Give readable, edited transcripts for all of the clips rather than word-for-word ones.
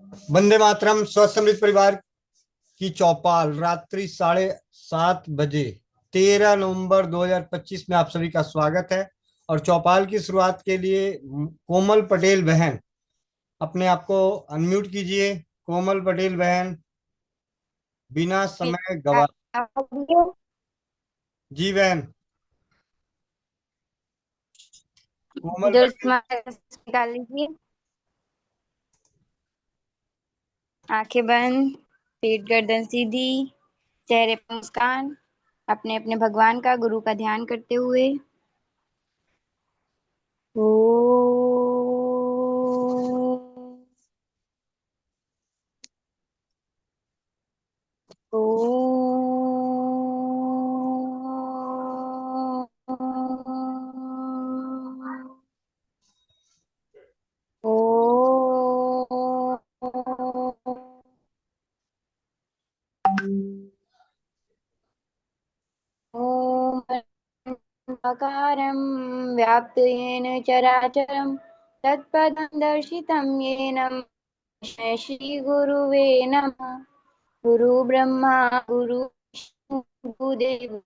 वंदे मातरम। स्वस्थ समृद्ध परिवार की चौपाल रात्रि 7:30 बजे 13 नवंबर 2025 में आप सभी का स्वागत है। और चौपाल की शुरुआत के लिए कोमल पटेल बहन, अपने आप को अनम्यूट कीजिए। कोमल पटेल बहन, बिना समय गवा। जी बहन, कोमल जो पटेल। निकाल लीजिए। आंखें बंद, पीठ गर्दन सीधी, चेहरे पर मुस्कान, अपने अपने भगवान का, गुरु का ध्यान करते हुए। ओ ओ आकारं व्याप्त येन चराचरं तत्पदं दर्शितं येन श्रीगुरुवे नमः। गुरु ब्रह्मा गुरु विष्णु गुरुदेव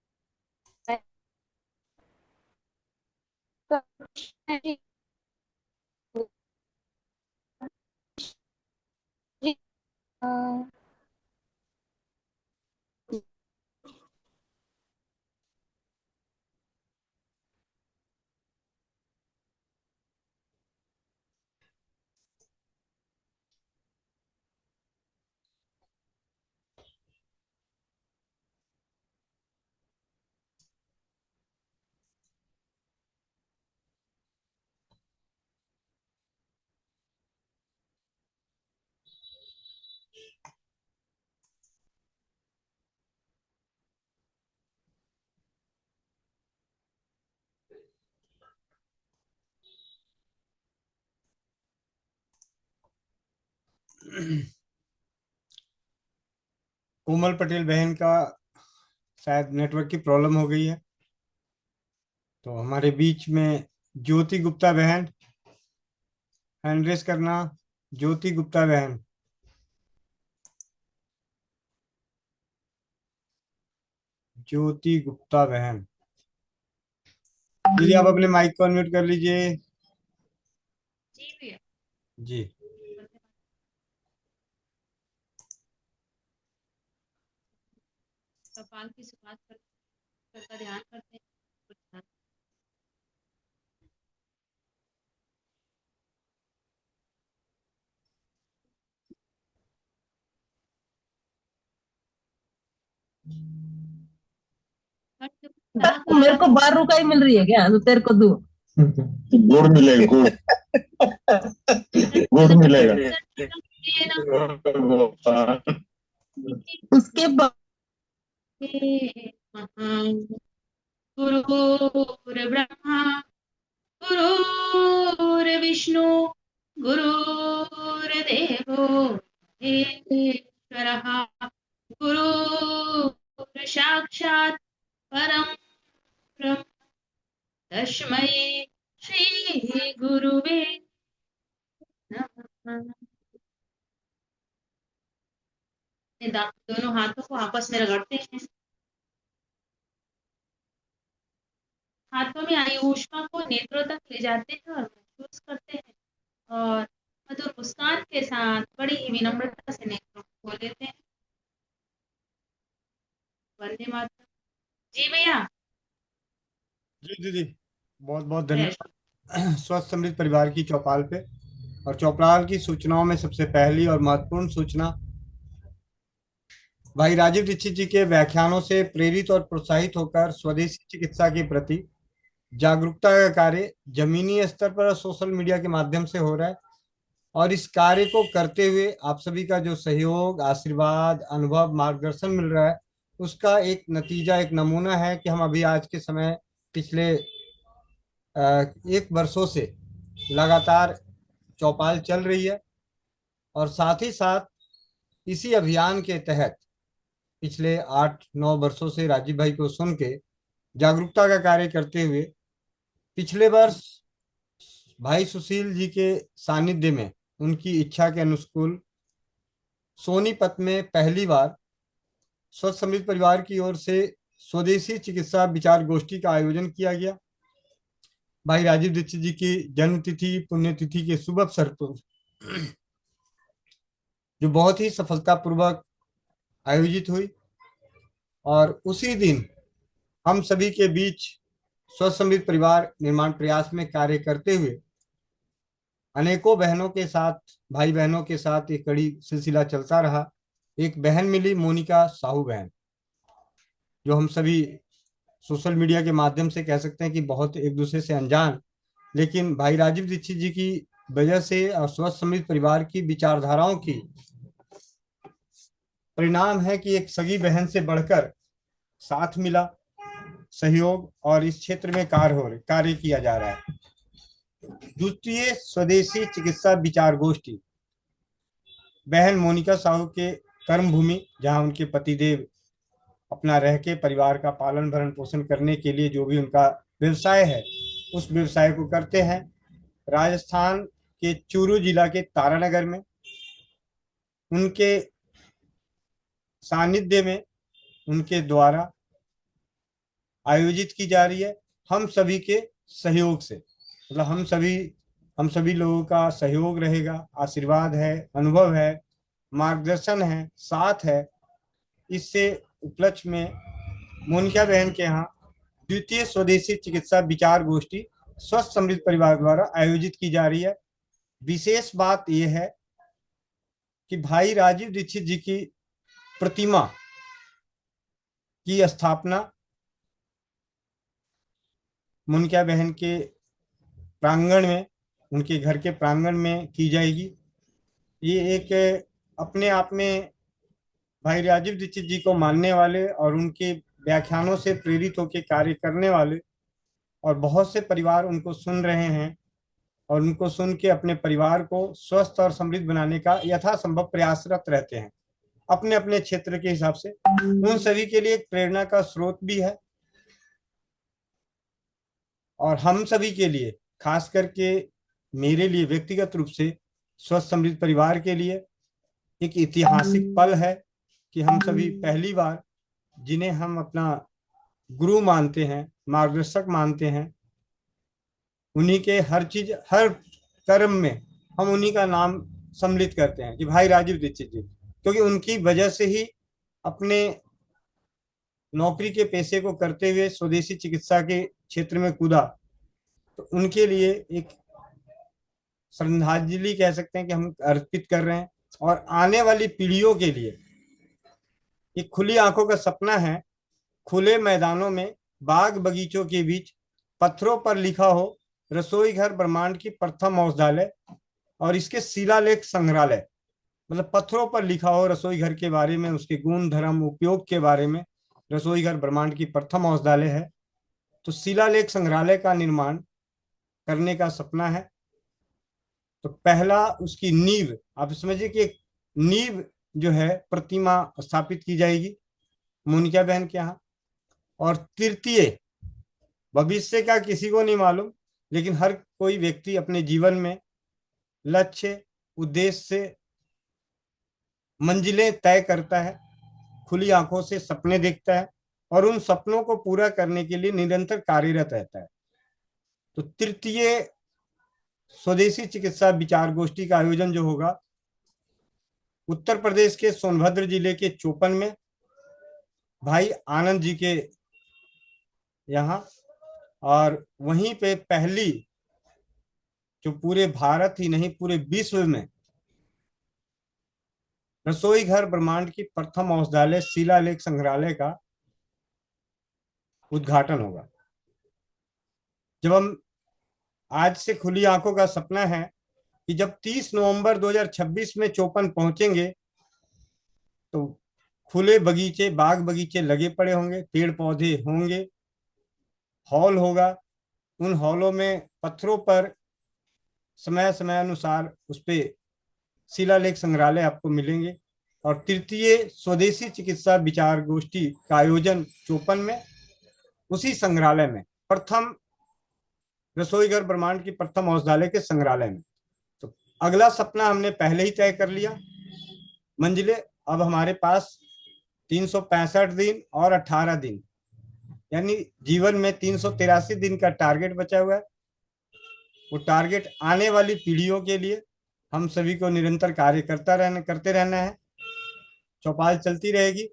कोमल पटेल बहन का शायद नेटवर्क की प्रॉब्लम हो गई है। तो हमारे बीच में ज्योति गुप्ता बहन, हैंड रेस करना। ज्योति गुप्ता बहन, ज्योति गुप्ता बहन, दीदी आप अपने माइक को अनम्यूट कर लीजिए। जी भैया। जी। कपाल की शुरुआत का ध्यान करते हैं। मेरे को 12 रुपए ही मिल रही है क्या? तो तेरे को दूं? गुड़ मिलेगा, गुड़ गुड़ मिलेगा। उसके बाद गुरुर्ब्रह्मा गुरुर्विष्णु गुरुर्देवो महेश्वरः गुरु साक्षात् परम ब्रह्म तस्मै श्री गुरुवे नमः। दोनों हाथों को आपस में रगड़ते हैं। हाथों में आई ऊष्मा को नेत्रों तक ले जाते हैं और महसूस करते हैं, और मधुर मुस्कान के साथ बड़ी ही विनम्रता से नेत्रों को खोल लेते हैं। वंदे मातरम। जी भैया। जी दीदी, बहुत बहुत धन्यवाद। स्वस्थ समृद्ध परिवार की चौपाल पे, और चौपाल की सूचनाओं में सबसे पहली और महत्वपूर्ण सूचना, भाई राजीव दीक्षित जी के व्याख्यानों से प्रेरित और प्रोत्साहित होकर स्वदेशी चिकित्सा के प्रति जागरूकता का कार्य जमीनी स्तर पर सोशल मीडिया के माध्यम से हो रहा है। और इस कार्य को करते हुए आप सभी का जो सहयोग, आशीर्वाद, अनुभव, मार्गदर्शन मिल रहा है, उसका एक नतीजा, एक नमूना है कि हम अभी आज के समय पिछले 1 वर्षों से लगातार चौपाल चल रही है। और साथ ही साथ इसी अभियान के तहत पिछले 8-9 वर्षों से राजीव भाई को सुन के जागरूकता का कार्य करते हुए पिछले वर्ष भाई सुशील जी के सानिध्य में उनकी इच्छा के अनुकूल सोनीपत में पहली बार स्वस्थ समृद्ध परिवार की ओर से स्वदेशी चिकित्सा विचार गोष्ठी का आयोजन किया गया। भाई राजीव दीक्षित जी की जन्मतिथि पुण्यतिथि के शुभ अवसर पर जो बहुत ही सफलतापूर्वक आयोजित हुई, और उसी दिन हम सभी के बीच स्वस्थ समृद्ध परिवार निर्माण प्रयास में कार्य करते हुए अनेकों बहनों के साथ, भाई बहनों के साथ एक कड़ी सिलसिला चलता रहा। एक बहन मिली, मोनिका साहू बहन, जो हम सभी सोशल मीडिया के माध्यम से कह सकते हैं कि बहुत एक दूसरे से अनजान, लेकिन भाई राजीव दीक्षित जी की वजह से और स्वस्थ समृद्ध परिवार की विचारधाराओं की परिणाम है कि एक सगी बहन से बढ़कर साथ मिला, सहयोग, और इस क्षेत्र में कार्य किया जा रहा है। द्वितीय स्वदेशी चिकित्सा विचार गोष्ठी बहन मोनिका साहू के कर्मभूमि, जहां उनके पतिदेव अपना रह के परिवार का पालन भरण पोषण करने के लिए जो भी उनका व्यवसाय है उस व्यवसाय को करते हैं। राजस्थान के चूरू जिला के तारानगर में उनके सानिध्य में उनके द्वारा आयोजित की जा रही है, हम सभी के सहयोग से। मतलब हम सभी लोगों का सहयोग रहेगा, आशीर्वाद है, अनुभव है, मार्गदर्शन है, साथ है। इससे उपलक्ष्य में मोनिका बहन के यहाँ द्वितीय स्वदेशी चिकित्सा विचार गोष्ठी स्वस्थ समृद्ध परिवार द्वारा आयोजित की जा रही है। विशेष बात यह है कि भाई राजीव दीक्षित जी की प्रतिमा की स्थापना मोनिका बहन के प्रांगण में, उनके घर के प्रांगण में की जाएगी। ये एक अपने आप में भाई राजीव दीक्षित जी को मानने वाले और उनके व्याख्यानों से प्रेरित होकर कार्य करने वाले और बहुत से परिवार उनको सुन रहे हैं और उनको सुन के अपने परिवार को स्वस्थ और समृद्ध बनाने का यथासंभव प्रयासरत रहते हैं अपने अपने क्षेत्र के हिसाब से। उन सभी के लिए एक प्रेरणा का स्रोत भी है, और हम सभी के लिए, खास करके मेरे लिए व्यक्तिगत रूप से स्वस्थ समृद्ध परिवार के लिए एक ऐतिहासिक पल है कि हम सभी पहली बार, जिन्हें हम अपना गुरु मानते हैं, मार्गदर्शक मानते हैं, उन्हीं के हर चीज, हर कर्म में हम उन्हीं का नाम सम्मिलित करते हैं कि भाई राजीव दीक्षित जी, क्योंकि उनकी वजह से ही अपने नौकरी के पेशे को करते हुए स्वदेशी चिकित्सा के क्षेत्र में कूदा। तो उनके लिए एक श्रद्धांजलि कह सकते हैं कि हम अर्पित कर रहे हैं, और आने वाली पीढ़ियों के लिए एक खुली आंखों का सपना है। खुले मैदानों में, बाग बगीचों के बीच, पत्थरों पर लिखा हो रसोई घर ब्रह्मांड की प्रथम औषधालय, और इसके शिलालेख संग्रहालय। मतलब पत्थरों पर लिखा हो रसोई घर के बारे में, उसके गुण धर्म उपयोग के बारे में। रसोई घर ब्रह्मांड की प्रथम औषधालय है, तो शिलालेख संग्रहालय का निर्माण करने का सपना है। तो पहला उसकी नींव, आप समझिए कि एक नींव जो है प्रतिमा स्थापित की जाएगी मोनिका बहन के यहाँ। और तृतीय, भविष्य का किसी को नहीं मालूम, लेकिन हर कोई व्यक्ति अपने जीवन में लक्ष्य, उद्देश्य से मंजिलें तय करता है, खुली आंखों से सपने देखता है और उन सपनों को पूरा करने के लिए निरंतर कार्यरत रहता है। तो तृतीय स्वदेशी चिकित्सा विचार गोष्ठी का आयोजन जो होगा उत्तर प्रदेश के सोनभद्र जिले के चोपन में भाई आनंद जी के यहाँ, और वहीं पे पहली, जो पूरे भारत ही नहीं पूरे विश्व में रसोई घर ब्रह्मांड की प्रथम औषधालय शिलालेख संग्रहालय का उद्घाटन होगा। जब हम आज से खुली आंखों का सपना है कि जब 30 नवंबर 2026 में चोपन पहुंचेंगे तो खुले बगीचे, बाग बगीचे लगे पड़े होंगे, पेड़ पौधे होंगे, हॉल होगा, उन हॉलों में पत्थरों पर समय समय अनुसार उस पे शिलालेख संग्रहालय आपको मिलेंगे। और तृतीय स्वदेशी चिकित्सा विचार गोष्ठी का आयोजन चोपन में, उसी संग्रहालय में, प्रथम रसोई घर ब्रह्मांड की प्रथम औषधालय के संग्रहालय में। तो अगला सपना हमने पहले ही तय कर लिया। मंजिलें अब हमारे पास 365 दिन और 18 दिन, यानी जीवन में 383 दिन का टारगेट बचा हुआ है। वो टारगेट आने वाली पीढ़ियों के लिए हम सभी को निरंतर कार्य करते रहना है। चौपाल चलती रहेगी।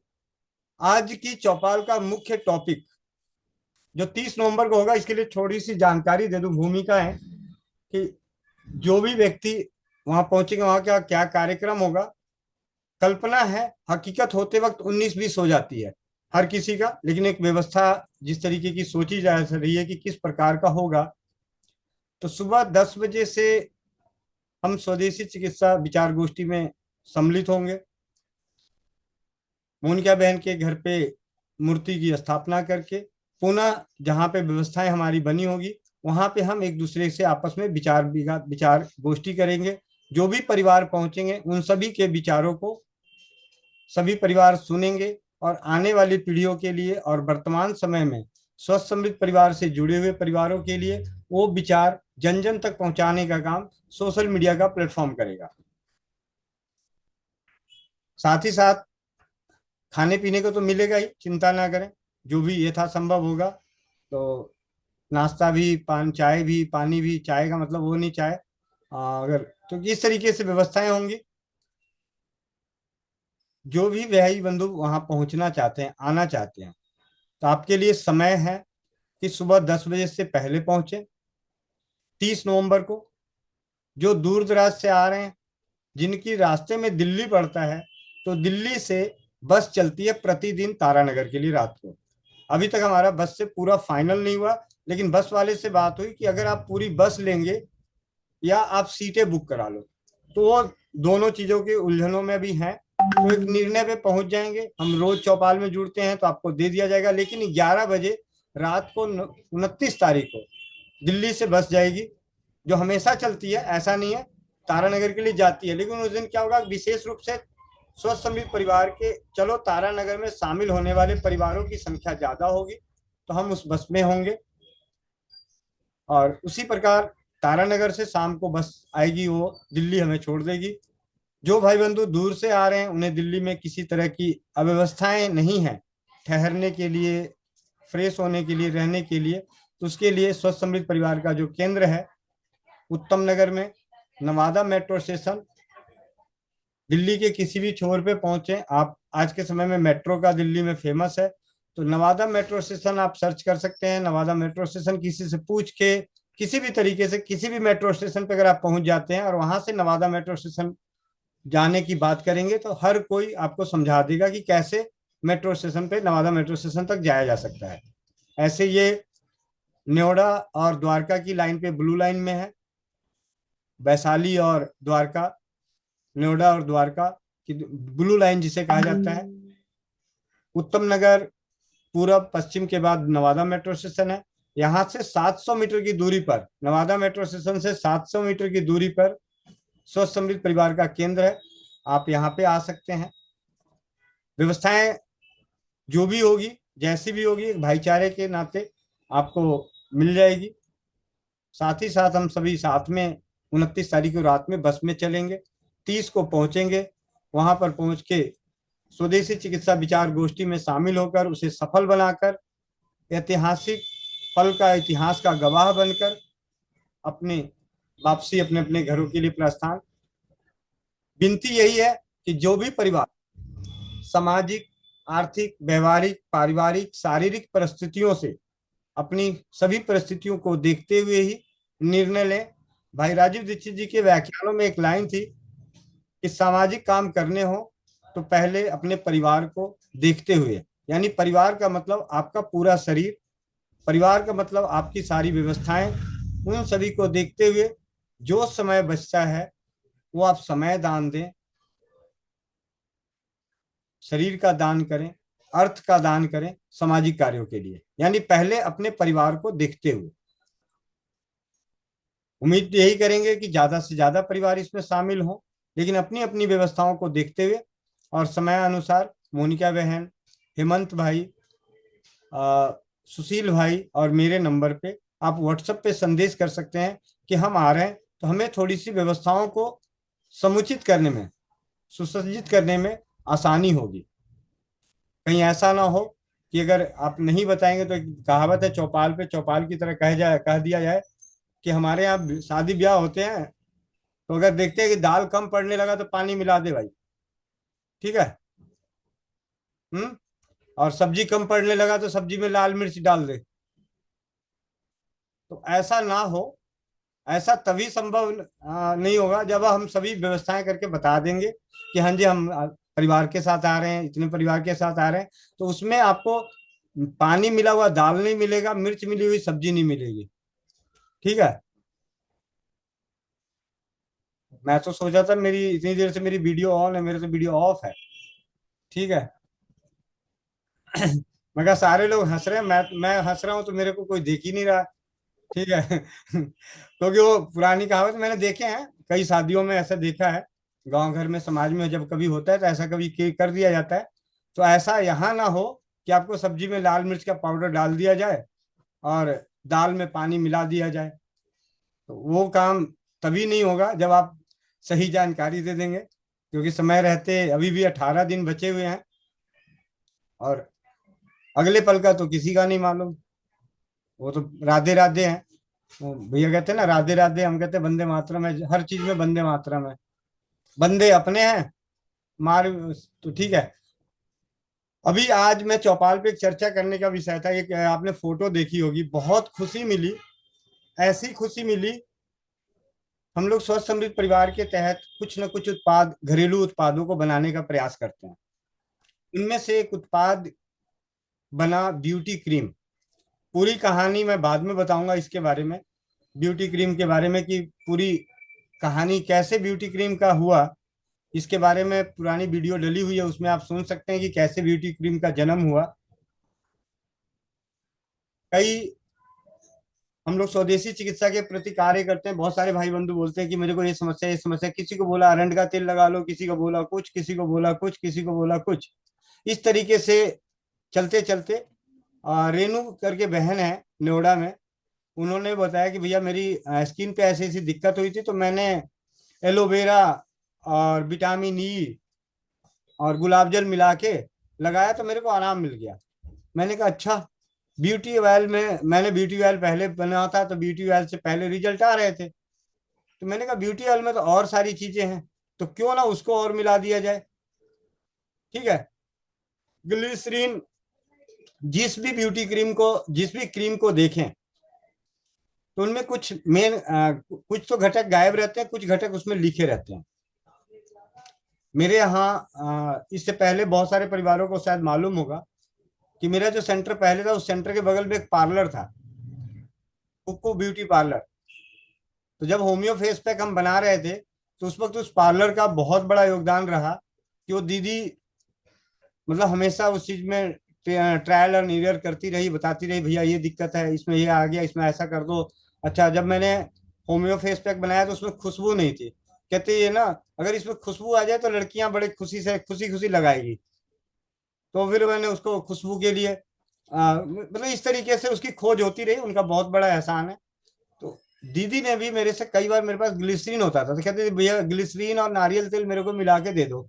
आज की चौपाल का मुख्य टॉपिक जो 30 नवंबर को होगा, इसके लिए थोड़ी सी जानकारी दे दूं। भूमिका है कि जो भी व्यक्ति वहां पहुंचेंगे, वहां का क्या कार्यक्रम होगा। कल्पना है, हकीकत होते वक्त 19-20 हो जाती है हर किसी का, लेकिन एक व्यवस्था जिस तरीके की सोची जा रही है कि किस प्रकार का होगा। तो सुबह 10 बजे से हम स्वदेशी चिकित्सा विचार गोष्ठी में सम्मिलित होंगे। मोनिका बहन के घर पे मूर्ति की स्थापना करके पुनः जहाँ पे व्यवस्थाएं हमारी बनी होगी, वहां पे हम एक दूसरे से आपस में विचार गोष्ठी करेंगे। जो भी परिवार पहुंचेंगे उन सभी के विचारों को सभी परिवार सुनेंगे और आने वाली पीढ़ियों के लिए और वर्तमान समय में स्वस्थ समृद्ध परिवार से जुड़े हुए परिवारों के लिए वो विचार जन जन तक पहुंचाने का काम सोशल मीडिया का प्लेटफॉर्म करेगा। साथ ही साथ खाने पीने को तो मिलेगा ही, चिंता ना करें। जो भी यथासंभव होगा, तो नाश्ता भी, चाय भी, पानी भी। चाय का मतलब वो नहीं चाय, अगर तो इस तरीके से व्यवस्थाएं होंगी। जो भी व्ययी बंधु वहां पहुंचना चाहते हैं, आना चाहते हैं, तो आपके लिए समय है कि सुबह 10 बजे से पहले पहुंचे। 30 नवंबर को जो दूर दराज से आ रहे हैं, जिनकी रास्ते में दिल्ली पड़ता है, तो दिल्ली से बस चलती है प्रतिदिन तारानगर के लिए रात को। अभी तक हमारा बस से पूरा फाइनल नहीं हुआ, लेकिन बस वाले से बात हुई कि अगर आप पूरी बस लेंगे या आप सीटें बुक करा लो, तो वो दोनों चीजों की उलझनों में भी हैं। तो एक निर्णय पे पहुंच जाएंगे। हम रोज चौपाल में जुड़ते हैं तो आपको दे दिया जाएगा, लेकिन 11 बजे रात को 29 तारीख को दिल्ली से बस जाएगी, जो हमेशा चलती है, ऐसा नहीं है, तारानगर के लिए जाती है। लेकिन उस दिन क्या होगा, विशेष रूप से स्वस्थ समृद्ध परिवार के चलो तारानगर में शामिल होने वाले परिवारों की संख्या ज्यादा होगी, तो हम उस बस में होंगे। और उसी प्रकार तारानगर से शाम को बस आएगी, वो दिल्ली हमें छोड़ देगी। जो भाई बंधु दूर से आ रहे हैं, उन्हें दिल्ली में किसी तरह की अव्यवस्थाएं नहीं है ठहरने के लिए, फ्रेश होने के लिए, रहने के लिए, तो उसके लिए स्वस्थ समृद्ध परिवार का जो केंद्र है उत्तम नगर में, नवादा मेट्रो स्टेशन, दिल्ली के किसी भी छोर पे पहुंचे आप। आज के समय में मेट्रो का दिल्ली में फेमस है, तो नवादा मेट्रो स्टेशन आप सर्च कर सकते हैं। नवादा मेट्रो स्टेशन किसी से पूछ के, किसी भी तरीके से किसी भी मेट्रो स्टेशन पे अगर आप पहुंच जाते हैं और वहां से नवादा मेट्रो स्टेशन जाने की बात करेंगे, तो हर कोई आपको समझा देगा कि कैसे मेट्रो स्टेशन पे, नवादा मेट्रो स्टेशन तक जाया जा सकता है। ऐसे ये न्योड़ा और द्वारका की लाइन पे ब्लू लाइन में है। वैशाली और द्वारका, न्योड़ा और द्वारका की ब्लू लाइन जिसे कहा जाता है। उत्तम नगर पूरब पश्चिम के बाद नवादा मेट्रो स्टेशन है। यहाँ से 700 मीटर की दूरी पर, नवादा मेट्रो स्टेशन से 700 मीटर की दूरी पर स्वस्थ समृद्ध परिवार का केंद्र है। आप यहाँ पे आ सकते हैं। व्यवस्थाएं जो भी होगी, जैसी भी होगी, एक भाईचारे के नाते आपको मिल जाएगी। साथ ही साथ हम सभी साथ में 29 तारीख को रात में बस में चलेंगे, 30 को पहुंचेंगे। वहां पर पहुंच के स्वदेशी चिकित्सा विचार गोष्ठी में शामिल होकर उसे सफल बनाकर ऐतिहासिक पल का, इतिहास का गवाह बनकर अपने वापसी अपने अपने घरों के लिए प्रस्थान। विनती यही है कि जो भी परिवार सामाजिक, आर्थिक, व्यवहारिक, पारिवारिक, शारीरिक परिस्थितियों से, अपनी सभी परिस्थितियों को देखते हुए ही निर्णय लें। भाई राजीव दीक्षित जी के व्याख्यानों में एक लाइन थी कि सामाजिक काम करने हो तो पहले अपने परिवार को देखते हुए, यानी परिवार का मतलब आपका पूरा शरीर, परिवार का मतलब आपकी सारी व्यवस्थाएं, उन सभी को देखते हुए जो समय बचता है वो आप समय दान दें, शरीर का दान करें, अर्थ का दान करें सामाजिक कार्यों के लिए, यानी पहले अपने परिवार को देखते हुए। उम्मीद यही करेंगे कि ज्यादा से ज्यादा परिवार इसमें शामिल हों, लेकिन अपनी अपनी व्यवस्थाओं को देखते हुए और समय अनुसार मोनिका बहन, हेमंत भाई, सुशील भाई और मेरे नंबर पे आप व्हाट्सएप पे संदेश कर सकते हैं कि हम आ रहे हैं। तो हमें थोड़ी सी व्यवस्थाओं को समुचित करने में सुसज्जित करने में आसानी होगी। कहीं ऐसा ना हो कि अगर आप नहीं बताएंगे तो, एक कहावत है, चौपाल पे चौपाल की तरह कह दिया जाए कि हमारे यहाँ शादी ब्याह होते हैं तो अगर देखते हैं कि दाल कम पड़ने लगा तो पानी मिला दे भाई, ठीक है। हम्म। और सब्जी कम पड़ने लगा तो सब्जी में लाल मिर्च डाल दे। तो ऐसा ना हो। ऐसा तभी संभव नहीं होगा जब हम सभी व्यवस्थाएं करके बता देंगे कि हाँ जी हम परिवार के साथ आ रहे हैं, इतने परिवार के साथ आ रहे हैं, तो उसमें आपको पानी मिला हुआ दाल नहीं मिलेगा, मिर्च मिली हुई सब्जी नहीं मिलेगी, ठीक है। मैं तो सोचा था मेरी इतनी देर से मेरी वीडियो ऑन है, मेरे तो वीडियो ऑफ है, ठीक है। मैं कहा सारे लोग हंस रहे हैं, मैं हंस रहा हूं तो मेरे को कोई देख ही नहीं रहा, ठीक है। क्योंकि वो पुरानी कहावत मैंने देखे हैं, कई शादियों में ऐसा देखा है, गांव घर में समाज में जब कभी होता है तो ऐसा कभी कर दिया जाता है। तो ऐसा यहाँ ना हो कि आपको सब्जी में लाल मिर्च का पाउडर डाल दिया जाए और दाल में पानी मिला दिया जाए। तो वो काम तभी नहीं होगा जब आप सही जानकारी दे देंगे, क्योंकि समय रहते अभी भी 18 दिन बचे हुए हैं और अगले पल का तो किसी का नहीं मालूम। वो तो राधे राधे हैं, वो भैया कहते हैं ना राधे राधे, हम कहते हैं वंदे मातरम है, हर चीज में वंदे मातरम है। बंदे अपने हैं, मार तो ठीक है। अभी आज मैं चौपाल पे एक चर्चा करने का विषय था, एक आपने फोटो देखी होगी, बहुत खुशी मिली, ऐसी खुशी मिली। हम लोग स्वस्थ समृद्ध परिवार के तहत कुछ न कुछ उत्पाद, घरेलू उत्पादों को बनाने का प्रयास करते हैं। इनमें से एक उत्पाद बना ब्यूटी क्रीम। पूरी कहानी मैं बाद में बताऊंगा इसके बारे में, ब्यूटी क्रीम के बारे में, कि पूरी कहानी कैसे ब्यूटी क्रीम का हुआ, इसके बारे में पुरानी वीडियो डली हुई है, उसमें आप सुन सकते हैं कि कैसे ब्यूटी क्रीम का जन्म हुआ। कई हम लोग स्वदेशी चिकित्सा के प्रति कार्य करते हैं, बहुत सारे भाई बंधु बोलते हैं कि मेरे को ये समस्या, ये समस्या, किसी को बोला अरंड का तेल लगा लो, किसी को बोला कुछ, किसी को बोला कुछ, किसी को बोला कुछ। इस तरीके से चलते चलते रेनू करके बहन है नोएडा में, उन्होंने बताया कि भैया मेरी स्किन पे ऐसी ऐसी दिक्कत हुई थी, तो मैंने एलोवेरा और विटामिन ई और गुलाब जल मिला के लगाया तो मेरे को आराम मिल गया। मैंने कहा अच्छा। ब्यूटी ऑयल में मैंने ब्यूटी ऑयल पहले बना था तो ब्यूटी ऑयल से पहले रिजल्ट आ रहे थे, तो मैंने कहा ब्यूटी ऑयल में तो और सारी चीजें हैं, तो क्यों ना उसको और मिला दिया जाए, ठीक है। ग्लिसरीन, जिस भी क्रीम को देखें तो उनमें कुछ कुछ तो घटक गायब रहते हैं, कुछ घटक उसमें लिखे रहते हैं। मेरे यहाँ इससे पहले बहुत सारे परिवारों को शायद मालूम होगा कि मेरा जो सेंटर पहले था, उस सेंटर के बगल में एक पार्लर था, कुक्कू ब्यूटी पार्लर। तो जब होम्यो फेस पैक हम बना रहे थे तो उस वक्त उस पार्लर का बहुत बड़ा योगदान रहा कि वो दीदी मतलब हमेशा उस चीज में ट्रायल और एरर करती रही, बताती रही भैया ये दिक्कत है, इसमें ये आ गया, इसमें ऐसा कर दो। अच्छा, जब मैंने होम्यो फेस पैक बनाया तो उसमें खुशबू नहीं थी, कहते ये ना अगर इसमें खुशबू आ जाए तो लड़कियां बड़े खुशी खुशी लगाएगी। तो फिर मैंने उसको खुशबू के लिए मतलब इस तरीके से उसकी खोज होती रही, उनका बहुत बड़ा एहसान है। तो दीदी ने भी मेरे से कई बार, मेरे पास ग्लिसरीन होता था तो कहते थे भैया ग्लिसरीन और नारियल तेल मेरे को मिला के दे दो।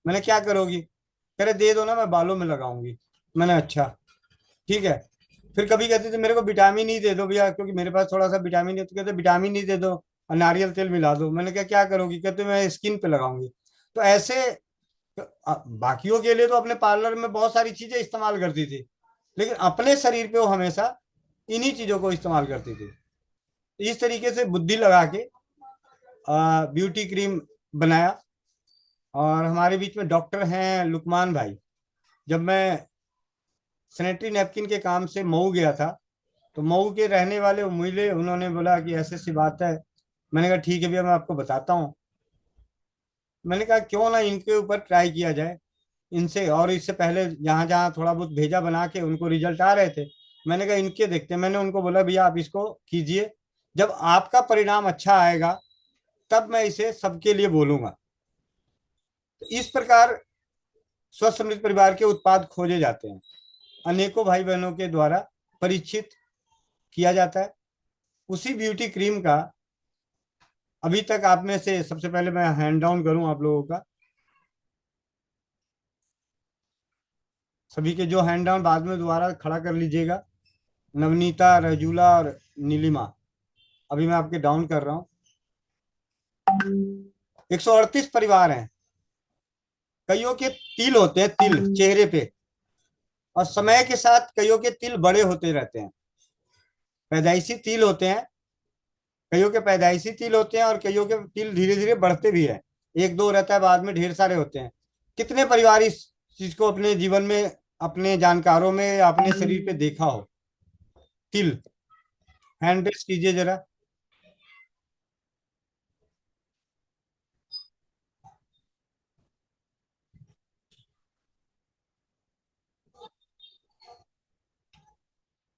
मैंने क्या करोगी, कह रहे दे दो ना, मैं बालों में लगाऊंगी। मैंने अच्छा ठीक है। फिर कभी कहते थे मेरे को विटामिन ई दे दो भैया, क्योंकि मेरे पास थोड़ा सा विटामिन ई, तो कहते विटामिन ई दे दो और नारियल तेल मिला दो। मैंने कहा क्या करोगी, कहते मैं स्किन पे लगाऊंगी। तो ऐसे बाकियों के लिए तो अपने पार्लर में बहुत सारी चीजें इस्तेमाल करती थी, लेकिन अपने शरीर पे वो हमेशा इन्हीं चीजों को इस्तेमाल करती थी। इस तरीके से बुद्धि लगा के ब्यूटी क्रीम बनाया। और हमारे बीच में डॉक्टर हैं लुकमान भाई। जब मैं सैनिटरी नैपकिन के काम से मऊ गया था तो मऊ के रहने वाले मिले, उन्होंने बोला कि ऐसी ऐसी बात है। मैंने कहा ठीक है भैया मैं आपको बताता हूँ। मैंने कहा क्यों ना इनके ऊपर ट्राई किया जाए इनसे, और इससे पहले जहां जहां थोड़ा बहुत भेजा बना के उनको रिजल्ट आ रहे थे, मैंने कहा इनके देखते हैं। मैंने उनको बोला भैया आप इसको कीजिए, जब आपका परिणाम अच्छा आएगा तब मैं इसे सबके लिए बोलूंगा। तो इस प्रकार स्वस्थ समृद्ध परिवार के उत्पाद खोजे जाते हैं, अनेकों भाई बहनों के द्वारा परीक्षित किया जाता है। उसी ब्यूटी क्रीम का अभी तक आप में से सबसे पहले मैं हैंड डाउन करूं आप लोगों का, सभी के जो हैंड डाउन बाद में दोबारा खड़ा कर लीजिएगा। नवनीता, रजूला और नीलिमा, अभी मैं आपके डाउन कर रहा हूँ। 138 परिवार हैं। कईयों के तिल होते हैं, तिल चेहरे पे, और समय के साथ कईयों के तिल बड़े होते रहते हैं। पैदाइशी तिल होते हैं, कईयों के पैदाइशी तिल होते हैं, और कईयों के तिल धीरे धीरे बढ़ते भी है। एक दो रहता है, बाद में ढेर सारे होते हैं। कितने परिवार इस चीज को अपने जीवन में, अपने जानकारों में, अपने शरीर पे देखा हो? तिल, हैंड रेस कीजिए जरा।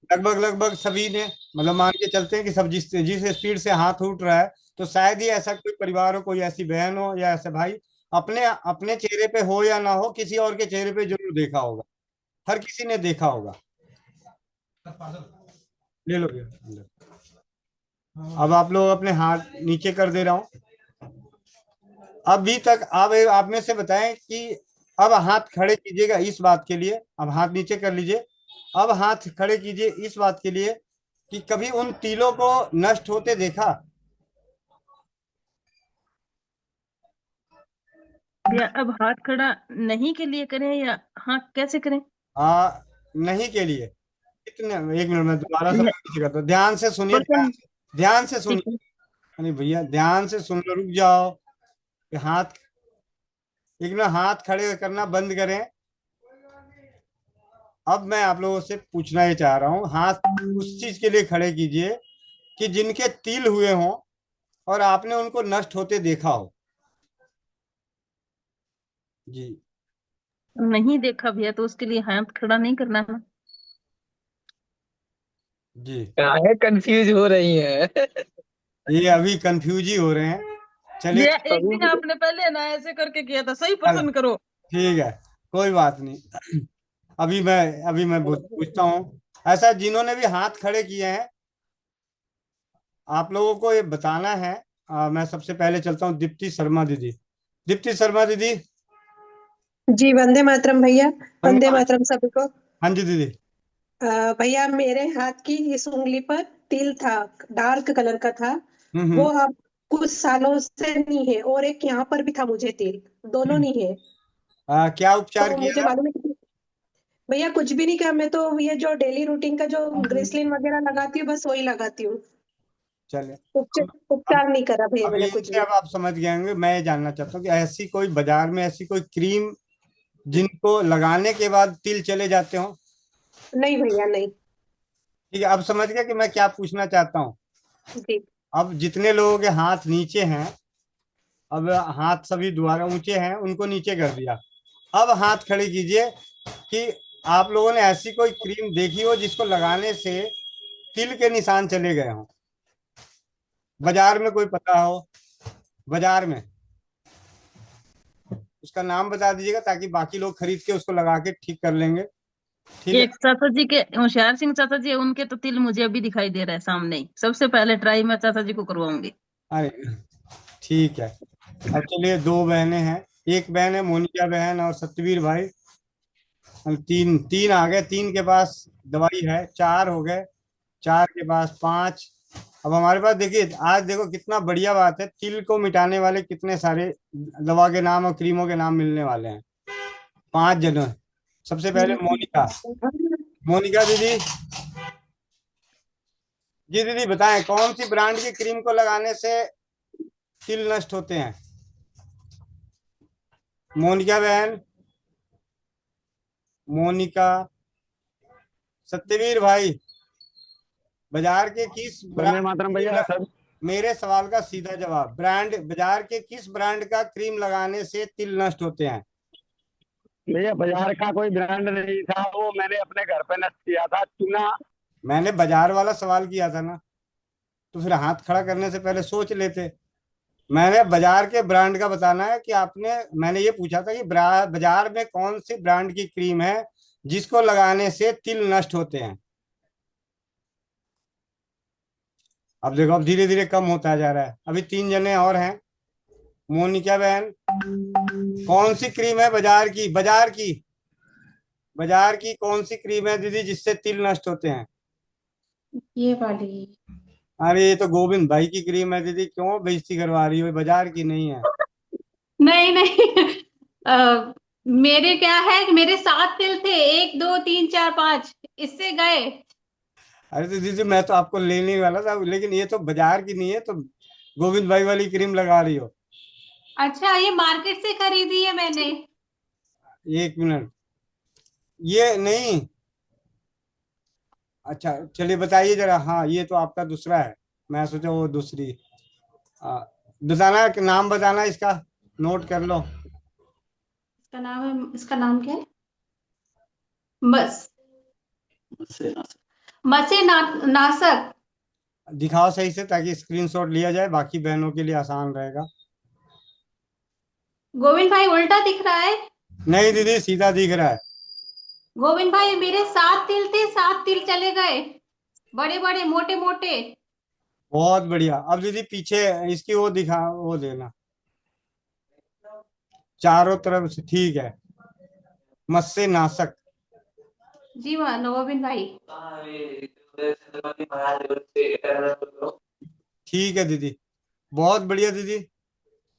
लगभग लगभग सभी ने, मतलब मान के चलते हैं कि सब जिस स्पीड से हाथ उठ रहा है, तो शायद ही ऐसा कोई परिवार हो, कोई ऐसी बहन हो या ऐसे भाई, अपने अपने चेहरे पे हो या ना हो, किसी और के चेहरे पे जरूर देखा होगा। हर किसी ने देखा होगा। ले लो भैया अंदर। अब आप लोग अपने हाथ नीचे कर दे रहा हूं। अभी तक आप में से बताएं कि अब हाथ खड़े कीजिएगा इस बात के लिए, अब हाथ नीचे कर लीजिए। अब हाथ खड़े कीजिए इस बात के लिए कि कभी उन तिलों को नष्ट होते देखा? या अब हाथ खड़ा नहीं के लिए करें या हाँ कैसे करें? नहीं के लिए। कितने, एक मिनट में दोबारा सब या नीचे करता हूं। ध्यान से सुनिए, बटन। ध्यान से ठीक सुनिए। है। अरे भैया ध्यान से सुन लो, रुक जाओ। कि हाथ, एक मिनट, हाथ खड़े करना बंद करें। अब मैं आप लोगों से पूछना ये चाह रहा हूँ, हाथ उस चीज के लिए खड़े कीजिए कि जिनके तिल हुए हों और आपने उनको नष्ट होते देखा हो। जी नहीं देखा भैया तो उसके लिए हाथ खड़ा नहीं करना ना। जी, काहे कंफ्यूज हो रही है? ये अभी कंफ्यूज ही हो रहे हैं। चलिए, भैया एक अभी दिन आपने पहले ना ऐसे करके किया था, सही चल, पसंद करो। ठीक है, कोई बात नहीं। अभी मैं पूछता हूँ, ऐसा जिन्होंने भी हाथ खड़े किए हैं, आप लोगों को ये बताना है। मैं सबसे पहले चलता हूँ दीप्ति शर्मा दीदी। दीप्ति शर्मा दीदी। जी वंदे मातरम भैया। वंदे वंदना। मातरम सभी को। हाँ जी दीदी। भैया मेरे हाथ की इस उंगली पर तिल था, डार्क कलर का था। वो हम्म। अब कुछ सालों से नहीं है, और एक यहाँ पर भी था मुझे तिल, दोनों नहीं है। क्या उपचार तो मुझे किया? मालूम है भैया कुछ भी नहीं किया, मैं तो ये जो डेली रूटीन का जो ग्रेसलिन वगैरह लगाती हूँ बस वही लगाती हूँ। चले, उपचार अब उपचार नहीं करा भैया अब मैंने कुछ इनसे भी। अब आप समझ गए होंगे। मैं ये जानना चाहता हूँ कि ऐसी कोई बाजार में ऐसी कोई क्रीम जिनको लगाने के बाद तिल चले जाते हो? नहीं भैया नहीं। ठीक है, अब समझ गया कि मैं क्या पूछना चाहता हूँ। जी। अब जितने लोगों के हाथ नीचे हैं, अब हाथ सभी दोबारा ऊंचे हैं, उनको नीचे कर दिया। अब हाथ खड़े कीजिए कि आप लोगों ने ऐसी कोई क्रीम देखी हो जिसको लगाने से तिल के निशान चले गए हों। बाजार में कोई पता हो, बाजार में उसका नाम बता दीजिएगा ताकि बाकी लोग खरीद के उसको लगा के ठीक कर लेंगे। ठीक है। एक चाचा जी के, होशियार सिंह चाचा जी है, उनके तो तिल मुझे अभी दिखाई दे रहा है सामने ही। सबसे पहले ट्राई मैं चाचा जी को करवाऊंगी। अरे ठीक है। अब चलिए, दो बहनें हैं। एक बहन है मोनिका बहन और सतवीर भाई। हम तीन तीन आ गए। तीन के पास दवाई है, चार हो गए। चार के पास पांच। अब हमारे पास देखिए, आज देखो कितना बढ़िया बात है, तिल को मिटाने वाले कितने सारे दवा के नाम और क्रीमों के नाम मिलने वाले हैं। पांच जने। सबसे पहले मोनिका। मोनिका दीदी। जी दीदी बताएं, कौन सी ब्रांड की क्रीम को लगाने से तिल नष्ट होते हैं? मोनिका बहन, मोनिका, सत्यवीर भाई, बाजार के किस वंदे ब्रांड मातरम भैया सब। मेरे सवाल का सीधा जवाब, ब्रांड, बाजार के किस ब्रांड का क्रीम लगाने से तिल नष्ट होते हैं? भैया बाजार का कोई ब्रांड नहीं था, वो मैंने अपने घर पे नष्ट किया था, चूना। मैंने बाजार वाला सवाल किया था ना, तो फिर हाथ खड़ा करने से पहले सोच लेते। मैंने बाजार के ब्रांड का बताना है कि आपने, मैंने ये पूछा था कि बाजार में कौन सी ब्रांड की क्रीम है जिसको लगाने से तिल नष्ट होते हैं। अब देखो, अब धीरे धीरे कम होता जा रहा है। अभी तीन जने और हैं। मोनिका बहन, कौन सी क्रीम है बाजार की, बाजार की? बाजार की कौन सी क्रीम है दीदी जिससे तिल नष्ट होते हैं? ये वाली। अरे ये तो गोविंद भाई की क्रीम है दीदी, क्यों बेइज्जती करवा रही हो, ये बाजार की नहीं है। नहीं नहीं मेरे क्या है कि मेरे 7 तिल थे, 1 2 3 4 5, इससे गए। अरे तो दीदी मैं तो आपको लेने वाला था, लेकिन ये तो बाजार की नहीं है, तो गोविंद भाई वाली क्रीम लगा रही हो। अच्छा, ये मार्केट से खरीदी है मैंने। एक मिनट, ये नहीं। अच्छा चलिए बताइए जरा, हाँ ये तो आपका दूसरा है, मैं सोचा वो दूसरी। आ, बताना कि नाम बताना इसका, नोट कर लो। इसका नाम है, इसका नाम क्या है? बस मसे नासक। दिखाओ सही से ताकि स्क्रीनशॉट लिया जाए, बाकी बहनों के लिए आसान रहेगा। गोविंद भाई उल्टा दिख रहा है। नहीं दीदी सीधा दिख रहा है। गोविंद भाई मेरे 7 तिल थे, 7 तिल चले गए, बड़े बड़े मोटे मोटे। बहुत बढ़िया। अब दीदी पीछे इसकी वो दिखा, वो देना चारों तरफ से, ठीक है। मस्से नाशक। जी गोविंद भाई। ठीक है दीदी, बहुत बढ़िया दीदी।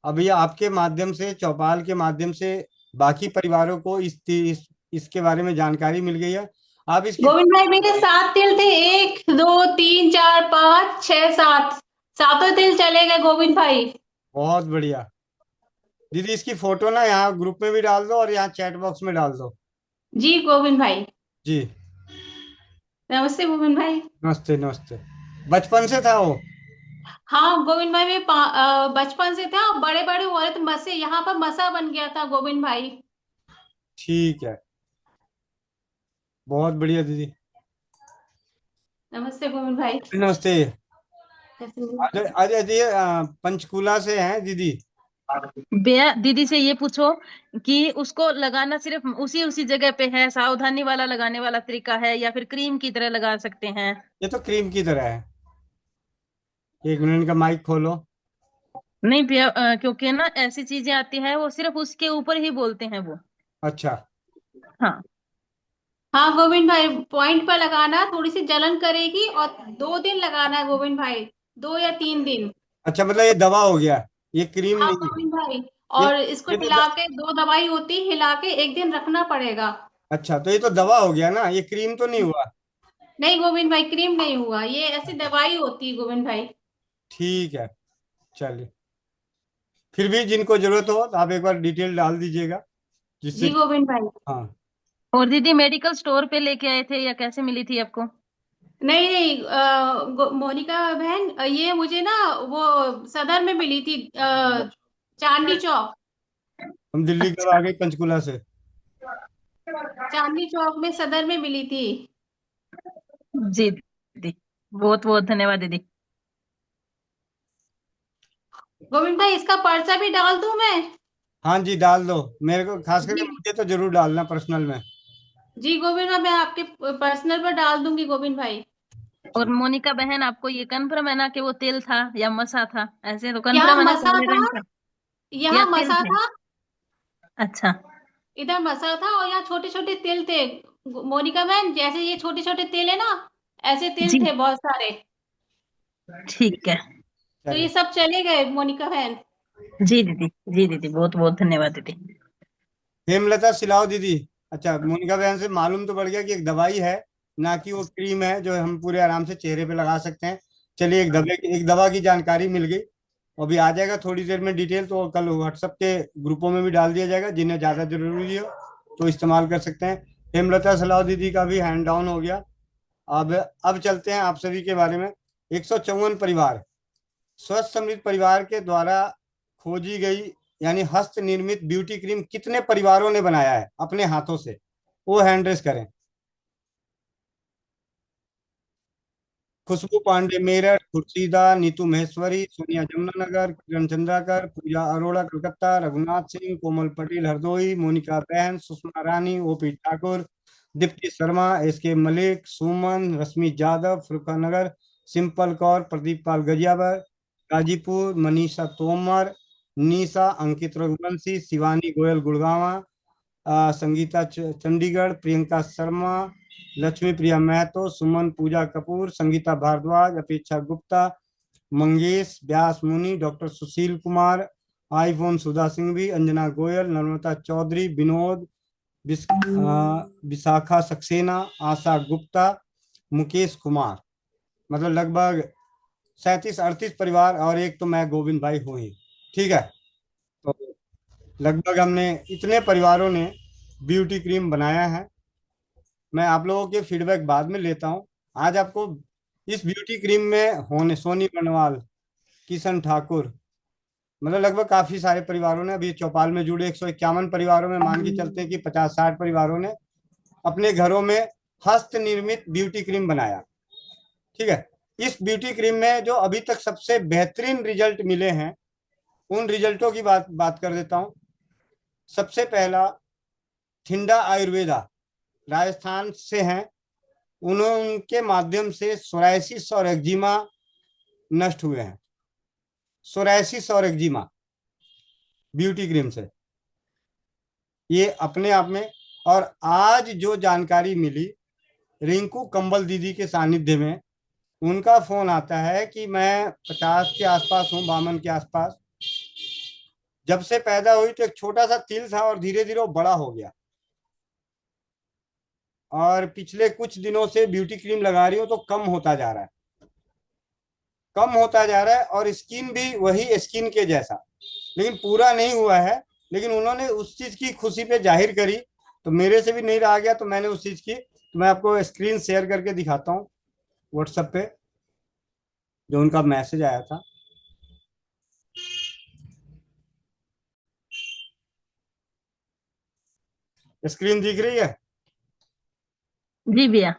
अभी आपके माध्यम से, चौपाल के माध्यम से बाकी परिवारों को इसके बारे में जानकारी मिल गई है। आप इसकी गोविंद भाई मेरे 7 तिल थे, 1 2 3 4 5 6 7, सातों तिल चले गए गोविंद भाई। बहुत बढ़िया दीदी, इसकी फोटो ना यहाँ ग्रुप में भी डाल दो और यहाँ चैट बॉक्स में डाल दो। जी गोविंद भाई। जी नमस्ते गोविंद भाई। नमस्ते नमस्ते। बचपन से था वो? हाँ गोविंद भाई, मैं बचपन से था, बड़े बड़े हो रहे थे मसे, यहाँ पर मसा बन गया था गोविंद भाई। ठीक है, बहुत बढ़िया दीदी। नमस्ते गोविंद भाई। नमस्ते। कैसे हो? अजय अजय जी पंचकूला से हैं दीदी। भैया दीदी से ये पूछो कि उसको लगाना सिर्फ उसी उसी जगह पे है, सावधानी वाला लगाने वाला तरीका है या फिर क्रीम की तरह लगा सकते हैं? ये तो क्रीम की तरह है। एक मिनट का माइक खोलो। नहीं भैया, क्योंकि ना ऐसी चीजें आती है वो सिर्फ उसके ऊपर ही बोलते हैं वो। अच्छा हाँ। हाँ गोविंद भाई, पॉइंट पर लगाना, थोड़ी सी जलन करेगी, और 2 दिन लगाना है गोविंद भाई, 2 या 3 दिन। अच्छा, मतलब ये दवा हो गया, ये क्रीम हाँ नहीं है। गोविंद भाई, ये और इसको ये तो हिला के, 2 दवाई होती, हिला के 1 दिन रखना पड़ेगा। अच्छा तो ये तो दवा हो गया ना, ये क्रीम तो नहीं हुआ। नहीं गोविंद भाई, क्रीम नहीं हुआ, ये ऐसी दवाई होती है गोविंद भाई। ठीक है, चलिए। फिर भी जिनको जरूरत हो तो आप एक बार डिटेल डाल दीजिएगा, जिससे जी गोविंद भाई। हाँ। और दीदी मेडिकल स्टोर पे लेके आए थे या कैसे मिली थी आपको? नहीं नहीं मोनिका बहन, ये मुझे ना वो सदर में मिली थी, चांदनी चौक। हम दिल्ली कब अच्छा। आ गए पंचकुला से? चांदनी चौक में सदर में मिली थी। जी दीदी, बहुत बहुत धन्यवाद दीदी। गोविंद भाई इसका पर्चा भी डाल दूं मैं? हाँ जी डाल दो, मेरे को खास करके जी मुझे तो जरूर डालना पर्सनल में। जी गोविंद भाई, मैं आपके पर्सनल पर डाल दूंगी गोविंद भाई। और मोनिका बहन, आपको ये कन्फर्म है ना कि वो तेल था या मसा था? ऐसे तो यहाँ कन्फर्म है ना, मसा काले था, रंग का या यहाँ तिल मसा थे? था, अच्छा। इधर मसा था, और यहाँ छोटे छोटे तिल थे। मोनिका बहन, जैसे ये छोटे छोटे तिल है ना, ऐसे तिल जी थे बहुत सारे। ठीक है। तो ये चलिए। सब चले गए मोनिका बहन। जी दीदी, जी दीदी, बहुत बहुत धन्यवाद दीदी। हेमलता सिलाओ दीदी। अच्छा, मोनिका बहन से मालूम तो पड़ गया कि एक दवाई है, ना कि वो क्रीम है जो हम पूरे आराम से चेहरे पे लगा सकते हैं। चलिए, एक दवा की जानकारी मिल गई। अभी आ जाएगा थोड़ी देर में डिटेल, तो कल व्हाट्सएप के ग्रुपों में भी डाल दिया जाएगा, जिन्हें ज़्यादा जरूरी हो तो इस्तेमाल कर सकते हैं। हेमलता सलाह दीदी का भी हैंड डाउन हो गया। अब चलते हैं आप सभी के बारे में। 154 परिवार, स्वस्थ समृद्ध परिवार के द्वारा खोजी गई, यानी हस्त निर्मित ब्यूटी क्रीम कितने परिवारों ने बनाया है अपने हाथों से? वो हैंड रेस करें। खुशबू पांडे मेरठ, खुर्शीदा, नीतू महेश्वरी, सोनिया जमुनानगर, किरण चंद्राकर, पूजा अरोड़ा कलकत्ता, रघुनाथ सिंह, कोमल पटेल हरदोई, मोनिका बहन, सुषमा रानी, ओपी ठाकुर, दीप्ति शर्मा, एस के मलिक, सुमन, रश्मि यादव, फरुखानगर, सिंपल कौर, प्रदीप पाल गरियाबर, गाजीपुर, मनीषा तोमर, निशा, अंकित रघुवंशी, शिवानी गोयल गुड़गावा, संगीता चंडीगढ़, प्रियंका शर्मा, लक्ष्मी प्रिया महतो, सुमन पूजा कपूर, संगीता भारद्वाज, अपेक्षा गुप्ता, मंगेश व्यास मुनि, डॉक्टर सुशील कुमार, आईफोन सुधा सिंघवी, अंजना गोयल, नर्मदा चौधरी, विनोद, विशाखा सक्सेना, आशा गुप्ता, मुकेश कुमार। मतलब लगभग 37-38 परिवार, और एक तो मैं गोविंद भाई हूँ ही। ठीक है, तो लगभग हमने इतने परिवारों ने ब्यूटी क्रीम बनाया है। मैं आप लोगों के फीडबैक बाद में लेता हूँ। आज आपको इस ब्यूटी क्रीम में होने सोनी बनवाल, किशन ठाकुर, मतलब लगभग काफी सारे परिवारों ने, अभी चौपाल में जुड़े 151 परिवारों में मान के चलते हैं कि 50-60 परिवारों ने अपने घरों में हस्त निर्मित ब्यूटी क्रीम बनाया। ठीक है, इस ब्यूटी क्रीम में जो अभी तक सबसे बेहतरीन रिजल्ट मिले हैं, उन रिजल्टों की बात कर देता हूं। सबसे पहला, थिंडा आयुर्वेदा, राजस्थान से हैं, उनके माध्यम से सोरायसिस और एक्जिमा नष्ट हुए हैं। सोरायसिस और एक्जिमा ब्यूटी क्रीम से, ये अपने आप में। और आज जो जानकारी मिली रिंकू कंबल दीदी के सानिध्य में, उनका फोन आता है कि मैं 50 के आसपास हूँ, 52 के आसपास, जब से पैदा हुई तो एक छोटा सा तिल था और धीरे धीरे वो बड़ा हो गया, और पिछले कुछ दिनों से ब्यूटी क्रीम लगा रही हो तो कम होता जा रहा है, कम होता जा रहा है, और स्किन भी वही स्किन के जैसा, लेकिन पूरा नहीं हुआ है। लेकिन उन्होंने उस चीज की खुशी पे जाहिर करी, तो मेरे से भी नहीं रहा गया, तो मैंने उस चीज की, तो मैं आपको स्क्रीन शेयर करके दिखाता हूँ व्हाट्सएप पे, जो उनका मैसेज आया था। स्क्रीन दिख रही है? जी भैया।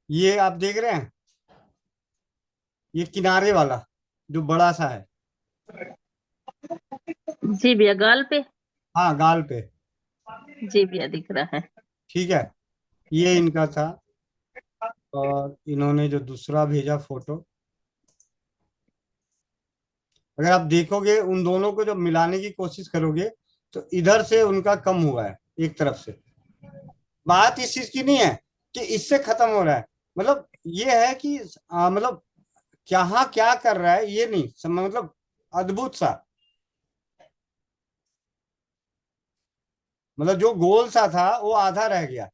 ये आप देख रहे हैं, ये किनारे वाला जो बड़ा सा है, जी भैया, गाल पे। हाँ गाल पे। जी भैया, दिख रहा है। ठीक है, ये इनका था। और इन्होंने जो दूसरा भेजा फोटो, अगर आप देखोगे उन दोनों को जब मिलाने की कोशिश करोगे तो इधर से उनका कम हुआ है एक तरफ से। बात इस चीज की नहीं है कि इससे खत्म हो रहा है, मतलब ये है कि मतलब क्या क्या कर रहा है ये नहीं मतलब अद्भुत सा, मतलब जो गोल सा था वो आधा रह गया।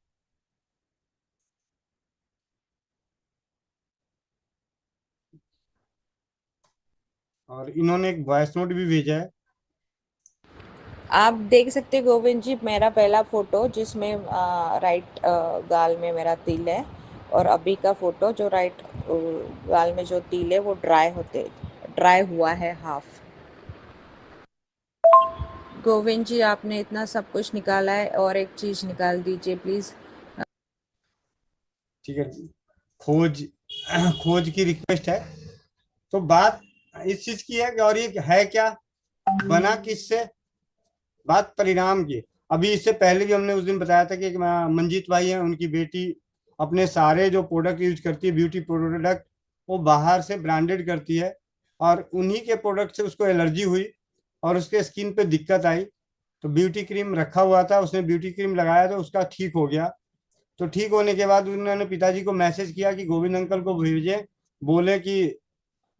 और इन्होंने एक वॉइस नोट भी भेजा है। आप देख सकते हैं गोविंद जी, मेरा पहला फोटो जिसमें राइट गाल में मेरा तिल है, और अभी का फोटो जो राइट गाल में जो तिल है वो ड्राई हुआ है हाफ। गोविंद जी, आपने इतना सब कुछ निकाला है, और एक चीज निकाल दीजिए प्लीज। ठीक है, खोज खोज की रिक्वेस्ट है। तो बात इस चीज की है कि, और ये है क्या, बना किससे, बात परिणाम की। अभी इससे पहले भी हमने उस दिन बताया था कि मंजीत भाई हैं, उनकी बेटी अपने सारे जो प्रोडक्ट यूज करती है ब्यूटी प्रोडक्ट, वो बाहर से ब्रांडेड करती है, और उन्हीं के प्रोडक्ट से उसको एलर्जी हुई और उसके स्किन पे दिक्कत आई। तो ब्यूटी क्रीम रखा हुआ था, उसने ब्यूटी क्रीम लगाया तो उसका ठीक हो गया। तो ठीक होने के बाद उन्होंने पिताजी को मैसेज किया कि गोविंद अंकल को भेजें, बोले कि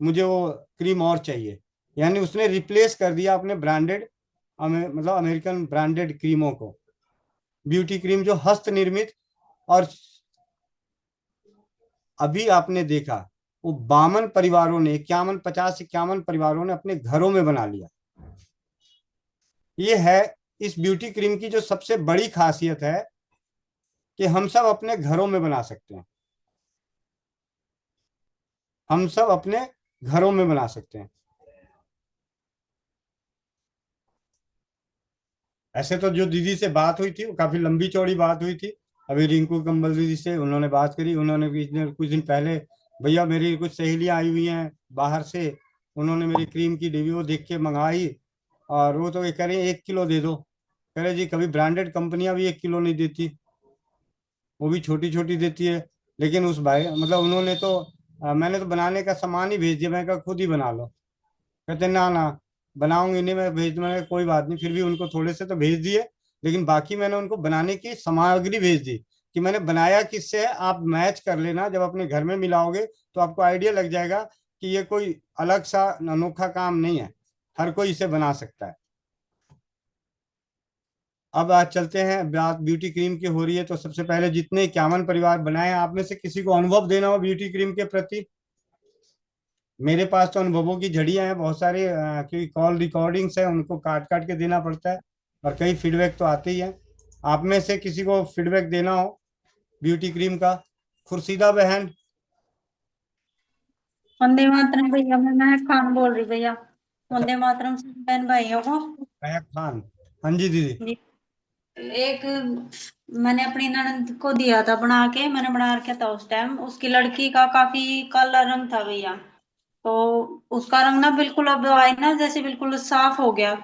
मुझे वो क्रीम और चाहिए। यानी उसने रिप्लेस कर दिया अपने ब्रांडेड, मतलब अमेरिकन ब्रांडेड क्रीमों को, ब्यूटी क्रीम जो हस्त निर्मित। और अभी आपने देखा वो 52 परिवारों ने, 51 परिवारों ने अपने घरों में बना लिया। ये है इस ब्यूटी क्रीम की जो सबसे बड़ी खासियत है, कि हम सब अपने घरों में बना सकते हैं, हम सब अपने घरों में बना सकते हैं। ऐसे तो जो दीदी से बात हुई थी वो काफी लंबी चौड़ी बात हुई थी। अभी रिंकू कंबल दीदी से उन्होंने बात करी, उन्होंने कुछ दिन पहले, भैया मेरी कुछ सहेलियां आई हुई हैं बाहर से, उन्होंने मेरी क्रीम की रिव्यू देख के मंगाई, और वो तो ये कह रहे हैं 1 किलो दे दो। कह रहे जी कभी ब्रांडेड कंपनियां भी 1 किलो नहीं देती, वो भी छोटी छोटी देती है। लेकिन उस भाई मतलब उन्होंने तो मैंने तो बनाने का सामान ही भेज दिया, मैं कहा खुद ही बना लो। कहते ना ना बनाऊंगी नहीं मैं, भेज, मैंने कहा, कोई बात नहीं। फिर भी उनको थोड़े से तो भेज दिए, लेकिन बाकी मैंने उनको बनाने की सामग्री भेज दी कि मैंने बनाया किससे है, आप मैच कर लेना। जब अपने घर में मिलाओगे तो आपको आइडिया लग जाएगा कि ये कोई अलग सा अनोखा काम नहीं है, हर कोई इसे बना सकता है। अब आज चलते हैं, बात ब्यूटी क्रीम की हो रही है, तो सबसे पहले जितने 51 परिवार बनाए, आप में से किसी को अनुभव देना हो ब्यूटी क्रीम के प्रति। मेरे पास तो अनुभवों की झड़ियां हैं बहुत सारे, क्योंकि कॉल रिकॉर्डिंग्स है, उनको काट काट के देना पड़ता है, और कई फीडबैक तो आते ही हैं। आप में से किसी को फीडबैक देना हो ब्यूटी क्रीम का, खुर्शीदा बहन। वंदे मातरम भैया, मैं महक खान बोल रही भैया। वंदे मातरम सब बहन भाइयों को। महक खान, हाँ जी दीदी। जी, एक मैंने अपनी ननद को दिया था बना के, मैंने बना रखा था उस टाइम, उसकी लड़की का काफी काला रंग था भैया, तो उसका रंग ना बिल्कुल अब आई ना जैसे बिल्कुल साफ हो गया।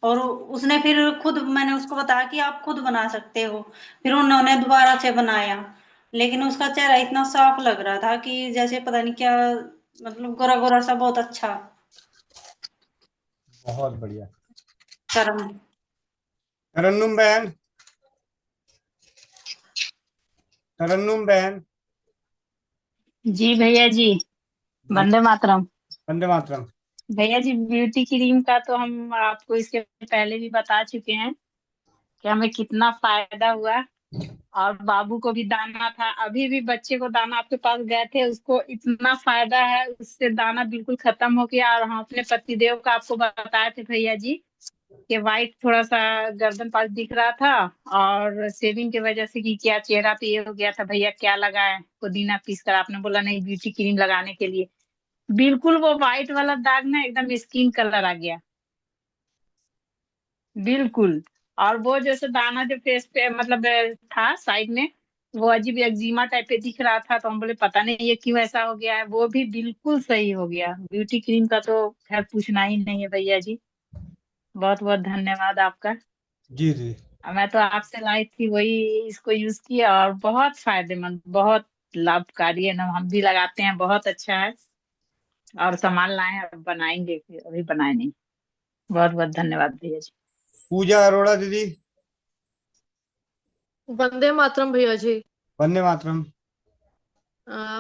और उसने फिर खुद, मैंने उसको बताया कि आप खुद बना सकते हो, फिर उन्होंने दोबारा से बनाया, लेकिन उसका चेहरा इतना साफ लग रहा था कि जैसे पता नहीं क्या, मतलब गोरा गोरा सा, बहुत अच्छा। बहुत बढ़िया। कर्म। तरन्नुम बहन, तरन्नुम बहन। जी भैया जी, जी, वंदे मातरम। वंदे मातरम। भैया जी, ब्यूटी क्रीम का तो हम आपको इसके पहले भी बता चुके हैं कि हमें कितना फायदा हुआ, और बाबू को भी दाना था, अभी भी बच्चे को दाना आपके पास गए थे, उसको इतना फायदा है, उससे दाना बिल्कुल खत्म हो गया। और हम अपने पतिदेव का आपको बताए थे भैया जी कि वाइट थोड़ा सा गर्दन पास दिख रहा था, और सेविंग की वजह से कि क्या चेहरा पे ये हो गया था, भैया क्या लगाए, पुदीना पीस कर, आपने बोला नहीं ब्यूटी क्रीम लगाने के लिए, बिल्कुल वो व्हाइट वाला दाग ना एकदम स्किन कलर आ गया, बिल्कुल। और वो जैसे दाना जो फेस पे मतलब था साइड में, वो अजीब एक्जिमा टाइप पे दिख रहा था, तो हम बोले पता नहीं ये क्यों ऐसा हो गया है, वो भी बिल्कुल सही हो गया। ब्यूटी क्रीम का तो खैर पूछना ही नहीं है भैया जी, बहुत बहुत धन्यवाद आपका। जी जी। मैं तो आपसे लाई थी वही, इसको यूज किया और बहुत फायदेमंद, बहुत लाभकारी है ना, हम भी लगाते हैं, बहुत अच्छा है। और सामान लाए हैं, अब बनाएंगे, फिर अभी बनाए नहीं। बहुत बहुत धन्यवाद भैया जी। पूजा अरोड़ा दीदी। वंदे मातरम भैया जी। वंदे मातरम।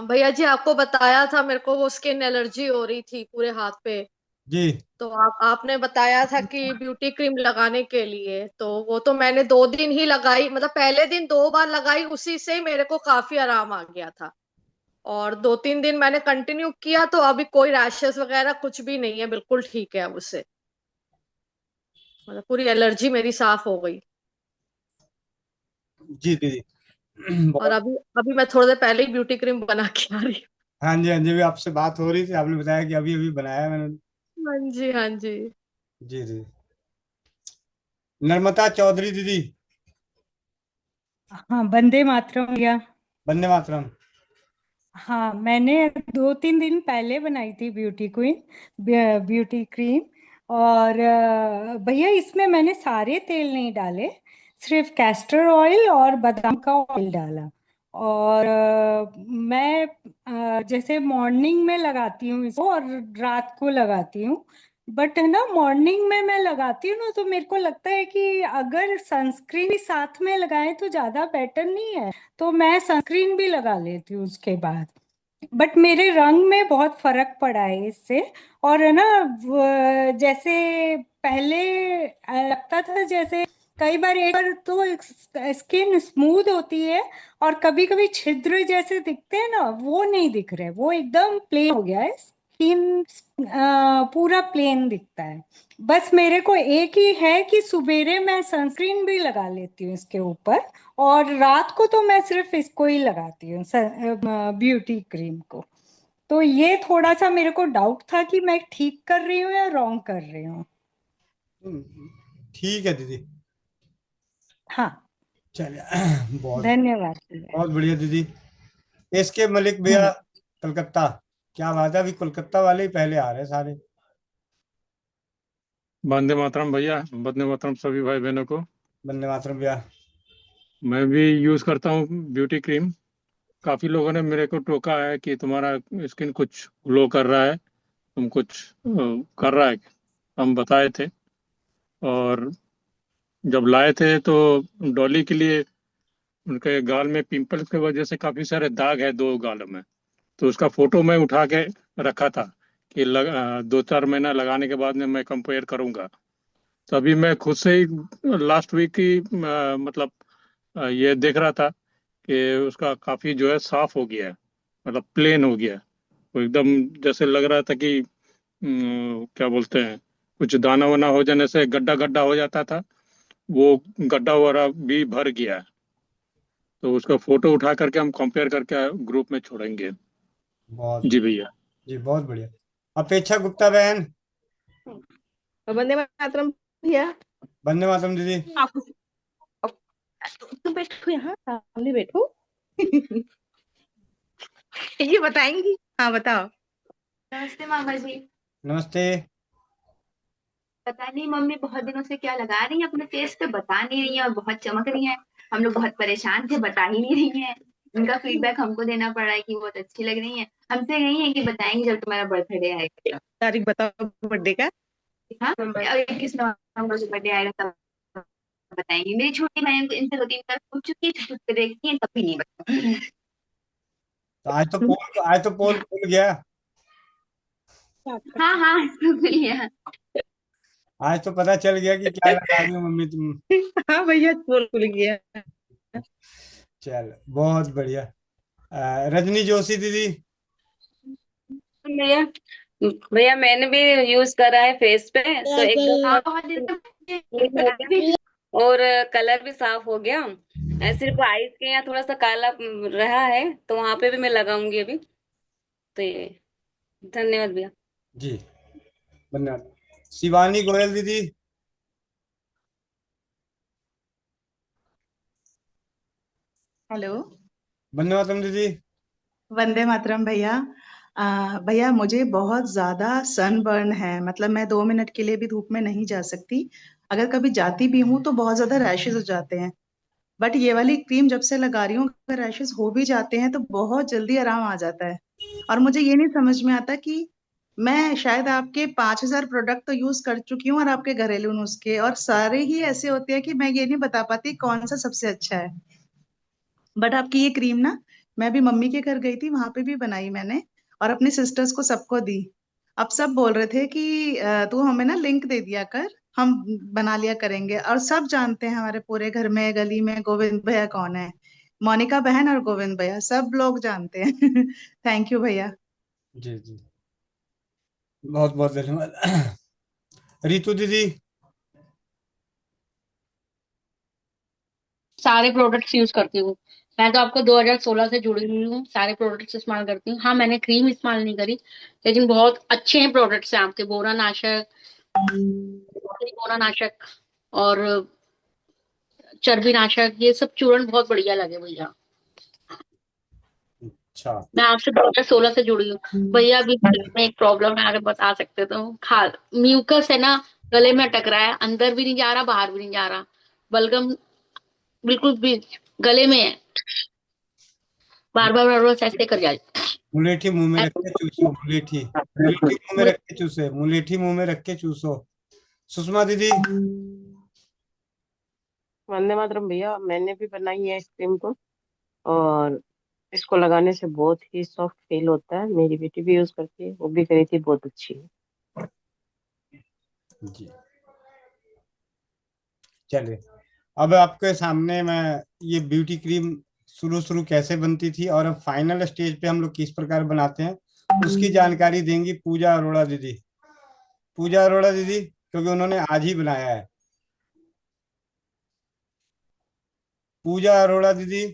भैया जी, आपको बताया था मेरे को वो स्किन एलर्जी हो रही थी पूरे हाथ पे, जी तो आपने बताया था कि ब्यूटी क्रीम लगाने के लिए, तो वो तो मैंने 2 दिन ही लगाई, मतलब पहले दिन 2 बार लगाई, उसी से ही मेरे को काफी आराम आ गया था। और 2-3 दिन मैंने कंटिन्यू किया, तो अभी कोई रैशेस वगैरह कुछ भी नहीं है, बिल्कुल ठीक है अब उससे, मतलब पूरी एलर्जी मेरी साफ हो गई। जी दीदी। और बहुत। अभी अभी मैं थोड़ी देर पहले ही ब्यूटी क्रीम बना के आ रही हाँ जी हाँ जी, भी आपसे बात हो रही थी, आपने बताया कि अभी अभी बनाया है मैंने। हूँ। हाँ जी, हाँ जी। जी जी। नर्मदा चौधरी दीदी। हाँ, वंदे मातरम भैया। वंदे मातरम। हाँ, मैंने 2-3 दिन पहले बनाई थी ब्यूटी क्वीन ब्यूटी क्रीम। और भैया इसमें मैंने सारे तेल नहीं डाले, सिर्फ कैस्टर ऑयल और बादाम का ऑयल डाला। और मैं जैसे मॉर्निंग में लगाती हूँ इसको और रात को लगाती हूँ। बट है ना, मॉर्निंग में मैं लगाती हूँ ना, तो मेरे को लगता है कि अगर सनस्क्रीन भी साथ में लगाएं तो ज्यादा बेटर नहीं है, तो मैं सनस्क्रीन भी लगा लेती हूँ उसके बाद। बट मेरे रंग में बहुत फर्क पड़ा है इससे। और है ना, जैसे पहले लगता था, जैसे कई बार, एक बार तो स्किन स्मूथ होती है और कभी कभी छिद्र जैसे दिखते हैं ना, वो नहीं दिख रहे, वो एकदम प्लेन हो गया है स्किन, पूरा प्लेन दिखता है। बस मेरे को एक ही है कि सवेरे मैं सनस्क्रीन भी लगा लेती हूँ इसके ऊपर, और रात को तो मैं सिर्फ इसको ही लगाती हूँ, ब्यूटी क्रीम को। तो ये थोड़ा सा मेरे को डाउट था कि मैं ठीक कर रही हूँ या रॉन्ग कर रही हूँ। ठीक है दीदी। हाँ, चलिए बहुत धन्यवाद। बहुत बढ़िया दीदी। इसके मलिक भैया, हम्म। कलकत्ता। क्या बात है, अभी कोलकाता वाले ही पहले आ रहे हैं सारे। वंदे मातरम भैया, वंदे मातरम सभी भाई बहनों को। वंदे मातरम भैया। मैं भी यूज करता हूँ ब्यूटी क्रीम। काफी लोगों ने मेरे को टोका है कि तुम्हारा स्किन कुछ ग्लो कर रहा है, तुम कुछ कर रहा है। हम बताए थे, और जब लाए थे तो डॉली के लिए उनके गाल में पिंपल्स की वजह से काफी सारे दाग है दो गालों में। तो उसका फोटो मैं उठा के रखा था कि 2-4 महीना लगाने के बाद में मैं कंपेयर करूंगा। तो अभी मैं खुद से ही लास्ट वीक ही मतलब ये देख रहा था कि उसका काफी जो है साफ हो गया है, मतलब प्लेन हो गया है। वो एकदम जैसे लग रहा था कि क्या बोलते हैं, कुछ दाना वाना हो जाने से गड्ढा गड्ढा हो जाता था, वो गड्ढा वगैरह भी भर गया है। तो उसका फोटो उठा करके हम कंपेयर करके ग्रुप में छोड़ेंगे। बहुत जी भैया। जी, बहुत बढ़िया। अपेक्षा गुप्ता बहन। वंदे मातरम भैया। वंदे मातरम दीदी। आप तुम बैठो, यहाँ सामने बैठो। ये बताएंगी? हाँ बताओ। नमस्ते मामा जी। नमस्ते। पता नहीं मम्मी बहुत दिनों से क्या लगा रही है अपने फेस पे, बता नहीं रही है और बहुत चमक रही है। हम लोग बहुत परेशान थे, बता ही नहीं रही है। उनका फीडबैक हमको देना पड़ रहा है कि बहुत अच्छी लग रही है। हमसे यही है कि बताएंगे जब तुम्हारा बर्थडे आएगा। तारीख बताओ बर्थडे का। हाँ, और 21 नवंबर को बर्थडे आएगा तब बताएंगे। मेरी छोटी बहन को इनसे 2-3 बार पूछ चुकी है, छुप के देखती है, तब भी नहीं बता। तो आज तो पोल खुल गया। हाँ हाँ, खुल गया। आज तो पता चल गया कि क्या लगा रही हो मम्मी तुम। हाँ भैया, पोल खुल गया। चल बहुत बढ़िया। रजनी जोशी दीदी। भैया भैया मैंने भी यूज करा है फेस पे, तो हाँ, एकदम बहुत दिन और कलर भी साफ हो गया। सिर्फ आईज के यहाँ थोड़ा सा काला रहा है, तो वहां पे भी मैं लगाऊंगी अभी। तो ये धन्यवाद भैया। जी धन्यवाद। शिवानी गोयल दीदी। हेलो। वंदे मातरम दीदी। वंदे मातरम भैया। भैया मुझे बहुत ज्यादा सनबर्न है, मतलब मैं 2 मिनट के लिए भी धूप में नहीं जा सकती। अगर कभी जाती भी हूँ तो बहुत ज्यादा रैशेज हो जाते हैं। बट ये वाली क्रीम जब से लगा रही हूँ, अगर रैशेज हो भी जाते हैं तो बहुत जल्दी आराम आ जाता है। और मुझे ये नहीं समझ में आता कि मैं शायद आपके 5,000 प्रोडक्ट तो यूज कर चुकी हूँ, और आपके घरेलू नुस्खे, और सारे ही ऐसे होते हैं कि मैं ये नहीं बता पाती कौन सा सबसे अच्छा है। बट आपकी ये क्रीम ना, मैं भी मम्मी के घर गई थी, वहां पे भी बनाई मैंने और अपनी सिस्टर्स को सबको दी। अब सब बोल रहे थे कि तू हमें ना लिंक दे दिया कर, हम बना लिया करेंगे। और सब जानते हैं हमारे पूरे घर में गली में गोविंद भैया कौन है। मोनिका बहन और गोविंद भैया सब लोग जानते हैं। थैंक यू भैया। जी जी, बहुत बहुत धन्यवाद। रितु दीदी। सारे प्रोडक्ट्स यूज करती हूँ। मैं तो आपको 2016 से जुड़ी हुई हूँ, सारे प्रोडक्ट्स इस्तेमाल करती हूँ। हाँ, मैंने क्रीम इस्तेमाल नहीं करी, लेकिन बहुत अच्छे हैं प्रोडक्ट्स हैं आपके। बोरा नाशक, बोरा नाशक और चर्बी नाशक, ये सब चूर्ण बहुत बढ़िया लगे भैया। अच्छा, मैं आपसे 2016 से जुड़ी हूँ भैया। अभी गले में एक प्रॉब्लम है, अगर बता सकते तो। म्यूकस है ना, गले में अटक रहा है, अंदर भी नहीं जा रहा, बाहर भी नहीं जा रहा। बलगम बिल्कुल भी गले में है, बार बार बार बार ऐसे कर जाए। मुलेठी मुंह में रख के चूसो, मुलेठी मुलेठी मुंह में रख के चूसे, मुलेठी मुंह में रख के चूसो। सुषमा दीदी। वंदे मातरम भैया, मैंने भी बनाई है इस क्रीम को, और इसको लगाने से बहुत ही सॉफ्ट फील होता है। मेरी बेटी भी यूज करती है, वो भी करी थी, बहुत अच्छी है। जी चलिए, अब आपके सामने मैं ये ब्यूटी क्रीम शुरू कैसे बनती थी और अब फाइनल स्टेज पे हम लोग किस प्रकार बनाते हैं उसकी जानकारी देंगी पूजा अरोड़ा दीदी। पूजा अरोड़ा दीदी, क्योंकि उन्होंने आज ही बनाया है। पूजा अरोड़ा दीदी।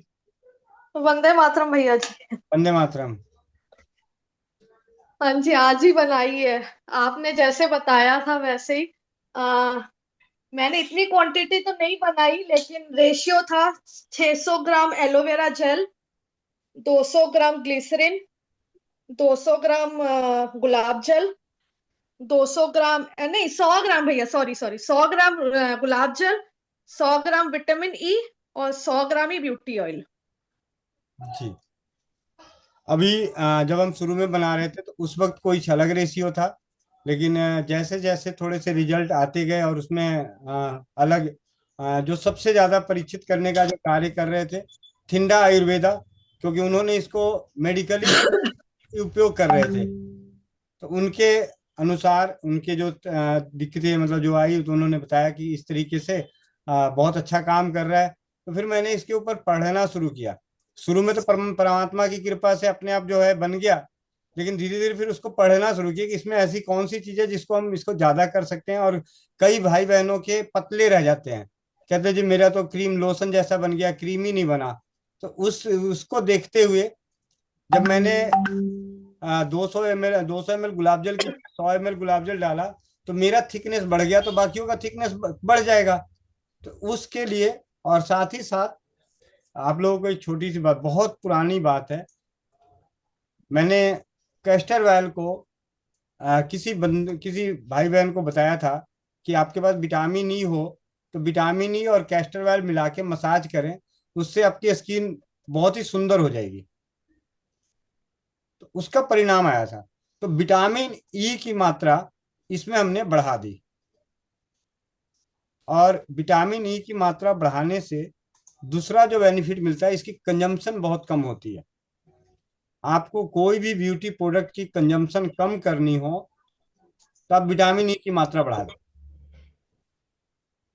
वंदे मातरम भैया जी। वंदे मातरम। हाँ जी, आज ही बनाई है। आपने जैसे बताया था वैसे ही। मैंने इतनी क्वांटिटी तो नहीं बनाई, लेकिन रेशियो था 600 ग्राम एलोवेरा जेल, 200 ग्राम ग्लिसरीन, 200 ग्राम गुलाब जल, 200 ग्राम नहीं 100 ग्राम भैया, सॉरी 100 ग्राम गुलाब जल, 100 ग्राम विटामिन ई और 100 ग्राम ही ब्यूटी ऑयल। जी। अभी जब हम शुरू में बना रहे थे तो उस वक्त कोई अलग रेशियो था, लेकिन जैसे जैसे थोड़े से रिजल्ट आते गए और उसमें अलग जो सबसे ज्यादा परीक्षित करने का जो कार्य कर रहे थे थिंडा आयुर्वेदा, क्योंकि उन्होंने इसको मेडिकली उपयोग कर रहे थे, तो उनके अनुसार उनके जो दिक्कतें मतलब जो आई तो उन्होंने बताया कि इस तरीके से बहुत अच्छा काम कर रहा है। तो फिर मैंने इसके ऊपर पढ़ना शुरू किया। शुरू में तो परमात्मा की कृपा से अपने आप जो है बन गया, लेकिन धीरे धीरे फिर उसको पढ़ना शुरू किया कि इसमें ऐसी कौन सी चीज है जिसको हम इसको ज्यादा कर सकते हैं। और कई भाई बहनों के पतले रह जाते हैं, कहते हैं जी मेरा तो क्रीम लोशन जैसा बन गया, क्रीम ही नहीं बना। तो उसको देखते हुए जब मैंने 200 ml गुलाब जल की 100 ml गुलाब जल डाला तो मेरा थिकनेस बढ़ गया, तो बाकियों का थिकनेस बढ़ जाएगा। तो उसके लिए और साथ ही साथ आप लोगों को एक छोटी सी बात, बहुत पुरानी बात है, मैंने कैस्टर ऑयल को किसी भाई बहन को बताया था कि आपके पास विटामिन ई हो तो विटामिन ई और कैस्टर ऑयल मिला के मसाज करें, उससे आपकी स्किन बहुत ही सुंदर हो जाएगी। तो उसका परिणाम आया था। तो विटामिन ई की मात्रा इसमें हमने बढ़ा दी, और विटामिन ई की मात्रा बढ़ाने से दूसरा जो बेनिफिट मिलता है, इसकी कंजम्पशन बहुत कम होती है। आपको कोई भी ब्यूटी प्रोडक्ट की कंजम्पशन कम करनी हो तो आप विटामिन ई की मात्रा बढ़ा दें,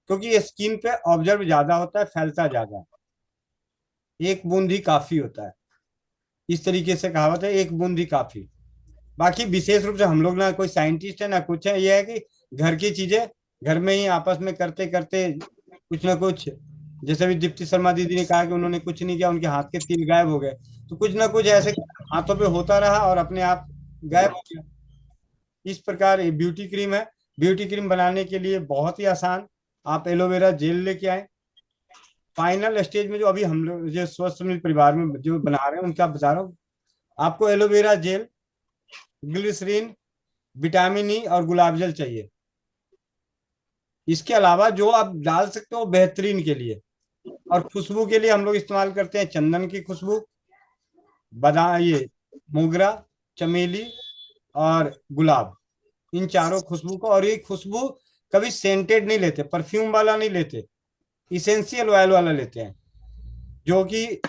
क्योंकि ये स्किन पे ऑब्जर्व ज्यादा होता है, फैलता ज्यादा है। एक बूंद ही काफी होता है, इस तरीके से कहावत है, एक बूंद ही काफी। बाकी विशेष रूप से हम लोग ना कोई साइंटिस्ट है ना कुछ है, ये है कि घर की चीजें घर में ही आपस में करते करते कुछ ना कुछ, जैसे भी दीप्ति शर्मा दीदी ने कहा कि उन्होंने कुछ नहीं किया, उनके हाथ के तिल गायब हो गए, तो कुछ ना कुछ ऐसे हाथों पे होता रहा और अपने आप गायब हो गया। इस प्रकार ये ब्यूटी क्रीम है। ब्यूटी क्रीम बनाने के लिए बहुत ही आसान, आप एलोवेरा जेल लेके आए। फाइनल स्टेज में जो अभी हम लोग जो स्वस्थ मिल परिवार में जो बना रहे हैं उनका बता रहा हूँ, आपको aloe vera gel, glycerin, vitamin E और गुलाब जल चाहिए। इसके अलावा जो आप डाल सकते हो बेहतरीन के लिए, और खुशबू के लिए हम लोग इस्तेमाल करते हैं चंदन की खुशबू, बादाम, ये मोगरा, चमेली और गुलाब, इन चारों खुशबू को। और ये खुशबू कभी सेंटेड नहीं लेते, परफ्यूम वाला नहीं लेते, इसेंशियल ऑयल वाला लेते हैं, जो कि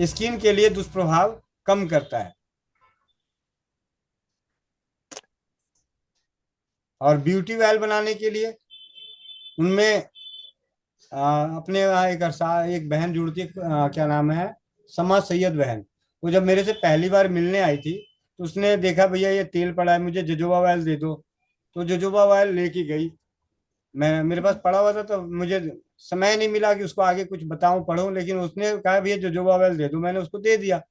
स्किन के लिए दुष्प्रभाव कम करता है। और ब्यूटी ऑयल बनाने के लिए उनमें अपने वहाँ एक बहन जुड़ती है, क्या नाम है, समा सैयद बहन। वो जब मेरे से पहली बार मिलने आई थी तो उसने देखा भैया ये तेल पड़ा है, मुझे जोजोबा ऑयल दे दो, तो जोजोबा ऑयल लेके गई। मैं मेरे पास पड़ा हुआ था तो मुझे समय नहीं मिला कि उसको आगे कुछ बताऊं पढ़ूं, लेकिन उसने कहा भैया जोजोबा ऑयल दे दो, मैंने उसको दे दिया।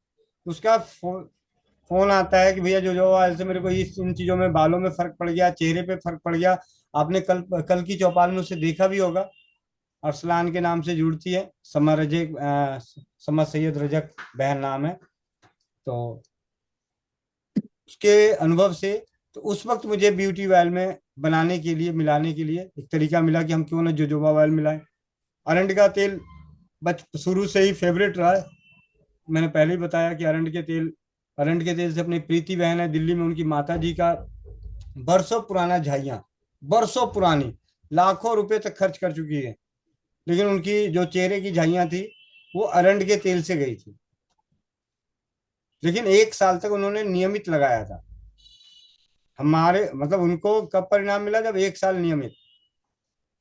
उसका फोन आता है कि भैया जोजोबा ऑयल से मेरे को इन चीजों में, बालों में फर्क पड़ गया, चेहरे पे फर्क पड़ गया। आपने कल की चौपाल में उसे देखा भी होगा, अरसलान के नाम से जुड़ती है, समा सैयद रजक बहन नाम है। तो उसके अनुभव से तो उस वक्त मुझे ब्यूटी ऑयल में बनाने के लिए, मिलाने के लिए एक तरीका मिला कि हम क्यों ना जोजोबा ऑयल मिलाएं। अरंड का तेल शुरू से ही फेवरेट रहा है। मैंने पहले ही बताया कि अरंड के तेल से अपनी प्रीति बहन है दिल्ली में, उनकी माता जी का बरसों पुराना झाइयाँ, बरसों पुरानी, लाखों रुपए तक खर्च कर चुकी है, लेकिन उनकी जो चेहरे की झाइयाँ थी वो अरंड के तेल से गई थी। लेकिन 1 साल तक उन्होंने नियमित लगाया था। हमारे मतलब उनको कब परिणाम मिला, जब 1 साल नियमित।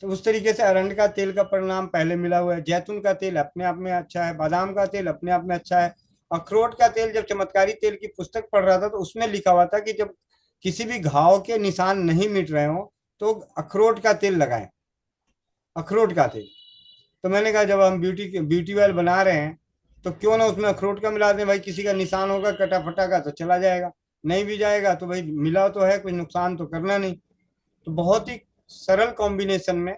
तो उस तरीके से अरंड का तेल का परिणाम पहले मिला हुआ है। जैतून का तेल अपने आप में अच्छा है, बादाम का तेल अपने आप में अच्छा है। अखरोट का तेल, जब चमत्कारी तेल की पुस्तक पढ़ रहा था तो उसमें लिखा हुआ था कि जब किसी भी घाव के निशान नहीं मिट रहे हो तो अखरोट का तेल लगाएं, अखरोट का तेल। तो मैंने कहा जब हम ब्यूटी ऑयल बना रहे हैं तो क्यों ना उसमें अखरोट का मिला दें, भाई किसी का निशान होगा कटा फटा का तो चला जाएगा, नहीं भी जाएगा तो भाई मिला तो है, कुछ नुकसान तो करना नहीं। तो बहुत ही सरल कॉम्बिनेशन में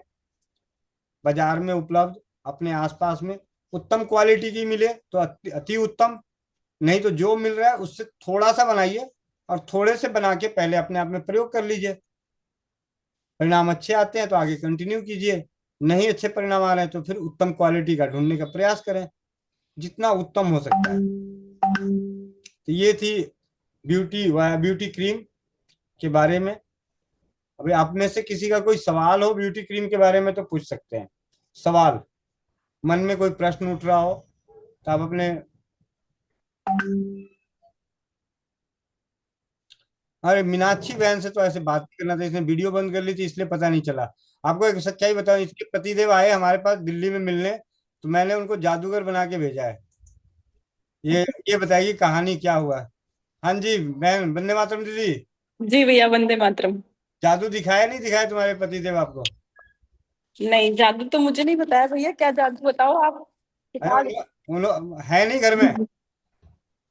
बाजार में उपलब्ध, अपने आसपास में उत्तम क्वालिटी की मिले तो अति उत्तम, नहीं तो जो मिल रहा है उससे थोड़ा सा बनाइए और थोड़े से बना के पहले अपने आप में प्रयोग कर लीजिए। परिणाम अच्छे आते हैं तो आगे कंटिन्यू कीजिए। नहीं अच्छे परिणाम आ रहे हैं तो फिर उत्तम क्वालिटी का ढूंढने का प्रयास करें, जितना उत्तम हो सकता है। तो ये थी ब्यूटी क्रीम के बारे में। अभी आप में से किसी का कोई सवाल हो ब्यूटी क्रीम के बारे में तो पूछ सकते हैं। सवाल, मन में कोई प्रश्न उठ रहा हो तो आप अपने। अरे मीनाक्षी बहन से तो ऐसे बात करना था, इसने वीडियो बंद कर ली थी इसलिए पता नहीं चला। आपको एक सच्चाई बताओ, इसके पतिदेव आए हमारे पास दिल्ली में मिलने, तो मैंने उनको जादूगर बना के भेजा है। ये बताइए कहानी क्या हुआ। हाँ जी बहन, वंदे मातरम दीदी। जी भैया, वंदे मातरम। जादू दिखाया नहीं दिखाया तुम्हारे पतिदेव आपको? नहीं, जादू तो मुझे नहीं बताया भैया, क्या जादू बताओ आप। सिखा दो। उन लोग है नहीं घर में?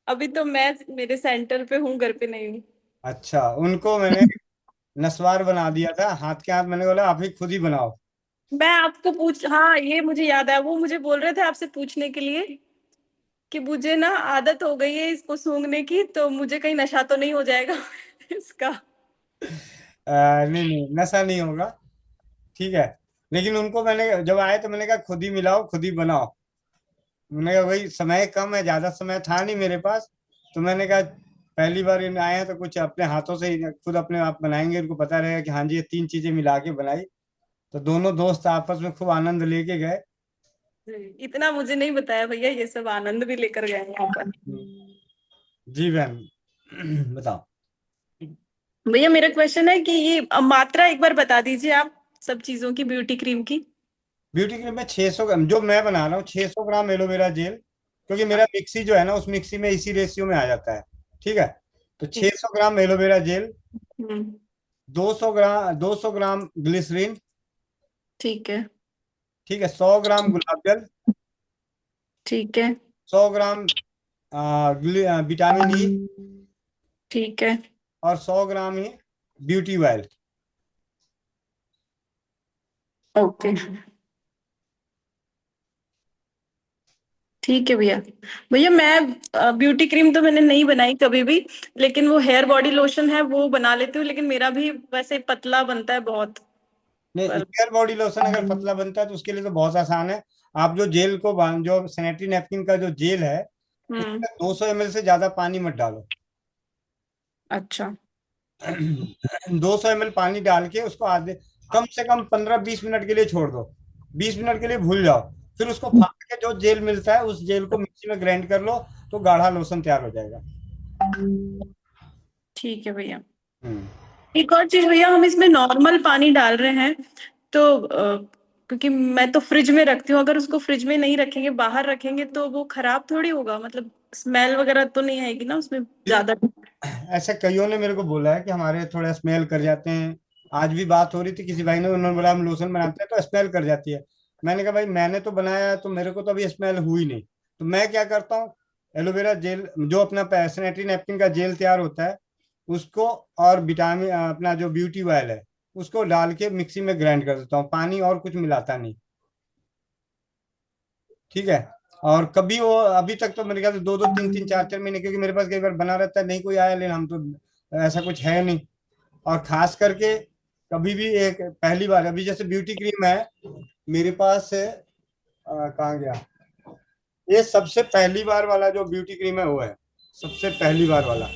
अभी तो मैं मेरे सेंटर पे हूँ, घर पे नहीं हूँ। अच्छा, उनको मैंने नस्वार बना दिया था हाथ के हाथ, मैंने बोला आप ही खुद ही बनाओ। मैं आपको हाँ, ये मुझे याद है, वो मुझे बोल रहे थे आपसे पूछने के लिए कि मुझे ना आदत हो गई है इसको सूंघने की, तो मुझे कहीं नशा तो नहीं हो जाएगा इसका। नहीं नहीं, नशा नहीं होगा, ठीक है। लेकिन उनको मैंने जब आए तो मैंने कहा खुद ही मिलाओ खुद ही बनाओ। मैंने कहा भाई समय कम है, ज्यादा समय था नहीं मेरे पास, तो मैंने कहा पहली बार इन आए हैं तो कुछ अपने हाथों से ही खुद अपने आप बनाएंगे, उनको पता रहेगा कि हाँ जी ये 3 चीजें मिला के बनाई। तो दोनों दोस्त आपस में खूब आनंद लेके गए। इतना मुझे नहीं बताया भैया, ये सब आनंद भी लेकर गए यहाँ पर। जी बहन बताओ। भैया मेरा क्वेश्चन है कि ये मात्रा एक बार बता दीजिए आप सब चीजों की, ब्यूटी क्रीम की। ब्यूटी क्रीम में 600 ग्राम जो मैं बना रहा हूँ, 600 ग्राम एलोवेरा जेल, क्योंकि मेरा मिक्सी जो है ना उस मिक्सी में इसी रेशियो में आ जाता है, ठीक है। तो 600 ग्राम एलोवेरा जेल, 200 ग्राम ग्लिसरीन, ठीक है। ठीक है, 100 ग्राम गुलाब जल, ठीक है। 100 ग्राम विटामिन ई, ठीक है। और 100 ग्राम ही ब्यूटी ऑयल। ओके, ठीक है भैया। भैया मैं ब्यूटी क्रीम तो मैंने नहीं बनाई कभी भी, लेकिन वो हेयर बॉडी लोशन है वो बना लेती हूँ, लेकिन मेरा भी वैसे पतला बनता है बहुत। नहीं, हेयर बॉडी लोशन अगर पतला बनता है तो उसके लिए तो बहुत आसान है। आप जो जेल को जो सैनिटरी नैपकिन का जो जेल है उसमें 200 ml से ज्यादा पानी मत डालो। अच्छा। 200 ml पानी डाल के उसको आधे कम से कम 15-20 मिनट के लिए छोड़ दो। 20 मिनट के लिए भूल जाओ, फिर उसको फाड़ के जो जेल मिलता है उस जेल को मिक्सी में ग्राइंड कर लो, तो गाढ़ा लोशन तैयार हो जाएगा। ठीक है भैया। एक और चीज भैया, हम इसमें नॉर्मल पानी डाल रहे हैं तो क्योंकि मैं तो फ्रिज में रखती हूँ, अगर उसको फ्रिज में नहीं रखेंगे बाहर रखेंगे तो वो खराब थोड़ी होगा, मतलब स्मेल वगैरह तो नहीं आएगी ना उसमें ज्यादा? ऐसा कईयों ने मेरे को बोला है कि हमारे थोड़ा स्मेल कर जाते हैं। आज भी बात हो रही थी, किसी भाई ने, उन्होंने बोला हम लोशन बनाते हैं तो स्मेल कर जाती है। मैंने कहा भाई मैंने तो बनाया है तो मेरे को तो अभी स्मेल हुई नहीं। तो मैं क्या करता हूँ, एलोवेरा जेल जो अपना सैनिटरी नैपकिन का जेल तैयार होता है उसको, और विटामिन अपना जो ब्यूटी ऑयल है उसको डाल के मिक्सी में ग्राइंड कर देता हूँ, पानी और कुछ मिलाता नहीं, ठीक है। और कभी वो अभी तक तो मेरे ख्याल से 2-2, 3-3, 4-4 महीने, क्योंकि मेरे पास कई बार बना रहता है नहीं कोई आया, लेकिन हम तो ऐसा कुछ है नहीं। और खास करके कभी भी एक पहली बार, अभी जैसे ब्यूटी क्रीम है मेरे पास है, कहाँ गया ये सबसे पहली बार वाला जो ब्यूटी क्रीम है वो है सबसे पहली बार वाला।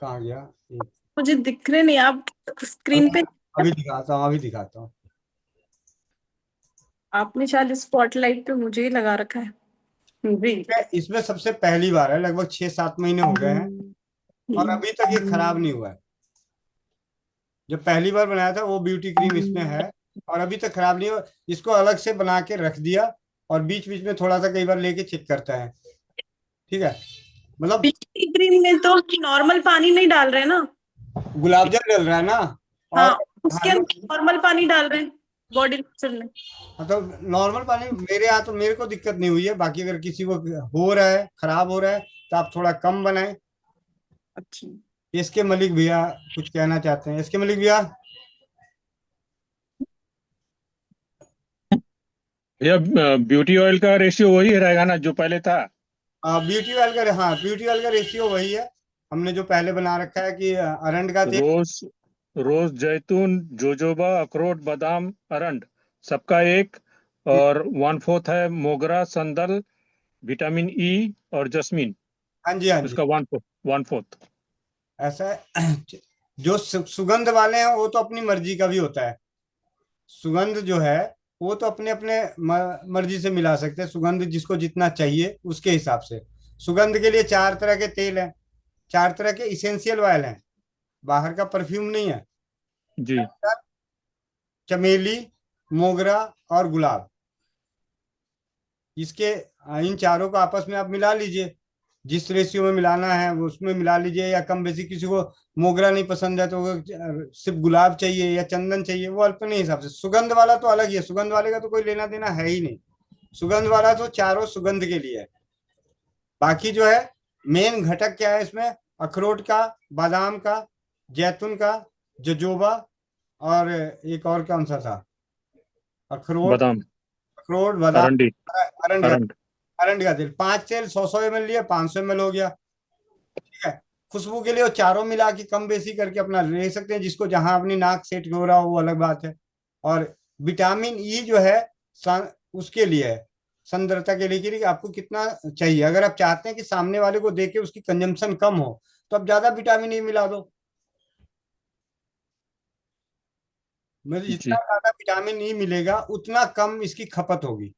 कहाँ गया? मुझे दिख रहे नहीं आप स्क्रीन पे। अभी दिखाता हूँ। आपने शायद स्पॉटलाइट पे मुझे ही लगा रखा है। इसमें सबसे पहली बार है, लगभग 6-7 महीने हो गए हैं और अभी तक ये खराब नहीं हुआ है। जो पहली बार बनाया था वो ब्यूटी क्रीम इसमें है और अभी तक खराब नहीं हुआ। इसको अलग से बना के रख दिया और बीच बीच में थोड़ा सा कई बार लेके चेक करता है, ठीक है। मतलब ब्यूटी क्रीम में तो नॉर्मल पानी नहीं डाल रहे ना, गुलाब जल डल रहा है ना, हाँ उसके अंदर नॉर्मल पानी डाल रहे हैं बॉडी लोशन में। तो नॉर्मल पानी मेरे यहाँ तो मेरे को दिक्कत नहीं हुई है, बाकी अगर किसी को हो रहा है खराब हो रहा है तो आप थोड़ा कम बनाएं। अच्छा, इसके मलिक भैया कुछ कहना चाहते हैं? इसके मलिक भैया भैया ब्यूटी ऑयल का रेशियो वही रहेगा ना जो पहले था? ब्यूटी ऑयल का, हाँ ब्यूटी ऑयल का रेशियो वही है, हमने जो पहले बना रखा है कि अरंड का तेल, रोज, जैतून, जोजोबा, अखरोट, बादाम, अरंड, सबका एक, और 1/4 है मोगरा, संदल, विटामिन ई और जस्मीन, हाँ जी, हाँ जी, उसका 1/4। ऐसा है। जो सुगंध वाले हैं वो तो अपनी मर्जी का भी होता है। सुगंध जो है वो तो अपने अपने मर्जी से मिला सकते हैं, सुगंध जिसको जितना चाहिए उसके हिसाब से। सुगंध के लिए 4 तरह के तेल हैं, 4 तरह के इसेंशियल ऑयल हैं, बाहर का परफ्यूम नहीं है। जी, चमेली, मोगरा और गुलाब, इसके इन चारों को आपस में आप मिला लीजिए, जिस रेशियो में मिलाना है वो उसमें मिला लीजिए, या कम बेसी। किसी को मोगरा नहीं पसंद है तो वो सिर्फ गुलाब चाहिए या चंदन चाहिए, वो अपने हिसाब से। सुगंध वाला तो अलग ही है, सुगंध वाले का तो कोई लेना देना है ही नहीं। सुगंध वाला तो चारों सुगंध के लिए है। बाकी जो है मेन घटक क्या है इसमें, अखरोट का, बादाम का, जैतून का, जजोबा, और एक और कौन सा था, अखरोट, बादाम, अखरोट, बादाम, अरंडी, अरंड का, अरंड। अरंड का तेल। 5 तेल 100 ml लिया, 500 ml हो गया। ठीक है। खुशबू के लिए वो चारों मिला के कम बेसी करके अपना ले सकते हैं, जिसको जहां अपनी नाक सेट हो रहा हो वो अलग बात है। और विटामिन ई जो है उसके लिए है, सांद्रता के लिए, कि आपको कितना चाहिए। अगर आप चाहते हैं कि सामने वाले को देख के उसकी कंजम्पशन कम हो तो आप ज्यादा विटामिन ई मिला दो। मतलब जितना ज्यादा विटामिन ई मिलेगा उतना कम इसकी खपत होगी।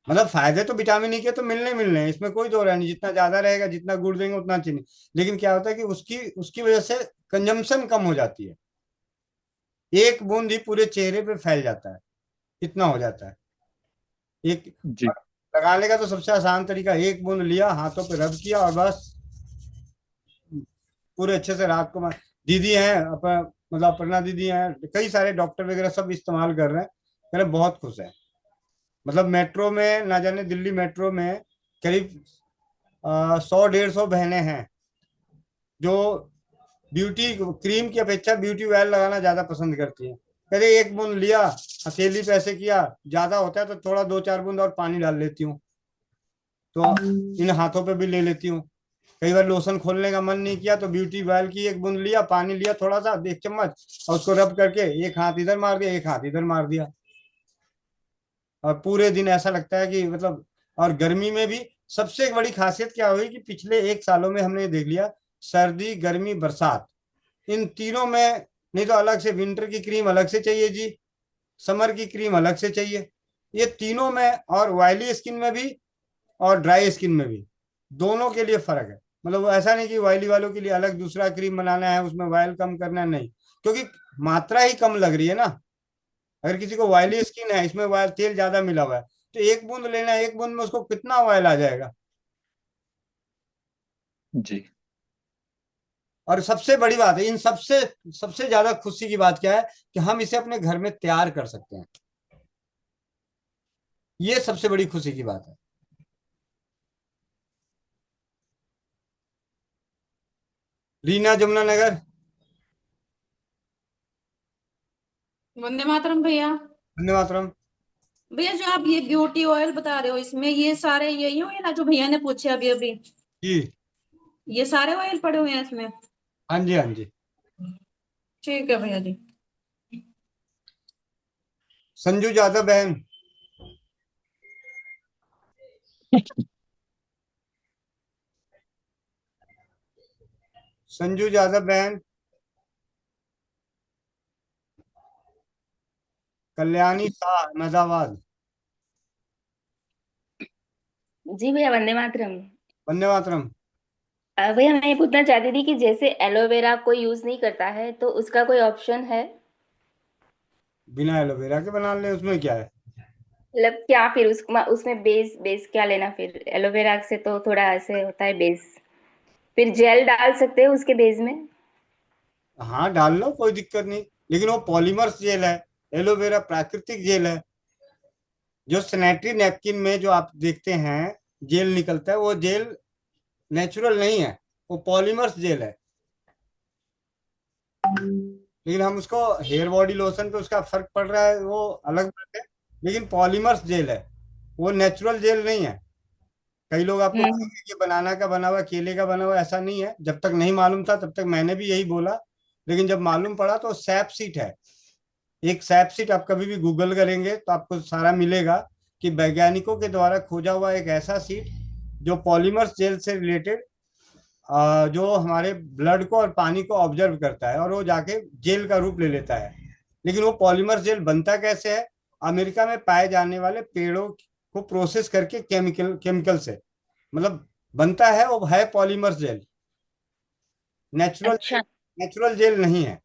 मतलब फायदे तो विटामिन ई के तो मिलने मिलने हैं, इसमें कोई दो राय नहीं। जितना ज्यादा रहेगा, जितना गुड़ देंगे उतना चीनी। लेकिन क्या होता है कि उसकी उसकी वजह से कंजम्पशन कम हो जाती है। एक बूंद ही पूरे चेहरे पे फैल जाता है, इतना हो जाता है। एक जी, लगाने का तो सबसे आसान तरीका, एक बूंद लिया, हाथों पे रब किया और बस पूरे अच्छे से रात को। दीदी हैं मतलब अपर्णा दीदी हैं, कई सारे डॉक्टर वगैरह सब इस्तेमाल कर रहे हैं, कह रहे बहुत खुश है। मतलब मेट्रो में, ना जाने दिल्ली मेट्रो में करीब 100-150 बहनें हैं जो ब्यूटी क्रीम की अपेक्षा ब्यूटी ऑयल लगाना ज्यादा पसंद करती हैं। कहते एक बूंद लिया, हथेली पे ऐसे किया, ज्यादा होता है तो थोड़ा 2-4 बूंद और पानी डाल लेती हूँ, तो इन हाथों पे भी ले लेती हूँ। कई बार लोशन खोलने का मन नहीं किया तो ब्यूटी ऑयल की एक बूंद लिया, पानी लिया थोड़ा सा, 1 चम्मच, और उसको रब करके एक हाथ इधर मार दिया, एक हाथ इधर मार दिया, और पूरे दिन ऐसा लगता है कि मतलब। और गर्मी में भी सबसे एक बड़ी खासियत क्या हुई कि पिछले 1 सालों में हमने देख लिया, सर्दी, गर्मी, बरसात, इन तीनों में नहीं तो अलग से विंटर की क्रीम अलग से चाहिए जी, समर की क्रीम अलग से चाहिए, ये तीनों में। और ऑयली स्किन में भी और ड्राई स्किन में भी, दोनों के लिए फर्क है। मतलब ऐसा नहीं कि ऑयली वालों के लिए अलग दूसरा क्रीम बनाना है, उसमें ऑयल कम करना है, नहीं, क्योंकि मात्रा ही कम लग रही है ना। अगर किसी को ऑयली स्किन है, इसमें ऑयल तेल ज्यादा मिला हुआ है, तो एक बूंद लेना है, एक बूंद में उसको कितना ऑयल आ जाएगा। जी। और सबसे बड़ी बात है, इन सबसे सबसे ज्यादा खुशी की बात क्या है कि हम इसे अपने घर में तैयार कर सकते हैं। ये सबसे बड़ी खुशी की बात है। रीना, जमुनानगर। वंदे मातरम भैया। वंदे मातरम। भैया जो आप ये ब्यूटी ऑयल बता रहे हो, इसमें ये सारे यही होंगे ना जो भैया ने पूछे अभी अभी? जी, ये सारे ऑयल पड़े हुए हैं इसमें? हाँ जी, हाँ जी। ठीक है भैया जी। संजू यादव बहन। संजू यादव बहन। कल्याणी शाह, अहमदाबाद। जी भैया, वंदे मातरम। वंदे मातरम। भैया मैं ये पूछना चाहती थी कि जैसे एलोवेरा कोई यूज नहीं करता है तो उसका कोई ऑप्शन है? बिना एलोवेरा के बना लें, उसमें क्या है। मतलब क्या फिर उसमें बेस बेस क्या लेना फिर? एलोवेरा से तो थोड़ा ऐसे होता है बेस, फिर जेल डाल सकते हैं उसके बेस में? हाँ डाल लो, कोई दिक्कत नहीं, लेकिन वो पॉलीमर्स जेल है, एलोवेरा प्राकृतिक जेल है। जो सैनिटरी नैपकिन में जो आप देखते हैं जेल निकलता है, वो जेल नेचुरल नहीं है, वो पॉलीमर्स जेल है। लेकिन हम उसको हेयर बॉडी लोशन पे उसका फर्क पड़ रहा है, वो अलग बात है, लेकिन पॉलीमर्स जेल है, वो नेचुरल जेल नहीं है। कई लोग आपको बोलेंगे कि बनाना का बना हुआ, केले का बना हुआ, ऐसा नहीं है। जब तक नहीं मालूम था तब तक मैंने भी यही बोला, लेकिन जब मालूम पड़ा तो सैप सीट है। एक सैप सीट आप कभी भी गूगल करेंगे तो आपको सारा मिलेगा कि वैज्ञानिकों के द्वारा खोजा हुआ एक ऐसा सीट जो पॉलीमर्स जेल से रिलेटेड, जो हमारे ब्लड को और पानी को ऑब्जर्व करता है और वो जाके जेल का रूप ले लेता है। लेकिन वो पॉलीमर जेल बनता कैसे है? अमेरिका में पाए जाने वाले पेड़ों को प्रोसेस करके केमिकल से मतलब बनता है, वो है पॉलीमर जेल। नेचुरल अच्छा। नेचुरल जेल नहीं है।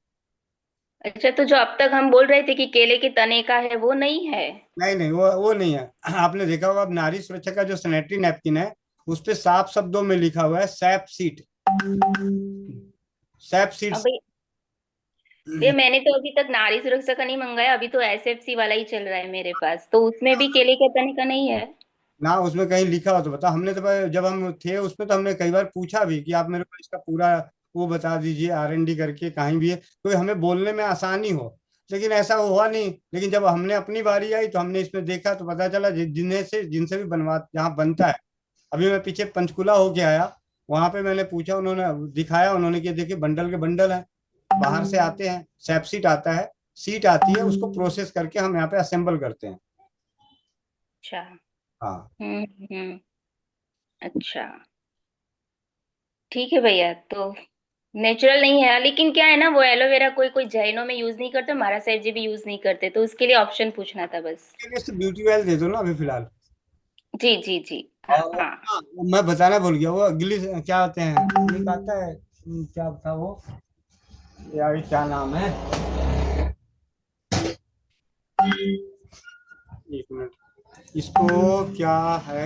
अच्छा, तो जो अब तक हम बोल रहे थे कि केले के तने का है, वो नहीं है? नहीं नहीं, वो नहीं है। आपने देखा होगा अब नारी सुरक्षा का जो सैनिटरी नैपकिन है उस पे साफ शब्दों में लिखा हुआ है सैप सीट। SAP seat. अभी ये मैंने तो अभी तक नारी सुरक्षा का नहीं मंगाया, अभी तो एसएफसी वाला ही चल रहा है मेरे पास, तो उसमें भी केले के तने का नहीं है? ना उसमें कहीं लिखा हो तो बता। हमने तो जब हम थे उसमें तो हमने कई बार पूछा भी कि आप मेरे को इसका पूरा वो बता दीजिए R&D करके कहीं भी है, तो हमें बोलने में आसानी हो। लेकिन ऐसा हुआ नहीं। लेकिन जब हमने अपनी बारी आई तो हमने इसमें देखा तो पता चला जिनसे भी बनवा जहाँ बनता है। अभी मैं पीछे पंचकुला होके आया, वहां पे मैंने पूछा, उन्होंने दिखाया, उन्होंने कि देखिए बंडल के बंडल हैं, बाहर से आते हैं, सैपसीट आता है, सीट आती है, उसको प्रोसेस करके हम यहाँ पे असेंबल करते हैं। अच्छा। हाँ। हम्म। अच्छा, ठीक है भैया। तो नेचुरल नहीं है, लेकिन क्या है ना, वो एलोवेरा कोई कोई जैनों में यूज नहीं करते, महाराज साहब जी भी यूज नहीं करते, तो उसके लिए ऑप्शन पूछना था बस। ब्यूटी ऑयल दे दो ना अभी फिलहाल। जी जी जी। और हाँ। हाँ, मैं बताना भूल गया, वो गिली क्या होते हैं, एक आता है, क्या था वो यार, क्या नाम है, एक मिनट, इसको क्या है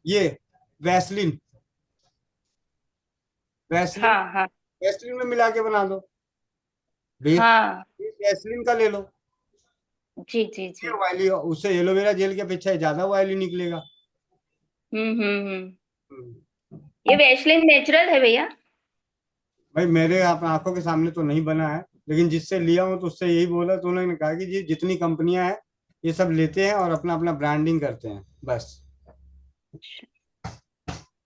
ये वैसलीन। वैसलीन, हाँ हाँ वैसलीन में मिला के बना दो। बेस हाँ। वैसलीन का ले लो। जी जी जी। ऑयली, उससे एलोवेरा जेल के अपेक्षा ज्यादा ऑयली निकलेगा। हम्म। ये वैसलीन नेचुरल है भैया? भाई मेरे आंखों के सामने तो नहीं बना है, लेकिन जिससे लिया हूं तो उससे यही बोला, तो उन्होंने कहा कि जी जितनी कंपनियां हैं ये सब लेते हैं और अपना अपना ब्रांडिंग करते हैं बस।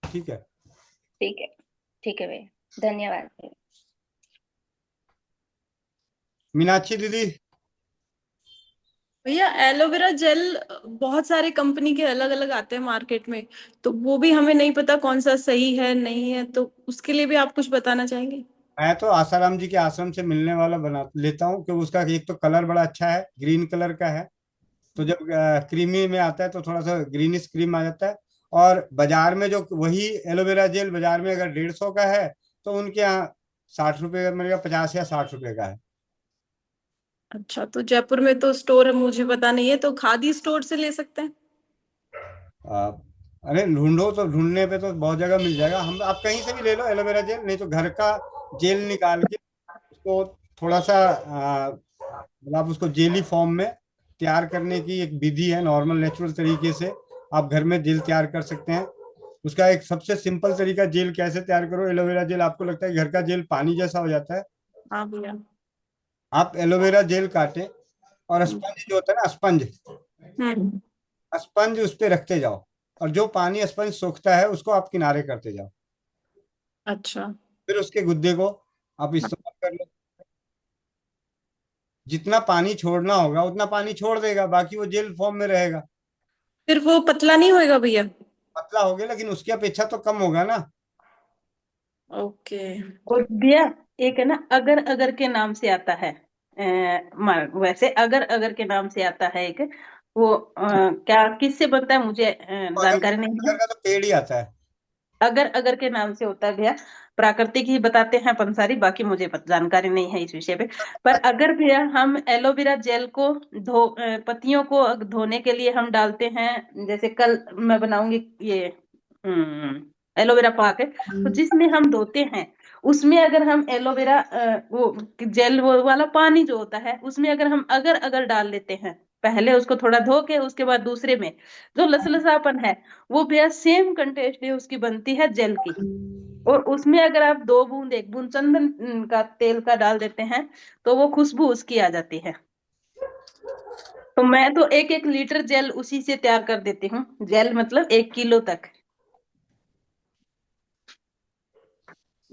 ठीक है। ठीक है, ठीक है भैया, धन्यवाद भैया। मीनाक्षी दीदी। भैया एलोवेरा जेल बहुत सारे कंपनी के अलग अलग आते हैं मार्केट में, तो वो भी हमें नहीं पता कौन सा सही है नहीं है, तो उसके लिए भी आप कुछ बताना चाहेंगे? मैं तो आसाराम जी के आश्रम से मिलने वाला बना लेता हूँ, क्योंकि उसका एक तो कलर बड़ा अच्छा है, ग्रीन कलर का है। तो जब क्रीमी में आता है तो थोड़ा सा ग्रीनिश क्रीम आ जाता है। और बाजार में जो वही एलोवेरा जेल बाजार में अगर 150 का है तो उनके यहाँ 60 रुपये का मिलेगा, 50 या 60 रुपये का है। अच्छा, तो जयपुर में तो स्टोर है मुझे पता नहीं है, तो खादी स्टोर से ले सकते हैं? आ, अरे ढूंढो तो, ढूंढने पे तो बहुत जगह मिल जाएगा। हम आप कहीं से भी ले लो एलोवेरा जेल, नहीं तो घर का जेल निकाल के उसको थोड़ा सा मतलब आप उसको जेली फॉर्म में तैयार करने की एक विधि है, नॉर्मल नेचुरल तरीके से आप घर में जेल तैयार कर सकते हैं। उसका एक सबसे सिंपल तरीका, जेल कैसे तैयार करो, एलोवेरा जेल, आपको लगता है घर का जेल पानी जैसा हो जाता है, हाँ भैया। आप एलोवेरा जेल काटें और स्पंज जो होता है ना, स्पंज, हम्म। स्पंज उस पे रखते जाओ, और जो पानी स्पंज सोखता है उसको आप किनारे करते जाओ। अच्छा। फिर उसके गुद्दे को आप इस्तेमाल कर लो। जितना पानी छोड़ना होगा उतना पानी छोड़ देगा, बाकी वो जेल फॉर्म में रहेगा। फिर वो पतला नहीं होएगा भैया? पतला हो गया लेकिन उसकी अपेक्षा तो कम होगा ना। ओके। और भैया एक है ना, अगर अगर के नाम से आता है, वैसे अगर अगर के नाम से आता है एक, वो क्या किससे बनता है मुझे अगर जानकारी नहीं है। अगर का तो पेड़ ही आता है। अगर अगर के नाम से होता है भैया, प्राकृतिक ही बताते हैं पंसारी, बाकी मुझे जानकारी नहीं है इस विषय पे। पर अगर भैया हम एलोवेरा जेल को पत्तियों को धोने के लिए हम डालते हैं, जैसे कल मैं बनाऊंगी ये एलोवेरा पाक है, तो जिसमें हम धोते हैं उसमें अगर हम एलोवेरा वो जेल वो वाला पानी जो होता है उसमें अगर हम अगर अगर डाल लेते हैं, पहले उसको थोड़ा धो के उसके बाद दूसरे में जो लसलसापन है, वो भैया सेम कंटेस्ट उसकी बनती है जेल की। और उसमें अगर आप 2 बूंद 1 बूंद चंदन का तेल का डाल देते हैं तो वो खुशबू उसकी आ जाती है। तो मैं तो 1-1 लीटर जेल उसी से तैयार कर देती हूँ, जेल मतलब 1 किलो तक।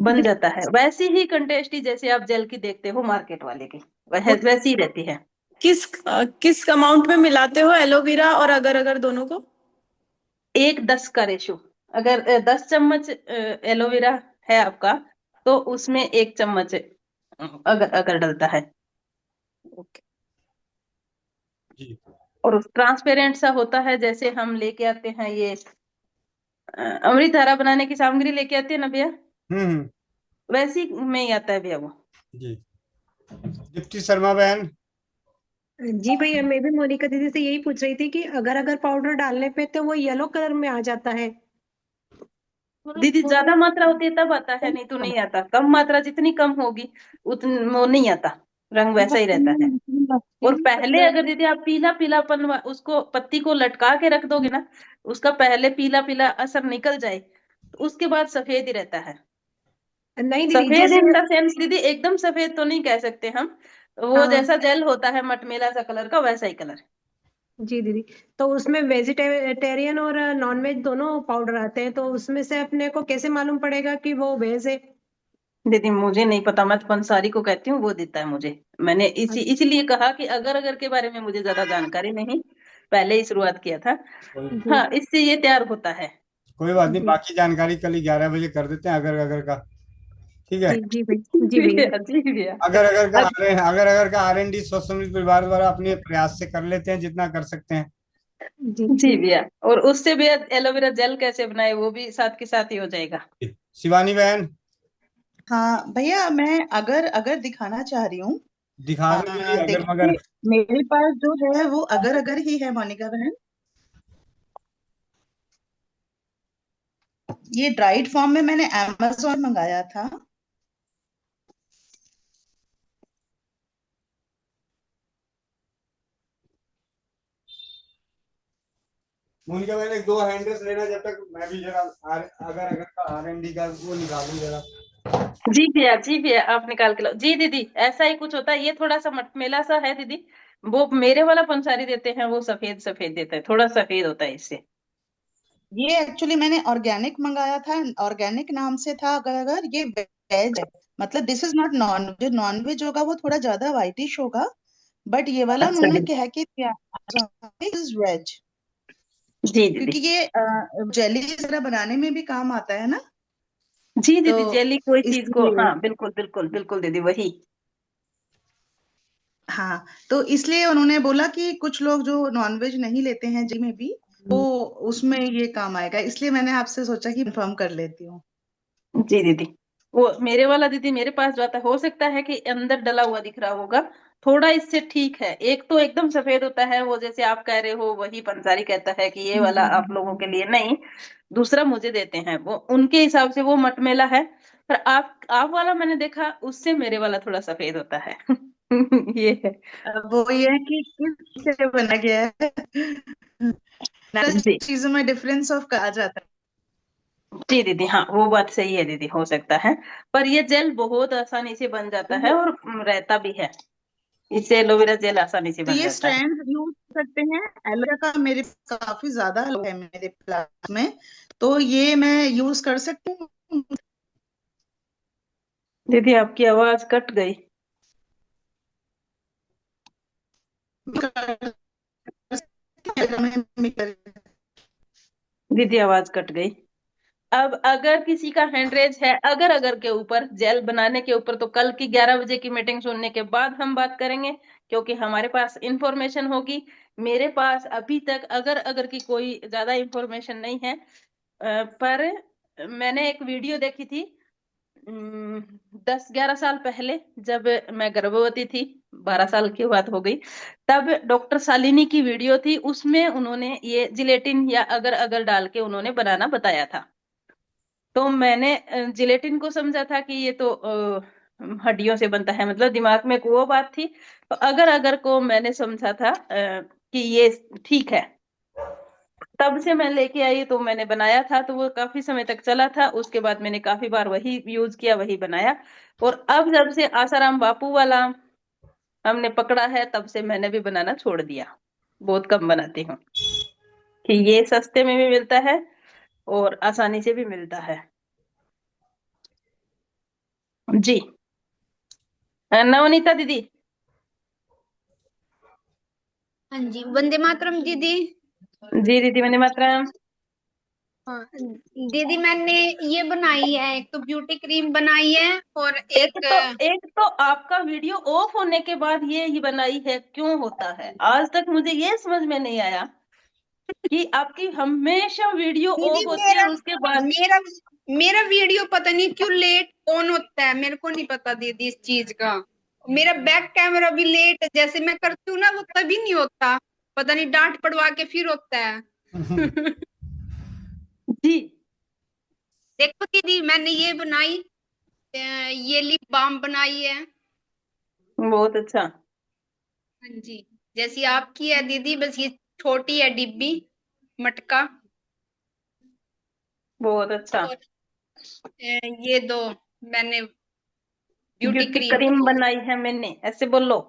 बन जाता है। वैसी ही कंटेस्टी जैसे आप जेल की देखते हो मार्केट वाले की, वैसी ही रहती है। किस अमाउंट में मिलाते हो एलोवेरा और अगर अगर दोनों को? 1:10 का रेशो। अगर 10 चम्मच एलोवेरा है आपका तो उसमें 1 चम्मच अगर अगर डलता है। जी। और ट्रांसपेरेंट सा होता है, जैसे हम लेके आते हैं ये अमृत धारा बनाने की सामग्री लेके आते हैं ना भैया, हम्म। वैसी में ही आता है भैया वो। जी। दीप्ति शर्मा बहन। जी भैया, मैं भी मोनिका दीदी से यही पूछ रही थी कि अगर अगर पाउडर डालने पे तो वो येलो कलर में आ जाता है। दीदी ज्यादा मात्रा होती है तब आता है, नहीं तो नहीं आता। कम मात्रा जितनी कम होगी उतनी वो नहीं आता, रंग वैसा ही रहता है। और पहले अगर दीदी आप पीला पीलापन उसको पत्ती को लटका के रख दोगे ना, उसका पहले पीला पीला असर निकल जाए तो उसके बाद सफेद ही रहता है। नहीं दीदी, सफेद जैसे इन द सेंस दीदी एकदम सफेद तो नहीं कह सकते हम, वो जैसा जेल होता है मटमेला सा कलर का, वैसा ही कलर। जी दीदी, तो उसमें वेजिटेरियन और नॉन वेज दोनों पाउडर आते हैं, तो उसमें से अपने को कैसे मालूम पड़ेगा कि वो वेज है? दीदी मुझे नहीं पता, मैं तो पंसारी को कहती हूँ, वो देता है मुझे। मैंने इसलिए कहा कि अगर अगर के बारे में मुझे ज्यादा जानकारी नहीं, पहले ही शुरुआत किया था। हाँ, इससे ये तैयार होता है। कोई बात नहीं, बाकी जानकारी कल 11 बजे कर देते हैं अगर अगर का। ठीक है। जी भैया, जी भैया। जी भैया। अगर अगर का R&D स्वसमित परिवार द्वारा अपने प्रयास से कर लेते हैं जितना कर सकते हैं। जी भैया, और उससे भी एलोवेरा जेल कैसे बनाए वो भी साथ के साथ ही हो जाएगा। शिवानी बहन। हाँ भैया, मैं अगर अगर दिखाना चाह रही हूँ। दिखा दो दीदी, अगर मगर। देखिए, मेरे पास जो है वो अगर अगर ही है मोनिका बहन। ये ड्राइड फॉर्म में मैंने Amazon मंगाया था। मोनिका बहन, एक 2 हैंडल्स लेना जब तक मैं भी जरा अगर अगर का R&D का वो निकालूं जरा। जी भैया, जी भैया, आप निकाल के लो। जी दीदी, ऐसा ही कुछ होता है, ये थोड़ा सा मटमेला सा है दीदी। वो मेरे वाला पंसारी देते हैं, वो सफेद सफेद देता है, थोड़ा सफेद होता है इससे। ये एक्चुअली मैंने ऑर्गेनिक मंगाया था, ऑर्गेनिक नाम से था। अगर अगर ये वेज है, मतलब दिस इज नॉट नॉन। जो नॉन वेज होगा वो थोड़ा ज्यादा व्हाइटिश होगा, बट ये वाला अच्छा उन्होंने दीदी। कहा कि इज वेज। जी क्योंकि दीदी। ये जेली वगैरह बनाने में भी काम आता है ना। जी तो दीदी, जेली कोई चीज को, इसलिए, हाँ बिल्कुल बिल्कुल बिल्कुल दीदी, वही। हाँ, तो इसलिए उन्होंने बोला कि कुछ लोग जो नॉनवेज नहीं लेते हैं जी में भी, तो उसमें ये काम आएगा। इसलिए मैंने आपसे सोचा कि कंफर्म कर लेती हूँ। जी दीदी, वो मेरे वाला दीदी मेरे पास जो आता है, हो सकता है कि अंदर डला हुआ दिख रहा होगा, थोड़ा इससे ठीक है। एक तो एकदम सफेद होता है, वो जैसे आप कह रहे हो, वही पंसारी कहता है कि ये वाला आप लोगों के लिए नहीं, दूसरा मुझे देते हैं, वो उनके हिसाब से वो मटमेला है। पर आप वाला मैंने देखा, उससे मेरे वाला थोड़ा सफेद होता है। ये है। अब वो ये है कि किस से बना गया है। जी चीजों में डिफरेंस ऑफ कहा जाता है। जी दीदी, हाँ वो बात सही है दीदी, हो सकता है। पर ये जेल बहुत आसानी से बन जाता है और रहता भी है, इससे एलोवेरा जेल आसानी से तो बन ये जाता है। स्ट्रैंड यूज करते हैं। एलोवेरा का मेरे पास काफी ज्यादा है मेरे प्लांट में, तो ये मैं यूज कर सकती हूँ। दीदी आपकी आवाज कट गई। दीदी आवाज कट गई। अब अगर किसी का हैंडरेज है अगर के ऊपर, जेल बनाने के ऊपर, तो कल की 11 बजे की मीटिंग सुनने के बाद हम बात करेंगे, क्योंकि हमारे पास इंफॉर्मेशन होगी। मेरे पास अभी तक अगर की कोई ज्यादा इंफॉर्मेशन नहीं है। पर मैंने एक वीडियो देखी थी 10-11 साल पहले, जब मैं गर्भवती थी, 12 साल की बात हो गई, तब डॉक्टर शालिनी की वीडियो थी, उसमें उन्होंने ये जिलेटिन या अगर डाल के उन्होंने बनाना बताया था। तो मैंने जिलेटिन को समझा था कि ये तो हड्डियों से बनता है, मतलब दिमाग में वो बात थी। तो अगर को मैंने समझा था कि ये ठीक है, तब से मैं लेके आई, तो मैंने बनाया था, तो वो काफी समय तक चला था। उसके बाद मैंने काफी बार वही यूज किया, वही बनाया। और अब जब से आसाराम बापू वाला हमने पकड़ा है, तब से मैंने भी बनाना छोड़ दिया, बहुत कम बनाती हूँ, कि ये सस्ते में भी मिलता है और आसानी से भी मिलता है। जी। नवनीता दीदी। हाँ जी, वंदे मातरम दीदी। जी दीदी वंदे मातरम। हाँ, दीदी मैंने ये बनाई है, एक तो ब्यूटी क्रीम बनाई है और एक तो आपका वीडियो ऑफ होने के बाद ये ही बनाई है, क्यों होता है? आज तक मुझे ये समझ में नहीं आया कि आपकी हमेशा वीडियो दीदी ऑफ होती है उसके बाद। मेरा मेरा वीडियो पता नहीं क्यों लेट ऑन होता है, मेरे को नहीं पता दीदी इस चीज का। मेरा बैक कैमरा भी लेट, जैसे मैं करती हूँ ना वो तभी नहीं होता, पता नहीं डांट पड़वा के फिर होता है। जी देखो दीदी मैंने ये बनाई, ये लिप बाम बनाई है। बहुत अच्छा। हाँ जी, जैसी आपकी है दीदी, बस ये छोटी है डिब्बी मटका। बहुत अच्छा। और ये दो मैंने ब्यूटी ब्यूटी क्रीम क्रीम की। बनाई है मैंने, ऐसे बोलो।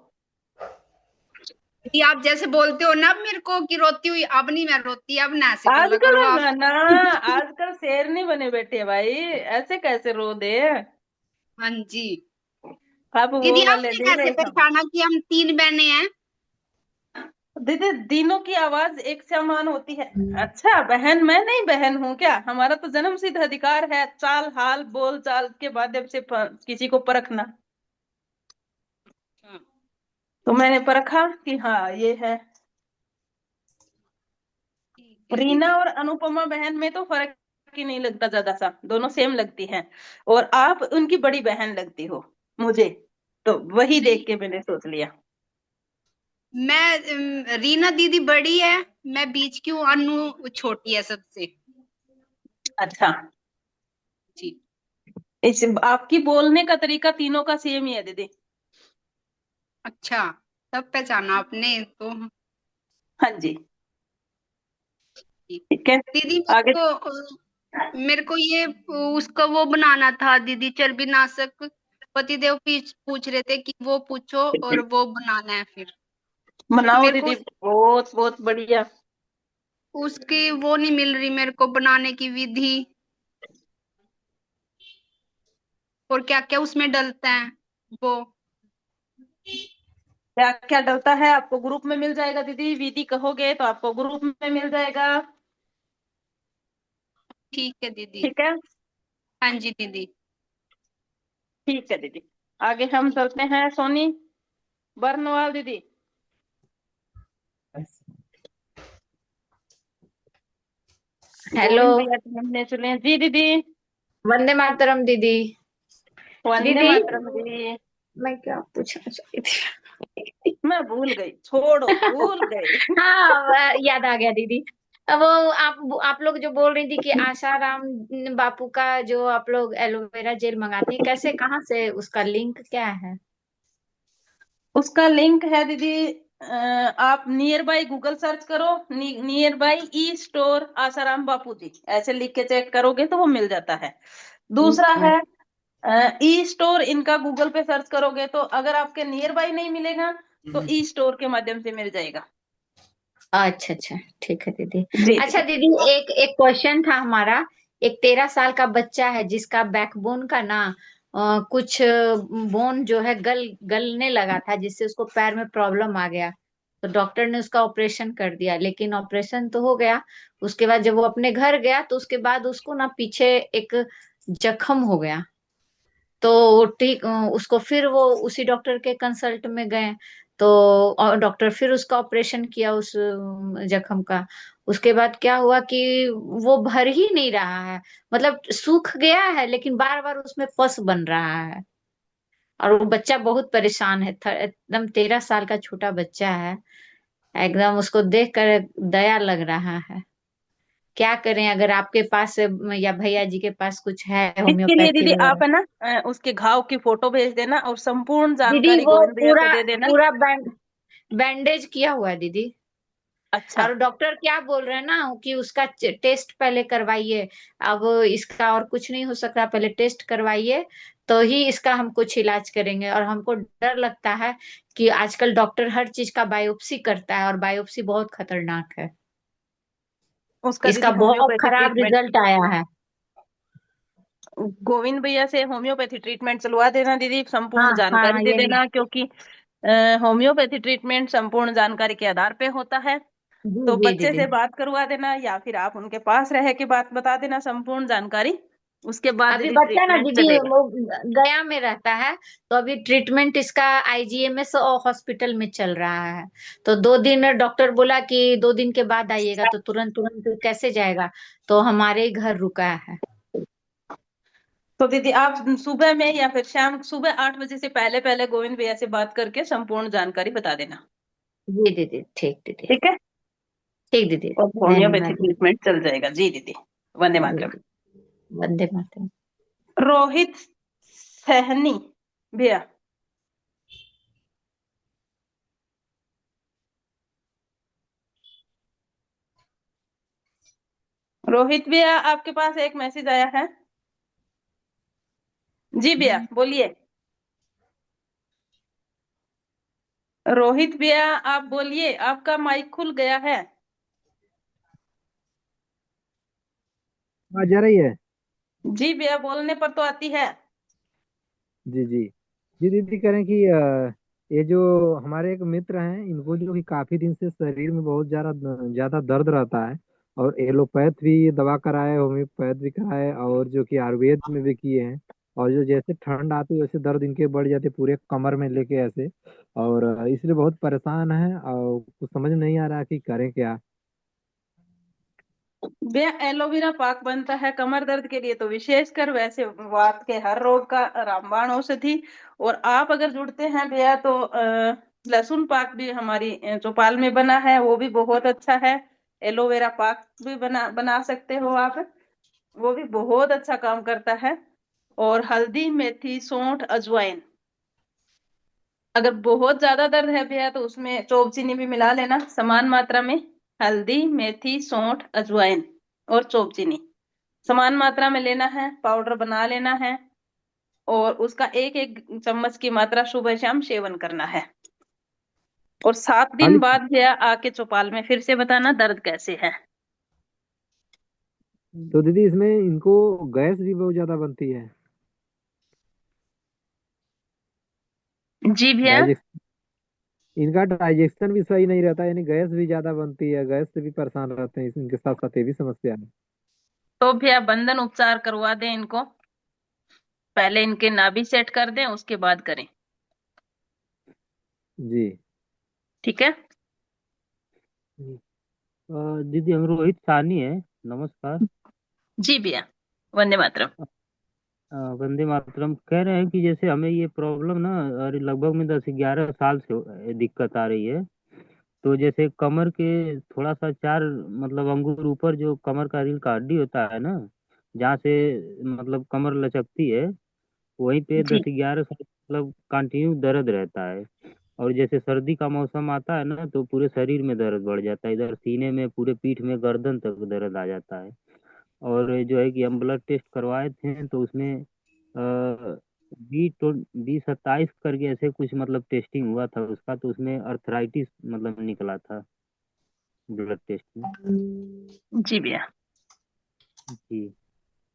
दीदी आप जैसे बोलते हो ना अब मेरे को कि रोती हुई, अब नहीं मैं रोती, अब ना ऐसे बोला आजकल करो आप। ना आजकल शेर नहीं बने बैठे भाई, ऐसे कैसे रो दे। हाँ जी अब वो दीदी, वाले आपने दे कैसे रहे हम। पहचाना कि हम 3 बहनें हैं? दीदी दिनों की आवाज एक समान होती है। अच्छा बहन, मैं नहीं बहन हूँ क्या? हमारा तो जन्म सिद्ध अधिकार है चाल हाल बोल चाल के माध्यम से किसी को परखना। तो मैंने परखा कि हाँ ये है। रीना और अनुपमा बहन में तो फर्क ही नहीं लगता ज्यादा सा, दोनों सेम लगती हैं। और आप उनकी बड़ी बहन लगती हो मुझे, तो वही देख के मैंने सोच लिया। मैं रीना दीदी बड़ी है, मैं बीच की हूँ, अनु छोटी है सबसे। अच्छा जी इस आपकी बोलने का तरीका तीनों का सेम ही है दीदी। अच्छा, तब पहचाना आपने तो। हाँ जी ठीक है। दीदी आगे मेरे को ये उसका वो बनाना था दीदी, चर्बी नाशक। पतिदेव पूछ रहे थे कि वो पूछो और वो बनाना है फिर बनाओ मेरे को। दीदी, बहुत बहुत बढ़िया। उसकी वो नहीं मिल रही मेरे को बनाने की विधि, और क्या क्या उसमें डलता है वो। क्या क्या डलता है आपको ग्रुप में मिल जाएगा दीदी, विधि कहोगे तो आपको ग्रुप में मिल जाएगा। ठीक है दीदी। ठीक है हाँ जी दीदी। ठीक है दीदी। आगे हम चलते हैं सोनी बर्नवाल दीदी। हेलो, गोविंद भैया हमने चले जी दीदी। वंदे मातरम दीदी। वंदे दीदी मातरम दीदी। मैं क्या पूछना चाहती थी? मैं भूल गई, छोड़ो भूल गई। हाँ, याद आ गया दीदी। वो आप लोग जो बोल रही थी कि आशाराम बापू का जो आप लोग एलोवेरा जेल मंगाती हैं, कैसे कहाँ से, उसका लिंक क्या है? उसका लिंक है दीदी, आप नियर बाई गूगल सर्च करो, nearby E store Asaram Bapu ji ऐसे लिख के चेक करोगे तो वो मिल जाता है। दूसरा है ई स्टोर, इनका गूगल पे सर्च करोगे तो अगर आपके नियर बाई नहीं मिलेगा तो ई स्टोर के माध्यम से मिल जाएगा। अच्छा अच्छा, ठीक है दीदी। जी अच्छा दीदी। दीदी, एक क्वेश्चन था हमारा। एक 13 साल का बच्चा है जिसका बैकबोन का ना कुछ बोन जो है गलने लगा था, जिससे उसको पैर में प्रॉब्लम आ गया। तो डॉक्टर ने उसका ऑपरेशन कर दिया, लेकिन ऑपरेशन तो हो गया। उसके बाद जब वो अपने घर गया तो उसके बाद उसको ना पीछे एक जख्म हो गया। तो ठीक उसको फिर वो उसी डॉक्टर के कंसल्ट में गए। तो डॉक्टर फिर उसका ऑपरेशन किया उस जख्म का। उसके बाद क्या हुआ कि वो भर ही नहीं रहा है, मतलब सूख गया है लेकिन बार बार उसमें पस बन रहा है। और वो बच्चा बहुत परेशान है, एकदम 13 साल का छोटा बच्चा है। एकदम उसको देख कर दया लग रहा है। क्या करें, अगर आपके पास या भैया जी के पास कुछ है इसके लिए होम्योपैथी दीदी वगैरह? आप है ना उसके घाव की फोटो भेज देना और संपूर्ण दीदी जानकारी वो गोविंद भैया पूरा को दे देना। पूरा बैंडेज किया हुआ है दीदी। अच्छा और डॉक्टर क्या बोल रहे हैं ना कि उसका टेस्ट पहले करवाइए। अब इसका और कुछ नहीं हो सकता, पहले टेस्ट करवाइए तो ही इसका हम कुछ इलाज करेंगे। और हमको डर लगता है कि आजकल डॉक्टर हर चीज का बायोप्सी करता है और बायोप्सी बहुत खतरनाक है। उसका इसका दीदी बहुत होम्योपैथिक खराब ट्रीटमेंट। रिजल्ट आया है। गोविंद भैया से होम्योपैथी ट्रीटमेंट चलवा देना दीदी, संपूर्ण हाँ जानकारी हाँ दे यही। देना, क्योंकि होम्योपैथी ट्रीटमेंट संपूर्ण जानकारी के आधार पे होता है। जी तो जी बच्चे दीदी। से बात करवा देना या फिर आप उनके पास रह के बात बता देना संपूर्ण जानकारी, उसके बाद अभी दीदी बच्चा ना ट्रीटमेंट दीदी चलेगा। वो गया में रहता है, तो अभी ट्रीटमेंट इसका आईजीएमएस हॉस्पिटल में चल रहा है। तो 2 दिन डॉक्टर बोला कि 2 दिन के बाद आइएगा, तो तुरंत तुरंत कैसे जाएगा, तो हमारे ही घर रुका है। तो दीदी आप सुबह में या फिर शाम सुबह 8 बजे से पहले पहले गोविंद भैया से बात करके संपूर्ण जानकारी बता देना। जी दीदी, ठीक दीदी। ठीक है, ठीक दीदी। और होम्योपैथी धन्यवाद। ट्रीटमेंट चल जाएगा। जी दीदी, वंदे जी मातरम। दीदी, वंदे मातरम। रोहित सहनी भैया। रोहित भैया आपके पास एक मैसेज आया है। जी भैया बोलिए। रोहित भैया आप बोलिए, आपका माइक खुल गया है। आवाज आ रही है? जी भैया बोलने पर तो आती है। जी जी जी दीदी कह रहे हैं कि ये जो हमारे एक मित्र हैं, इनको जो कि काफी दिन से शरीर में बहुत ज्यादा ज्यादा दर्द रहता है, और एलोपैथ भी दवा कराए, होम्योपैथ भी कराए, और जो कि आयुर्वेद में भी किए हैं। और जो जैसे ठंड आती है वैसे दर्द इनके बढ़ जाते पूरे कमर में लेके ऐसे, और इसलिए बहुत परेशान है और कुछ समझ में नहीं आ रहा कि करें क्या। भैया एलोवेरा पाक बनता है कमर दर्द के लिए, तो विशेषकर वैसे वात के हर रोग का रामबाण औषधि। और आप अगर जुड़ते हैं भैया तो लहसुन पाक भी हमारी चौपाल में बना है, वो भी बहुत अच्छा है। एलोवेरा पाक भी बना सकते हो आप, वो भी बहुत अच्छा काम करता है। और हल्दी मेथी सौंठ अजवाइन, अगर बहुत ज्यादा दर्द है भैया तो उसमें चौक चीनी भी मिला लेना समान मात्रा में। हल्दी मेथी सौंठ अजवाइन और चौक चीनी समान मात्रा में लेना है, पाउडर बना लेना है, और उसका एक एक चम्मच की मात्रा सुबह शाम सेवन करना है। और 7 दिन खाली बाद भैया आके चौपाल में फिर से बताना दर्द कैसे है। तो दीदी इसमें इनको गैस भी बहुत ज्यादा बनती है, जी भैया। डाइजेस्ट इनका डाइजेशन भी सही नहीं रहता, यानी गैस भी ज्यादा बनती है, गैस से भी परेशान रहते हैं, इनके साथ साथ ये भी समस्या है। तो भैया बंधन उपचार करवा दें इनको, पहले इनके नाभि सेट कर दें उसके बाद करें। जी ठीक है। जी। दीदी हम रोहित साहनी है, नमस्कार। जी भैया, वंदे मातरम। वंदे मातरम। कह रहे हैं कि जैसे हमें ये प्रॉब्लम ना, अरे लगभग में 10-11 साल से दिक्कत आ रही है। तो जैसे कमर के थोड़ा सा 4 मतलब अंगूर ऊपर जो कमर का रीढ़ का हड्डी होता है ना, जहाँ से मतलब कमर लचकती है, वहीं पे जी 10-11 साल मतलब कंटिन्यू दर्द रहता है। और जैसे सर्दी का मौसम आता है ना, तो पूरे शरीर में दर्द बढ़ जाता है, इधर सीने में पूरे पीठ में गर्दन तक दर्द आ जाता है। और जो है कि हम ब्लड टेस्ट करवाए थे तो उसमें B27 करके ऐसे कुछ मतलब टेस्टिंग हुआ था उसका, तो उसमें अर्थराइटिस मतलब निकला था ब्लड टेस्ट में। जी भैया। जी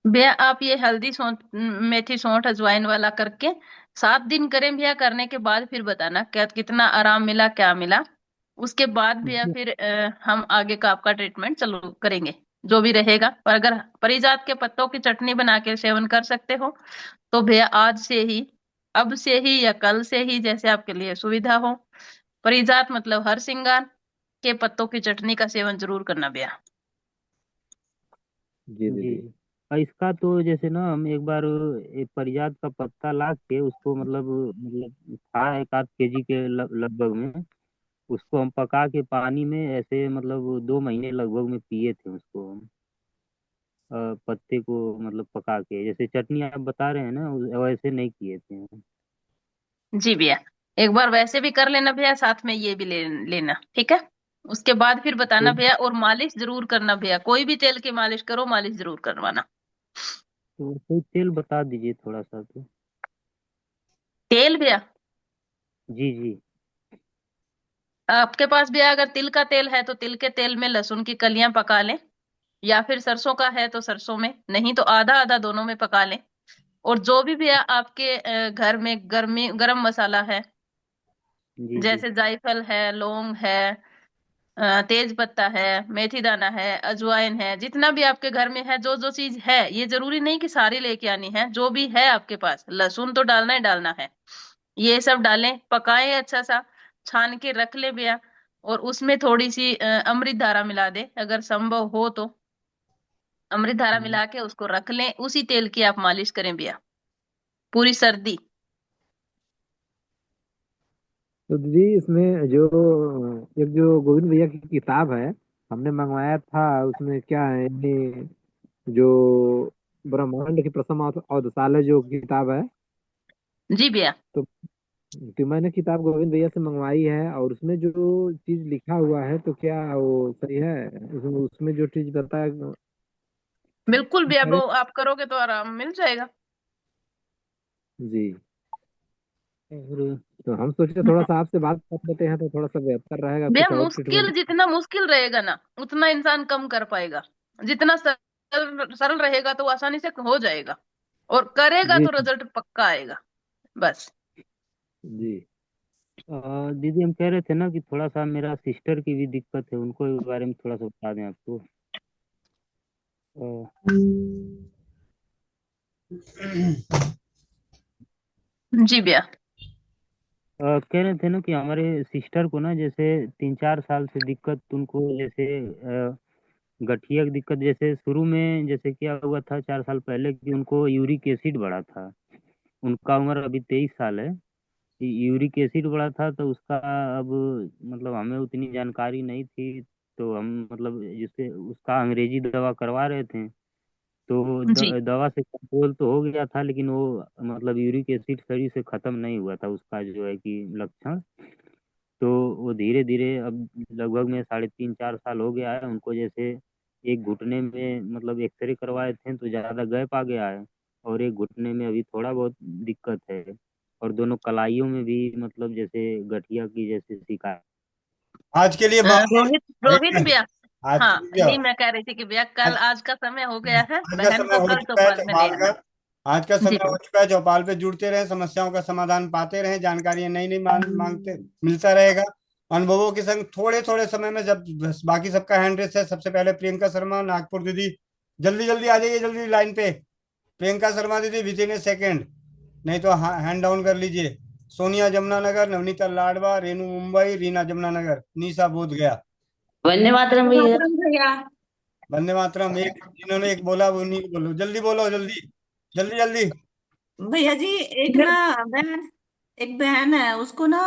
भैया आप ये हल्दी सौंठ मेथी सौंठ अजवाइन वाला करके 7 दिन करें भैया, करने के बाद फिर बताना क्या कितना आराम मिला क्या मिला। उसके बाद भैया जी फिर हम आगे का आपका ट्रीटमेंट चालू करेंगे जो भी रहेगा। और अगर परिजात के पत्तों की चटनी बना के सेवन कर सकते हो तो भैया आज से ही, अब से ही या कल से ही, जैसे आपके लिए सुविधा हो, परिजात मतलब हर सिंगार के पत्तों की चटनी का सेवन जरूर करना भैया। जी दीदी। इसका तो जैसे ना हम एक बार एक परिजात का पत्ता ला के उसको मतलब था 1 आध केजी के लगभग में, उसको हम पका के पानी में ऐसे मतलब 2 महीने लगभग में पिए थे उसको हम। पत्ते को मतलब पका के जैसे चटनी आप बता रहे हैं ना, वैसे नहीं किए थे हम। जी भैया, एक बार वैसे भी कर लेना भैया, साथ में ये भी लेना, ठीक है। उसके बाद फिर बताना कोई भैया, और मालिश जरूर करना भैया, कोई भी तेल की मालिश करो, मालिश जरूर करवाना। तो कोई तेल बता दीजिए थोड़ा सा तो। तेल भैया जी जी आपके पास भैया अगर तिल का तेल है तो तिल के तेल में लहसुन की कलियां पका लें, या फिर सरसों का है तो सरसों में, नहीं तो आधा आधा दोनों में पका लें। और जो भी आपके घर में गरम मसाला है, जी जी जैसे जायफल है, लौंग है, तेज पत्ता है, मेथी दाना है, अजवाइन है, जितना भी आपके घर में है, जो जो चीज है, ये जरूरी नहीं कि सारी लेके आनी है, जो भी है आपके पास, लहसुन तो डालना ही डालना है, ये सब डालें, पकाएं अच्छा सा, छान के रख ले भैया। और उसमें थोड़ी सी अमृत धारा मिला दे अगर संभव हो तो, अमृत धारा मिला के उसको रख लें, उसी तेल की आप मालिश करें भैया पूरी सर्दी। तो दीदी इसमें जो एक जो गोविंद भैया की किताब है हमने मंगवाया था, उसमें क्या है ये जो ब्रह्मांड की प्रथम औदसालय जो किताब है, जी भैया। तो मैंने किताब गोविंद भैया से मंगवाई है, और उसमें जो चीज लिखा हुआ है तो क्या वो सही है? उसमें जो चीज बताया बिल्कुल भैया, कह वो रहे आप करोगे तो आराम मिल जाएगा। जी। और तो हम सोचे थोड़ा सा आपसे बात कर लेते हैं तो थोड़ा सा बेहतर रहेगा, भैया कुछ और मुश्किल, ट्रीटमेंट। जितना मुश्किल रहेगा ना उतना इंसान कम कर पाएगा, जितना सरल सरल रहेगा तो वो आसानी से हो जाएगा, और करेगा जी तो रिजल्ट पक्का आएगा। बस। जी। दीदी हम कह रहे थे ना कि थोड़ा सा मेरा सिस्टर की भी दिक्कत है, उनको इस बारे में थोड़ा सा बता दें आपको। अ, जी भैया। कह रहे थे ना कि हमारे सिस्टर को ना जैसे 3-4 साल से दिक्कत उनको, जैसे गठिया की दिक्कत, जैसे शुरू में जैसे क्या हुआ था 4 साल पहले कि उनको यूरिक एसिड बढ़ा था। उनका उम्र अभी 23 साल है। यूरिक एसिड बढ़ा था तो उसका अब मतलब हमें उतनी जानकारी नहीं थी, तो हम मतलब जिससे उसका अंग्रेजी दवा करवा रहे थे, तो जी दवा से कंट्रोल तो हो गया था, लेकिन वो मतलब यूरिक एसिड शरीर से खत्म नहीं हुआ था उसका जो है कि लक्षण। तो वो धीरे धीरे अब लगभग में 3.5-4 साल हो गया है उनको, जैसे एक घुटने में मतलब एक्सरे करवाए थे तो ज़्यादा गैप आ गया है, और एक घुटने में अभी थोड़ा बहुत दिक्कत है, और दोनों कलाइयों में भी मतलब जैसे गठिया की जैसे शिकायत। आज के लिए रोहित रोहित भैया। आज हाँ, के लिए यही मैं कह रही थी कि भैया कल आज का समय हो गया है, आज का बहन समय को हो कल चुका है दोपहर में ले चौपाल आना। का। आज का जी समय हो चुका है चौपाल पे जुड़ते रहे, समस्याओं का समाधान पाते रहे, जानकारियां नई नई मांगते मिलता रहेगा अनुभवों के संग। थोड़े थोड़े समय में जब बस बाकी सबका हैंड रेस है, सबसे पहले प्रियंका शर्मा नागपुर दीदी, जल्दी जल्दी आ जाइए, जल्दी लाइन पे। प्रियंका शर्मा दीदी विद इन ए सेकेंड, नहीं तो हैंड डाउन कर लीजिए। सोनिया जमुनानगर, नवनीता लाडवा, रेनू मुंबई, रीना जमुनानगर, निशा बोध गया। वंदे मातरम भैया। भैया। वंदे मातरम। एक जिन्होंने एक बोला वो नहीं बोलो, जल्दी बोलो, जल्दी जल्दी जल्दी। भैया जी, एक ना बहन एक बहन है, उसको ना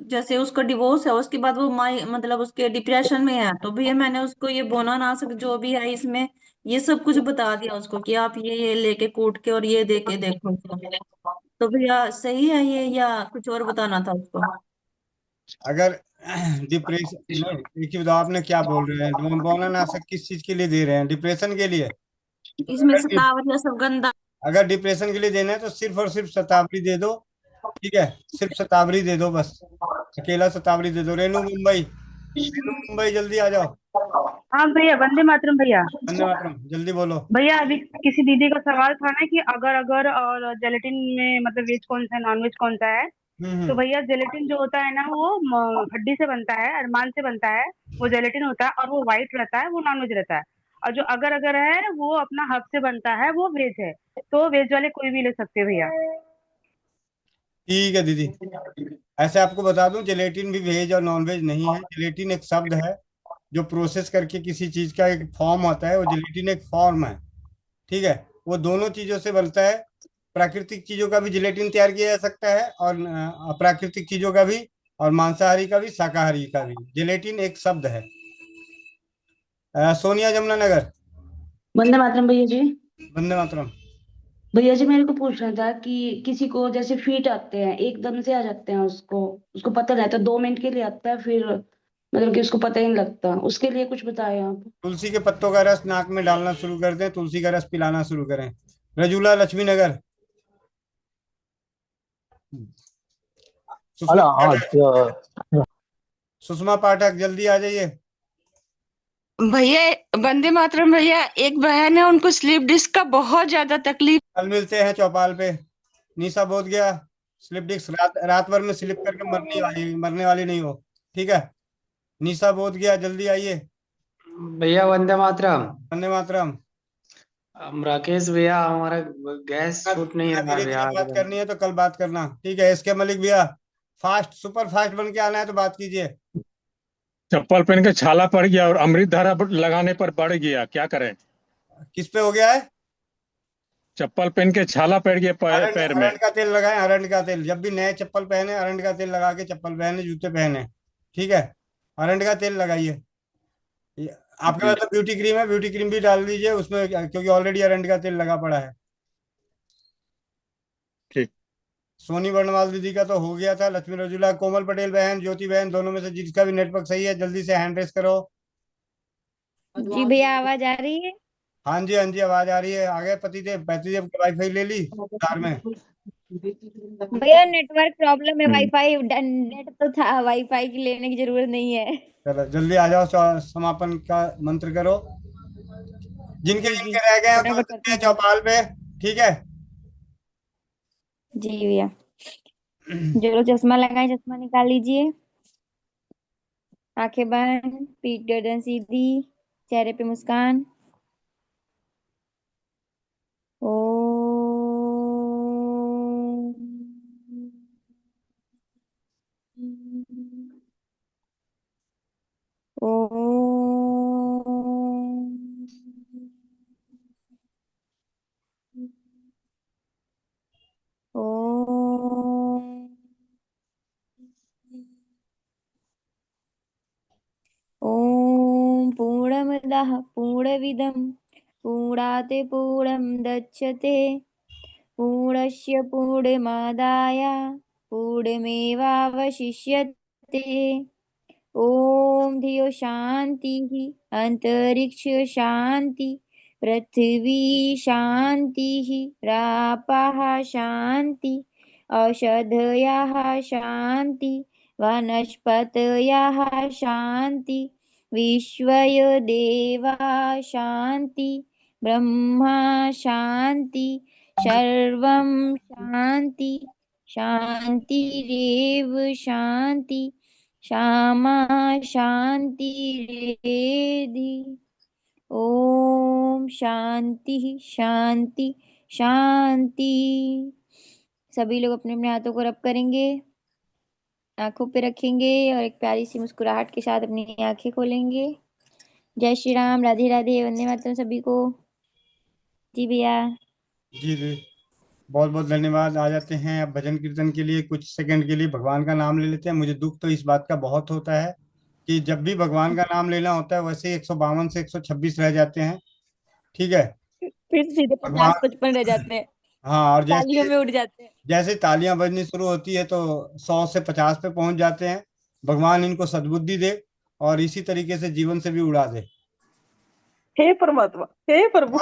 जैसे उसका डिवोर्स है, उसके बाद वो माई मतलब उसके डिप्रेशन में है, तो भैया मैंने उसको ये बोना ना सक जो भी है इसमें ये सब कुछ बता दिया उसको कि आप ये लेके कूट के और ये दे के देखो उसको। तो भैया सही है ये या कुछ और बताना था उसको? अगर डिप्रेशन नहीं, देखिए बताओ आपने क्या बोल रहे हैं, बोला ना सक किस चीज के लिए दे रहे हैं, डिप्रेशन के लिए? इसमें सतावत या सब गंदा। अगर डिप्रेशन के लिए देना है तो सिर्फ और सिर्फ शतावरी दे दो। ठीक है, सिर्फ शतावरी दे दो बस, अकेला शतावरी दे दो। रेनू मुंबई, रेनू मुंबई जल्दी आ जाओ। हाँ भैया, वंदे मातरम भैया। वंदे मातरम, जल्दी बोलो। भैया अभी किसी दीदी का सवाल था ना कि अगर अगर और जेलेटिन में मतलब वेज कौन सा है नॉन वेज कौन सा है। तो हम्म। भैया जेलेटिन जो होता है ना वो हड्डी से बनता है, अरमान से बनता है, वो जेलेटिन होता है और वो व्हाइट रहता है, वो नॉन वेज रहता है। और जो अगर अगर है वो अपना हब से बनता है, वो वेज है। तो वेज वाले कोई भी ले सकते हैं भैया। ठीक है दीदी, ऐसे आपको बता दूं, जिलेटिन भी वेज और नॉन वेज नहीं है। जिलेटिन एक शब्द है जो प्रोसेस करके किसी चीज का एक फॉर्म होता है, वो जिलेटिन एक फॉर्म है। ठीक है, वो दोनों चीजों से बनता है। प्राकृतिक चीजों का भी जिलेटिन तैयार किया जा सकता है, और अप्राकृतिक चीजों का भी, और मांसाहारी का भी, शाकाहारी का भी। जिलेटिन एक शब्द है। सोनिया जमुनानगर। वंदे मातरम भैया जी। वंदे मातरम। भैया जी मेरे को पूछना था कि किसी को जैसे फीट आते हैं एकदम से आ जाते हैं, उसको उसको पता रहता है 2 मिनट के लिए आता है, फिर मतलब कि उसको पता ही नहीं लगता, उसके लिए कुछ बताएं आप। तुलसी के पत्तों का रस नाक में डालना शुरू कर दें, तुलसी का रस पिलाना शुरू करें। रजूला लक्ष्मी नगर। सुषमा हेलो। हाँ पाठक, सुषमा पाठक जल्दी आ जाइए। भैया वंदे मातरम भैया, एक बहन है उनको स्लीप डिस्क का बहुत ज्यादा तकलीफ। कल मिलते हैं चौपाल पे। निशा बोध गया, स्लिप डिस्क रात भर में स्लिप करके मरने वाली नहीं हो। ठीक है, निशा बोध गया, जल्दी आइए। भैया वंदे मातरम। वंदे मातरम। राकेश भैया, हमारा गैस छूट नहीं रहा धीरे धीरे भैया। बात करनी है तो कल बात करना, ठीक है। एसके मलिक भैया, फास्ट सुपर फास्ट बन के आना है तो बात कीजिए। चप्पल पहन के छाला पड़ गया और अमृत धारा लगाने पर बढ़ गया, क्या करें? किस पे हो गया है? चप्पल पहन के छाला पड़ गया पैर में। अरंड का तेल लगाएं, अरंड का तेल। जब भी नए चप्पल पहने अरंड का तेल लगा के चप्पल पहने, जूते पहने, ठीक है। अरंड का तेल लगाइए। आपके पास तो ब्यूटी क्रीम है, ब्यूटी क्रीम भी डाल दीजिए उसमें, क्योंकि ऑलरेडी अरंड का तेल लगा पड़ा है। ठीक। सोनी वर्णवाल दीदी का तो हो गया था। लक्ष्मी रजुला, कोमल पटेल बहन, ज्योति बहन, दोनों में से जिसका भी नेटवर्क सही है जल्दी से हैंड रेस करो। जी भैया, आवाज आ रही है? हाँ जी, हाँ जी, आवाज आ रही है। आ गए पतिदेव की वाईफाई ले ली कार में। भैया नेटवर्क प्रॉब्लम है, वाईफाई नेट तो था, वाईफाई की लेने की जरूरत नहीं है। चलो जल्दी आ जाओ, समापन का मंत्र करो। जिनके जिनके रह गए हैं तो मिलते हैं चौपाल पे, ठीक है। जी भैया, जो लोग चश्मा लगाए चश्मा निकाल लीजिए। आंखें बंद, पीठ गर्दन सीधी, चेहरे पे मुस्कान। ॐ पूर्णमदः पूर्णमिदं पूर्णात् पूर्णमुदच्यते पूर्णस्य पूर्णमादाय पूर्णमेवावशिष्यते। ॐ धियो शान्तिः, अन्तरिक्ष शान्ति, पृथिवी शान्तिः, रापः शान्ति, औषधयः शान्ति, वनस्पतयः शान्ति, विश्वयो देवा शान्ति, ब्रह्मा शान्ति, सर्वं शान्ति, शान्तिरेव शान्ति, क्षमा शान्तिरेधि। ओम शांति शांति शांति। सभी लोग अपने अपने हाथों को रब करेंगे, आंखों पे रखेंगे और एक प्यारी सी मुस्कुराहट के साथ अपनी आंखें खोलेंगे। जय श्री राम, राधे राधे, वंदे मातरम सभी को। जी भैया। जी जी, बहुत बहुत धन्यवाद। आ जाते हैं अब भजन कीर्तन के लिए। कुछ सेकंड के लिए भगवान का नाम ले लेते हैं। मुझे दुख तो इस बात का बहुत होता है कि जब भी भगवान का नाम लेना होता है वैसे 152 से 126 रह जाते हैं, ठीक है। फिर सीधे 50-55 रह जाते हैं। हाँ, और तालियों में उड़ जाते हैं। जैसे तालियां बजनी शुरू होती है तो 100 से 50 पे पहुंच जाते हैं। भगवान इनको सद्बुद्धि दे और इसी तरीके से जीवन से भी उड़ा दे। हे परमात्मा, हे प्रभु।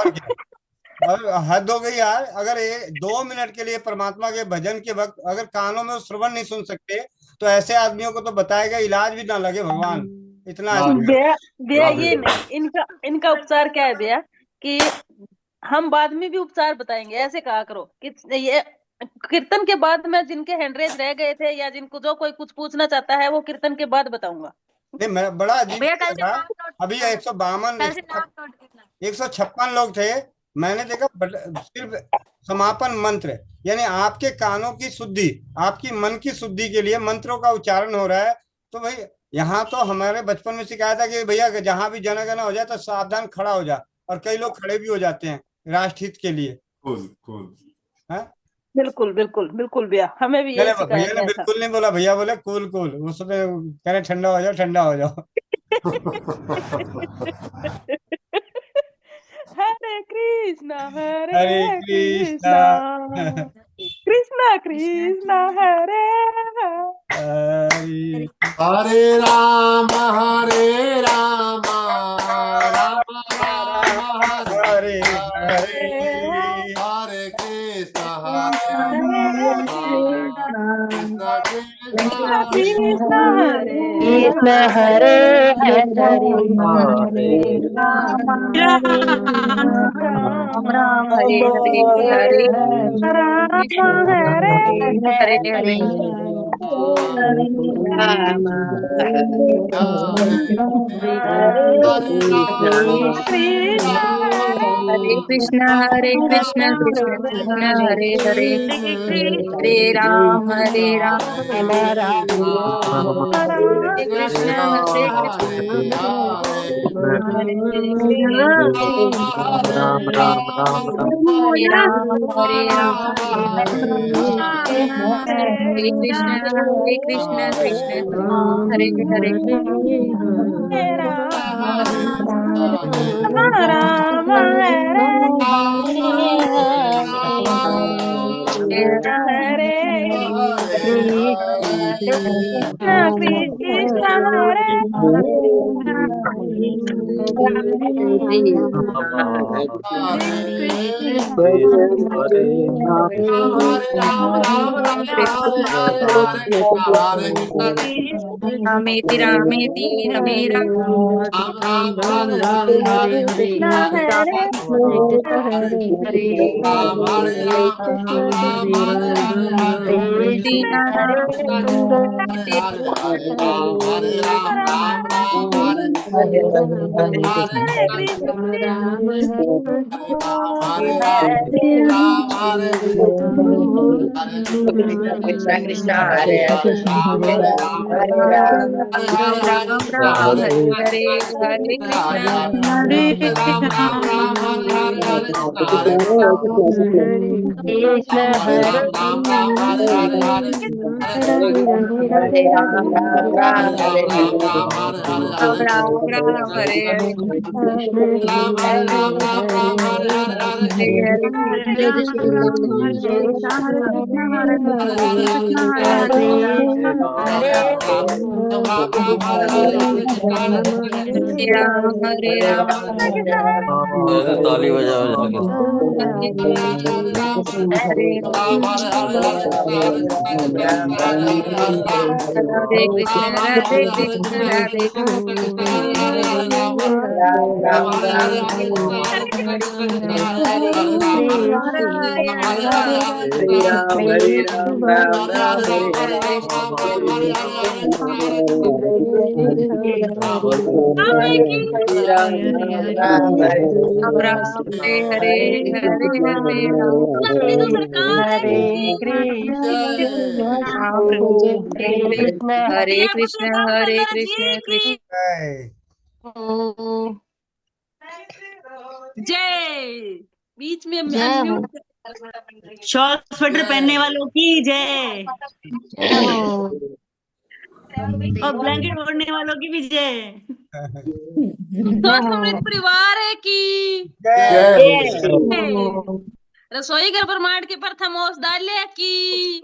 और हद हो गई यार, अगर 2 मिनट के लिए परमात्मा के भजन के वक्त अगर कानों में श्रवण नहीं सुन सकते तो ऐसे आदमियों को तो बताएगा इलाज भी ना लगे भगवान, इतना। भैया ये नहीं, इनका उपचार क्या है भैया, कि हम बाद में भी उपचार बताएंगे, ऐसे कहा करो कि ये कीर्तन के बाद में जिनके हैंडरेज रह गए थे या जिनको जो कोई कुछ पूछना चाहता है वो कीर्तन के बाद बताऊंगा। नहीं, मैं बड़ा अजीब था। अभी 152 156 लोग थे, मैंने देखा सिर्फ समापन मंत्र, यानी आपके कानों की शुद्धि, आपकी मन की शुद्धि के लिए मंत्रों का उच्चारण हो रहा है। तो भाई यहाँ तो हमारे बचपन में सिखाया था कि भैया जहां भी जनगणना हो जाए तो सावधान खड़ा हो जा, और कई लोग खड़े भी हो जाते हैं राष्ट्र हित के लिए। बिल्कुल बिल्कुल बिल्कुल भैया, हमें भी यही सिखाया भैया ने गया था। बिल्कुल नहीं बोला, भैया बोले कूल कूल। उसमें कह रहे ठंडा हो जाओ, ठंडा हो जाओ। हरे कृष्णा हरे कृष्णा कृष्णा कृष्णा हरे हरे राम हरे राम राम राम हरे हरे हरे कृष्णा हरे कृष्णा कृष्ण हरे कृष्ण हरे हरे राम राम राम हरे हरे हरे राम हरे हरे हरे राम हरे राम कृष्ण हरे कृष्ण कृष्ण कृष्ण हरे हरे हरे राम हरे राम हरे कृष्ण हरे हरे राम हरे कृष्ण कृष्ण हरे हरे राम हरे हरे कृष्ण हरे रामेति रामेति रमे राम कृष्ण हरे कृष्ण कृष्ण हरे हरे राम राम हरे हरे हरे कृष्ण कृष्ण हरे हरे राम हरे राम राम हरे हरे हरे हरे हरे राम ताली बजाओ जाके। हरे राधे कृष्ण राधे कृष्ण राधे हरे राम राम राम हरे हरे हरे राम हरे राम राम हरे हरे हरे हरे राम हरे कृष्ण राम कृष्ण हरे कृष्ण कृष्ण जय। जय। बीच में जय हो अनम्यूट शॉर्ट स्वेटर पहनने वालों की जय जय हो और ब्लैंकेट ओढ़ने वालों की भी जय। तो समृद्ध परिवार है की रसोई घर ब्रह्मांड के प्रथम ओस डाले की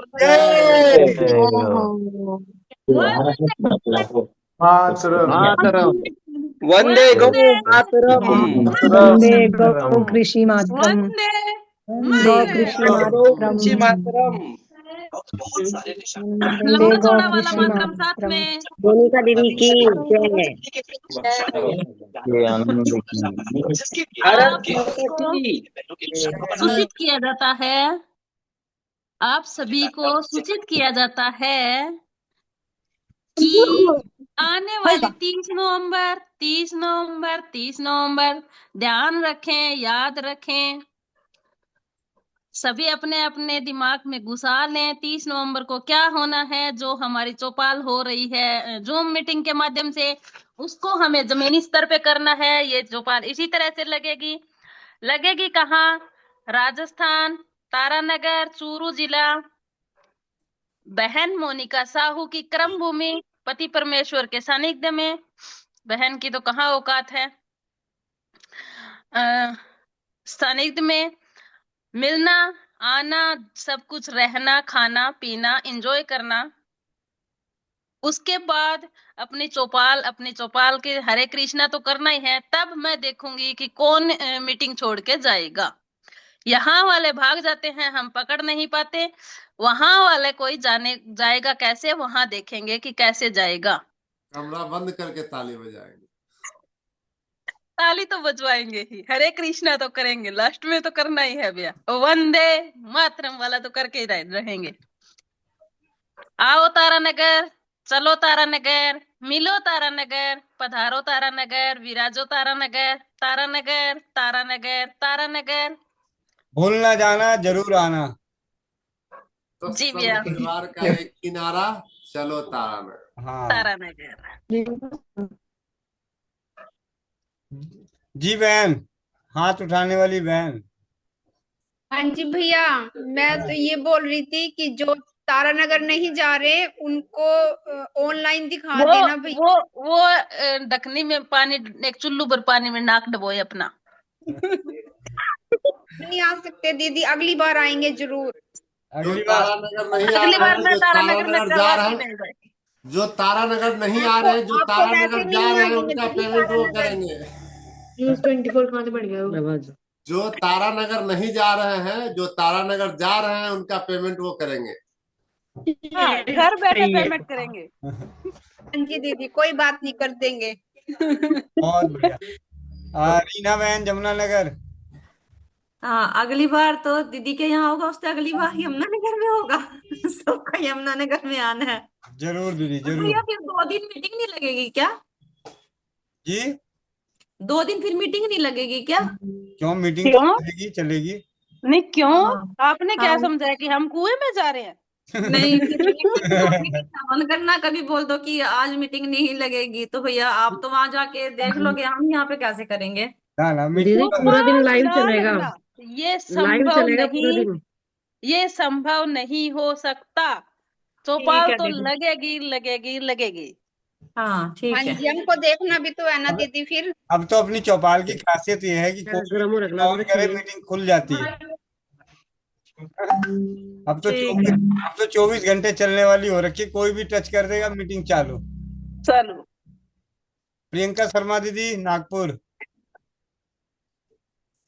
मातरम वंदे गौ मातरम वंदे गौ कृषि मातरम गौ कृषि मातरम कृषि मातरम वंदे गौ जोड़ा वाला कृषि मातरम साथ मातरम में मोनिका दीदी की जय ये आनंद की भारत आप माता सबको की सूचित किया जाता है, आप सभी को सूचित किया जाता है कि आने वाली 30 नवंबर ध्यान रखें, याद रखें, सभी अपने अपने दिमाग में घुसा लें 30 नवंबर को क्या होना है। जो हमारी चौपाल हो रही है जूम मीटिंग के माध्यम से, उसको हमें जमीनी स्तर पे करना है। ये चौपाल इसी तरह से लगेगी कहाँ? राजस्थान, तारानगर, चूरू जिला। बहन मोनिका साहू की कर्म भूमि पति परमेश्वर के सानिध्य में। बहन की तो कहाँ औकात है, सानिध्य में मिलना आना, सब कुछ रहना, खाना पीना, एंजॉय करना। उसके बाद अपनी चौपाल के हरे कृष्णा तो करना ही है। तब मैं देखूंगी कि कौन मीटिंग छोड़ के जाएगा, यहाँ वाले भाग जाते हैं, हम पकड़ नहीं पाते। वहां वाले कोई जाएगा कैसे, वहां देखेंगे कि कैसे जाएगा। कमरा बंद करके ताली बजाएंगे। ताली तो बजवाएंगे ही, हरे कृष्णा तो करेंगे, लास्ट में तो करना ही है भैया। वंदे मातरम वाला तो करके ही रहेंगे। आओ तारानगर, चलो तारानगर, मिलो तारानगर, पधारो तारानगर, विराजो तारानगर, तारानगर तारानगर तारानगर। भूल ना जाना, जरूर आना। तो जी सब भैया। परिवार का एक किनारा, चलो तारानगर। हाँ तारानगर। जी बहन, हाथ उठाने वाली बहन। हाँ जी भैया, मैं तो ये बोल रही थी कि जो तारानगर नहीं जा रहे उनको ऑनलाइन दिखा वो देना भैया। वो ढकनी में पानी, एक चुल्लू पर पानी में नाक डबोए अपना। नहीं आ सकते दीदी, अगली बार आएंगे जरूर। जो तारानगर नहीं आ अगली रहे बार हैं, मैं जो तारानगर में तारानगर जा करवा रहे के हैं, मिल जाए। जो तारानगर नहीं आ रहे हैं, जो आपको वैसे तारानगर भी जा नहीं रहे हैं, आएंगे उनका दीदी पेमेंट वो तारानगर। करेंगे। न्यूज 24 कहाँ से बढ़ गया जो तारानगर नहीं जा रहे हैं, जो तारानगर जा रहे हैं, उनका पेमेंट वो करेंगे। हाँ, घर बैठे सही है। पेमेंट करेंगे। हाँ जी दीदी, कोई बात नहीं, कर देंगे। बहुत बढ़िया। रीना बहन, जमुनानगर। हाँ, अगली बार तो दीदी के यहाँ होगा, उससे अगली बार यमुनानगर में होगा। सबका यमुनानगर में आना है। जरूर दीदी, तो जरूर। भैया फिर 2 दिन मीटिंग नहीं लगेगी क्या? जी 2 दिन फिर मीटिंग नहीं लगेगी क्या? क्यों, मीटिंग क्यों? चलेगी चलेगी। नहीं क्यों? हाँ। आपने क्या हाँ। समझा कि हम कुएं में जा रहे हैं? नहीं, फिर मीटिंग सामान करना, कभी बोल दो कि आज मीटिंग नहीं लगेगी तो भैया आप तो वहां जाके देख लोगे, हम यहाँ पे कैसे करेंगे? ना ना, दीदी मीटिंग पूरा दिन लाइव ना चलेगा, ना, ये लाइव संभव चलेगा पूरा नहीं, दिन। ये संभव नहीं हो सकता। ठीक चौपाल है तो दीदी। लगेगी लगेगी लगेगी। हाँ हाँ ठीक है। जी, हमको देखना भी तो है ना दीदी फिर। अब तो अपनी चौपाल की खासियत ये है कि कोई गरम हो रखना ऑन करे मीटिंग खुल जाती है। अब तो ठीक 24 है। अब तो 24 घंटे चलने वाली हो रखी है, कोई भी टच कर देगा मीटिंग चालू। चलो। प्रियंका शर्मा दीदी, नागपुर।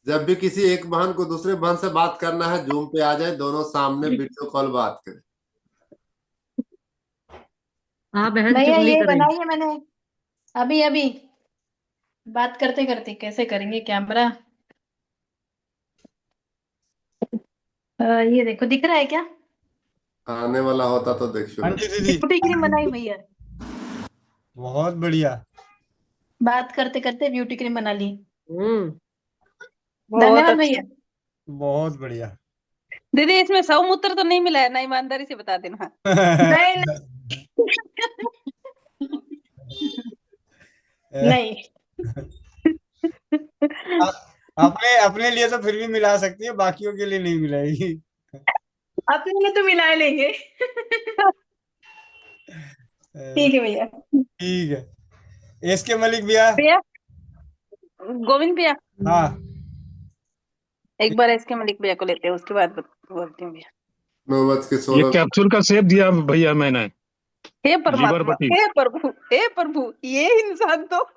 जब भी किसी एक बहन को दूसरे बहन से बात करना है, जूम पे आ जाए, दोनों सामने वीडियो कॉल बात करें। हाँ बहन, भैया चुगली ये करें। बनाई है मैंने अभी अभी, बात करते करते कैसे करेंगे कैमरा। ये देखो, दिख रहा है क्या? आने वाला होता तो देख हाँ शुरू। जी दीदी, ब्यूटी क्रीम बनाई भैया, बहुत बढ़िया। बात करते करते ब्यूटी क्रीम बना ली। बहुत धन्यवाद अच्छा। भैया। बहुत बढ़िया। दीदी इसमें सौमूत्र तो नहीं मिला है ना? ईमानदारी से बता देना। नहीं नहीं अपने अपने लिए तो फिर भी मिला सकती है, बाकियों के लिए नहीं मिलाएगी। अपने लिए तो मिला लेंगे। ठीक है भैया। ठीक है। एस के मलिक भैया। भैया, गोविंद भैया, हाँ, एक बार इसके मलिक भैया को लेते हैं, उसके बाद बोलती हूँ भैया। 9:16 ये कैप्सूल का सेब दिया भैया मैंने, हे परमात्मा, लीवर हे प्रभु, हे प्रभु, ये इंसान तो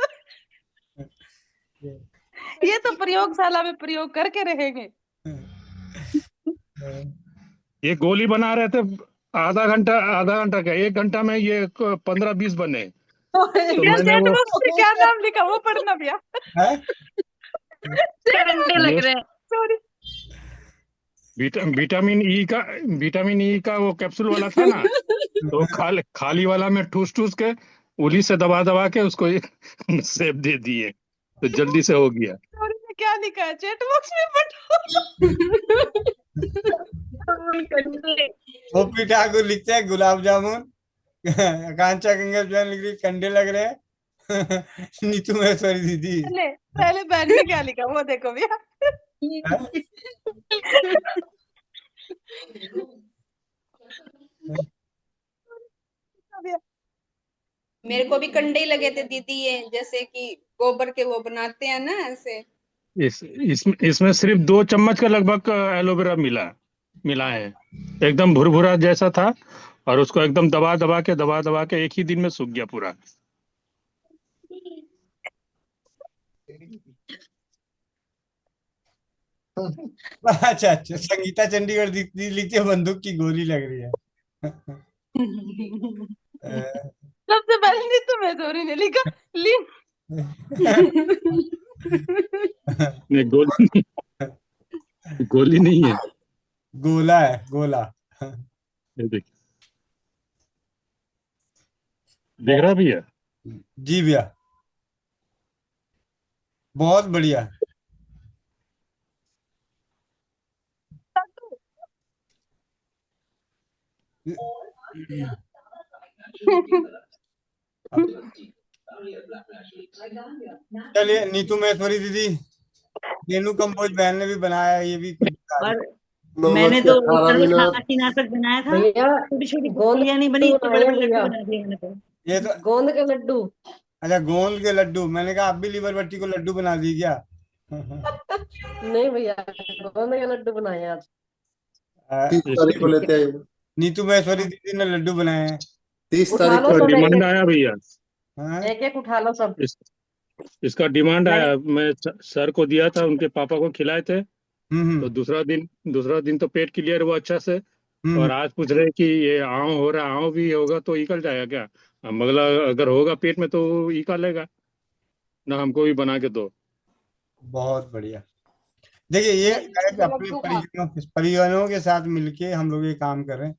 ये तो प्रयोगशाला में प्रयोग करके रहेंगे। ये गोली बना रहे थे, आधा घंटा क्या, 1 घंटा में ये 15-20 बने। तो भैया मैंने चैट वो बॉक्स में क्या नाम लिखा वो पढ़ना भैया। घंटे लग रहे हैं। सॉरी। विटामिन ई का वो कैप्सूल वाला था ना, तो खाली वाला में ठूस के उंगली से दबा के उसको सेब दे दिए, तो जल्दी से हो गया। सॉरी में क्या लिखा है चैट बॉक्स में पढ़ो। ओपी ठाकुर लिखते हैं गुलाब जामुन। आकांक्षा गंगा जैन लिख रही कंडे लग रहे हैं। नीतू महेश्वरी दीदी। पहले बैन में क्या लिखा वो देखो भैया। मेरे को भी कंडे ही लगे थे दीदी, ये जैसे कि गोबर के वो बनाते हैं ना ऐसे। इसमें सिर्फ 2 चम्मच का लगभग एलोवेरा मिला है, एकदम भुरभुरा जैसा था, और उसको एकदम दबा के एक ही दिन में सूख गया पूरा। अच्छा अच्छा, संगीता चंडीगढ़ लिखती है बंदूक की गोली लग रही है। सबसे पहले नहीं तो मैं जोरी ने लिखा लीन। नहीं, गोली गोली नहीं है, गोला है, गोला। ये देख, देख रहा भैया? जी भैया, बहुत बढ़िया। चलिए, नीतू महेश्वरी दीदी, रेणु कंबोज बहन ने भी बनाया है, ये भी कुछ बता और रही। मैंने तो 9:18 मिनट। खांसी-नाशक बनाया था, भैया छोटी छोटी गोंद गोलियां नहीं बनी, के बड़े लड्डू बड़े बनाए लड्डू भैया, बना दिए मैंने तो। ये तो गोंद के लड्डू। अच्छा, गोंद के लड्डू। मैंने कहा आप भी लीवर बट्टी को लड्डू बना दी क्या? नहीं भैया, गोंद के लड्डू बनाए आज। 30 तारीख को लेते हैं। नीतू महेश्वरी दीदी ने लड्डू बनाए हैं। 30 उठा तारीख लो को सब, एक डिमांड आया भैया, एक एक उठा लो सब। इसका डिमांड मैंने आया। मैं सर को दिया था, उनके पापा को खिलाए थे, तो दूसरा दिन तो पेट क्लियर हुआ अच्छा से। और आज पूछ रहे कि ये आँव हो रहा, आँव भी होगा तो निकल जाएगा क्या? हम अगला अगर होगा पेट में तो निकालेगा ना, हमको भी बना के दो। बहुत बढ़िया। देखिए, ये है कि अपने परिजनों के साथ मिलके हम लोग ये काम कर रहे हैं।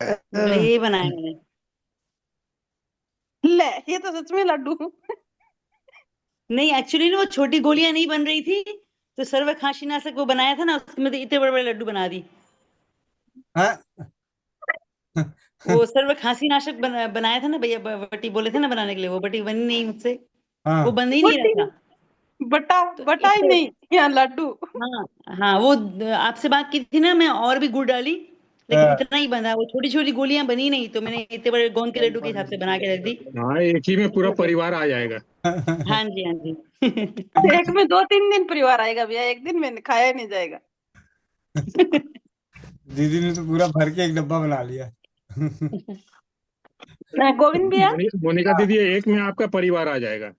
यही बनाया मैंने। ले, ये तो सच में लड्डू। नहीं, एक्चुअली ना वो छोटी गोलियां नहीं बन रही थी, तो सर्व खांसी-नाशक वो बनाया था ना, उसमें तो इतने बड़े बड़े लड्डू बना दी। वो सर्व खांसी-नाशक बनाया था ना भैया, बटी बोले थे ना बनाने के लिए, वो बटी बनी नहीं मुझसे, वो बन ही नहीं रहा था। बटा ही नहीं, यहाँ लड्डू। हाँ हाँ, वो आपसे बात की थी ना, मैं और भी गुड़ डाली, लेकिन इतना ही बना, वो छोटी छोटी गोलियां बनी नहीं, तो मैंने इतने बड़े गोंद के लड्डू के हिसाब से बना के रख दी। हाँ, एक ही में पूरा परिवार आ जाएगा। हाँ जी, हाँ जी। एक में 2-3 दिन परिवार आएगा भैया, एक दिन में खाया नहीं जाएगा। दीदी ने तो पूरा भर के एक डब्बा बना लिया। गोविंद भैया, मोनिका दीदी, एक में आपका परिवार आ जाएगा।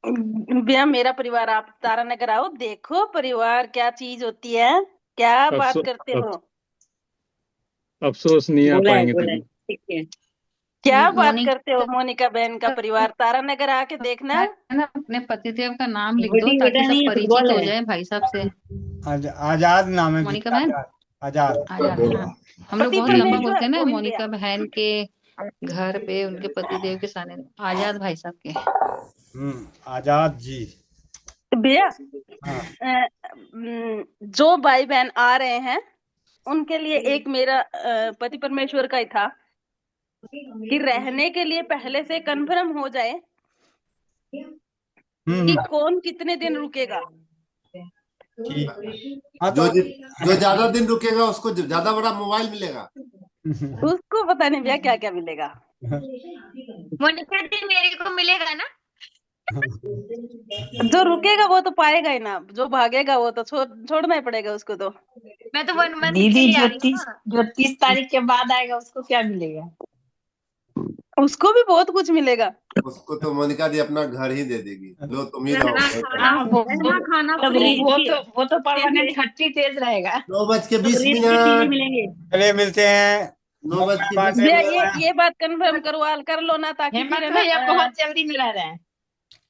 भैया मेरा परिवार, आप तारानगर आओ, देखो परिवार क्या चीज होती है, क्या बात करते हो। अफसोस नहीं आ पाएंगे दीदी। ठीक है, क्या बात करते हो। मोनिका बहन का परिवार तारानगर आके देखना। ना, अपने पतिदेव का नाम लिख दो बड़ी ताकि बेटा सब नहीं है, परिचित फुटबॉल हो है। जाए भाई साहब से। आजाद नाम है मोनिका दीदी, बहन, आजाद। आजाद। हाँ, हम लोग पति बहुत लंबा परमेश्वर बोलते हैं ना, गोविंद मोनिका बहन के घर पे उनके पतिदेव के सामने आजाद भाई साहब के। आजाद जी। भैया, जो भाई बहन आ रहे हैं उनके लिए एक मेरा पति परमेश्वर का ही था कि रहने के लिए पहले से कंफर्म हो जाए कि कौन कितने दिन रुकेगा। जो ज्यादा दिन रुकेगा उसको ज्यादा बड़ा मोबाइल मिलेगा। उसको पता नहीं भैया क्या क्या मिलेगा। मोनिका दी, मेरे को मिलेगा ना? जो रुकेगा वो तो पाएगा ही ना, जो भागेगा वो तो छोड़ना ही पड़ेगा उसको। तो मैं तो 1 मंथ के दीदी, लिए आ रही हूँ ना। जो 30 तारीख के बाद आएगा उसको क्या मिलेगा? उसको भी बहुत कुछ मिलेगा। उसको तो मोनिका दी अपना घर ही दे देगी, लो तुम ही रहो। खाना वो तो परमानेंट हट्टी तेज रहेगा। 9:20 मिलेंगे। चलिए, मिलते हैं 9:20 भैया ये बात कंफर्म कर लो ना, ताकि हेमंत भैया बहुत जल्दी मिला रहे हैं।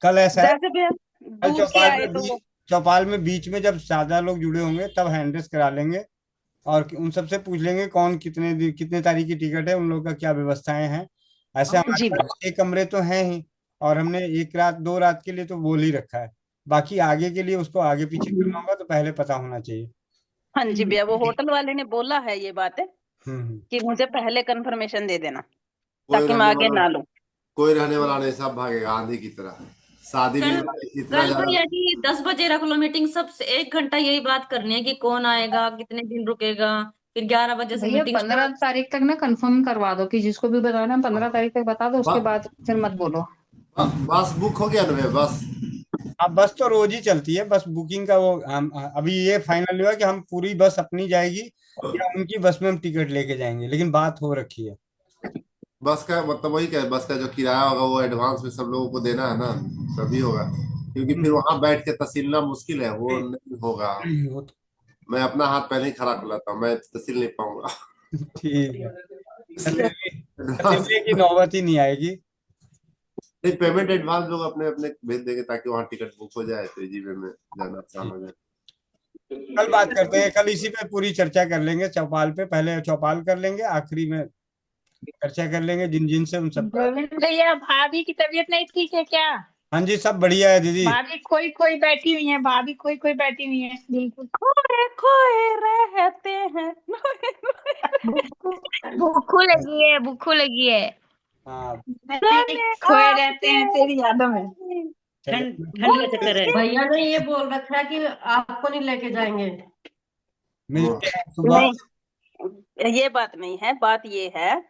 कल ऐसा है, जैसे भैया कल दूर से आए तो चौपाल में बीच में जब ज्यादा लोग जुड़े होंगे तब हैंड रेस करा लेंगे और उन सबसे पूछ लेंगे कौन कितने तारीख की टिकट है, उन लोगों का क्या व्यवस्थाएं हैं। ऐसे हमारे पास 6 कमरे तो हैं ही, और हमने 1 रात 2 रात के लिए तो बोल ही रखा है। बाकी आगे के लिए उसको आगे पीछे करना होगा, तो पहले पता होना चाहिए। हाँ जी भैया, वो होटल वाले ने बोला है ये बात है कि मुझे पहले कंफर्मेशन दे देना ताकि मैं आगे ना लूं। कोई रहने वाला नहीं, सब भागेगा आंधी की तरह। शादी भी इतना कल भैया जी 10 बजे रख लो मीटिंग, सबसे 1 घंटा यही बात करनी है कि कौन आएगा, कितने दिन रुकेगा, फिर 11 बजे से मीटिंग 15 तारीख तक ना कंफर्म करवा दो कि जिसको भी बताना 15 तारीख तक बता दो, उसके बाद फिर मत बोलो। बस बुक हो गया ना बस। अब बस तो रोज ही चलती है, बस बुकिंग का वो हम अभी ये फाइनल हुआ कि हम पूरी बस अपनी जाएगी या उनकी बस में हम टिकट लेके जाएंगे, लेकिन बात हो रखी है। बस का मतलब वही क्या है, बस का जो किराया होगा वो एडवांस में सब लोगों को देना है ना, तभी होगा, क्योंकि फिर वहां बैठ के तसीलना मुश्किल है, वो नहीं होगा। वो तो मैं अपना हाथ पहले ही खड़ा कर लेता हूँ, मैं तसील नहीं पाऊंगा। ठीक है, तसल्ली की नौबत ही नहीं आएगी। नहीं, पेमेंट एडवांस लोग अपने अपने भेज देंगे ताकि वहाँ टिकट बुक हो जाए, तो इजी वे में जाना आसान हो जाए। कल बात करते हैं, कल इसी पे पूरी चर्चा कर लेंगे चौपाल पे, पहले चौपाल कर लेंगे, आखिरी में चर्चा कर लेंगे जिन जिन से उन सब का। गोविंद भैया, भाभी की तबीयत नहीं ठीक है क्या? हाँ जी, सब बढ़िया है दीदी। भाभी कोई कोई बैठी हुई है, भाभी कोई कोई बैठी हुई है, बिल्कुल खोए खोए रहते हैं। भूखू लगी है, भूखू लगी है। हाँ, खोए रहते हैं तेरी यादों में। चलो। ठंड का चक्कर है। भैया ने ये बोल रखा है कि आपको नहीं लेके जाएंगे। मिलते हैं सुबह। नहीं, ये बात नहीं है, बात ये है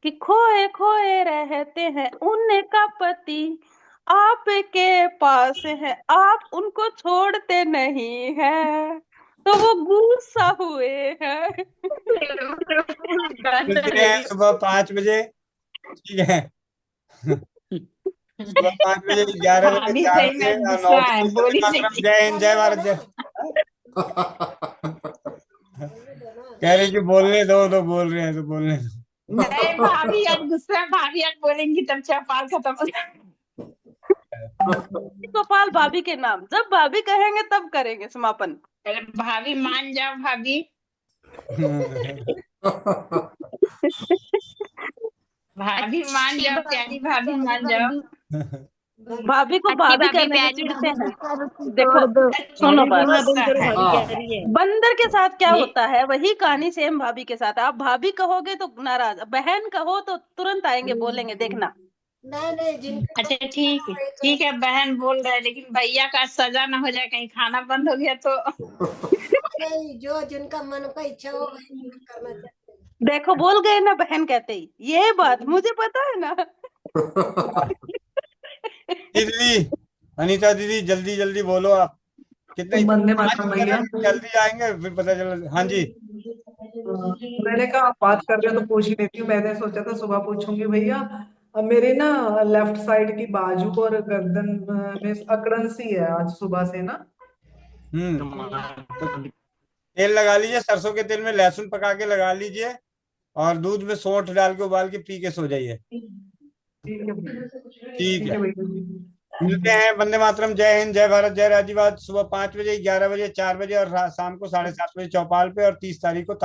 कि खोए खोए रहते हैं, उनका पति आपके पास है, आप उनको छोड़ते नहीं है, तो वो गुस्सा हुए हैं। मिलते हैं सुबह 5 बजे, ठीक है। सुबह 5 बजे, 11 बजे, भाभी 4 सही बजे में और 9 गुस्सा है, बजे। बोली वंदे मातरम, जय हिंद, जय भारत, जय। कह रहे कि बोलने दो, तो बोल रहे हैं तो बोलने दो। नहीं, भाभी आज गुस्सा है, भाभी आज बोलेंगी तब चौपाल खत्म हो जाएगा। गोपाल भाभी के नाम, जब भाभी कहेंगे तब करेंगे समापन। अरे भाभी मान जाओ, भाभी भाभी मान जाओ, प्यारी भाभी मान जाओ। भाभी को भाभी कहने में चिढ़ते हैं। देखो सुनो बात, बंदर के साथ क्या होता है वही कहानी सेम भाभी के साथ। आप भाभी कहोगे तो नाराज, बहन कहो तो तुरंत आएंगे बोलेंगे, देखना। अच्छा ठीक है, बहन बोल रहा है, लेकिन भैया का सजा ना हो जाए, कहीं खाना बंद हो गया तो। नहीं, जो जिनका मन का इच्छा हो वही करना चाहिए। देखो बोल गए ना बहन कहते ही, ये बात मुझे पता है ना। दीदी, अनीता दीदी, जल्दी जल्दी बोलो आप। कितने वंदे मातरम भैया। जल्दी आएंगे फिर पता चला। हाँ जी, मैंने कहा आप बात कर रहे हो तो पूछ ही लेती हूँ, मैंने सोचा था सुबह पूछूंगी भैया। अब मेरे ना लेफ्ट साइड की बाजू और गर्दन में अकड़न सी है आज सुबह से ना। तो तेल लगा लीजिए, सरसों के तेल में लहसुन पका के लगा लीजिए और दूध में सौंठ डाल के उबाल के पी के सो जाइए। ठीक है, मिलते हैं। वंदे मातरम, जय हिंद, जय भारत, जय राज्यवाद। सुबह 5 बजे, 11 बजे, 4 बजे और शाम को 7:30 बजे चौपाल पे, और 30 तारीख को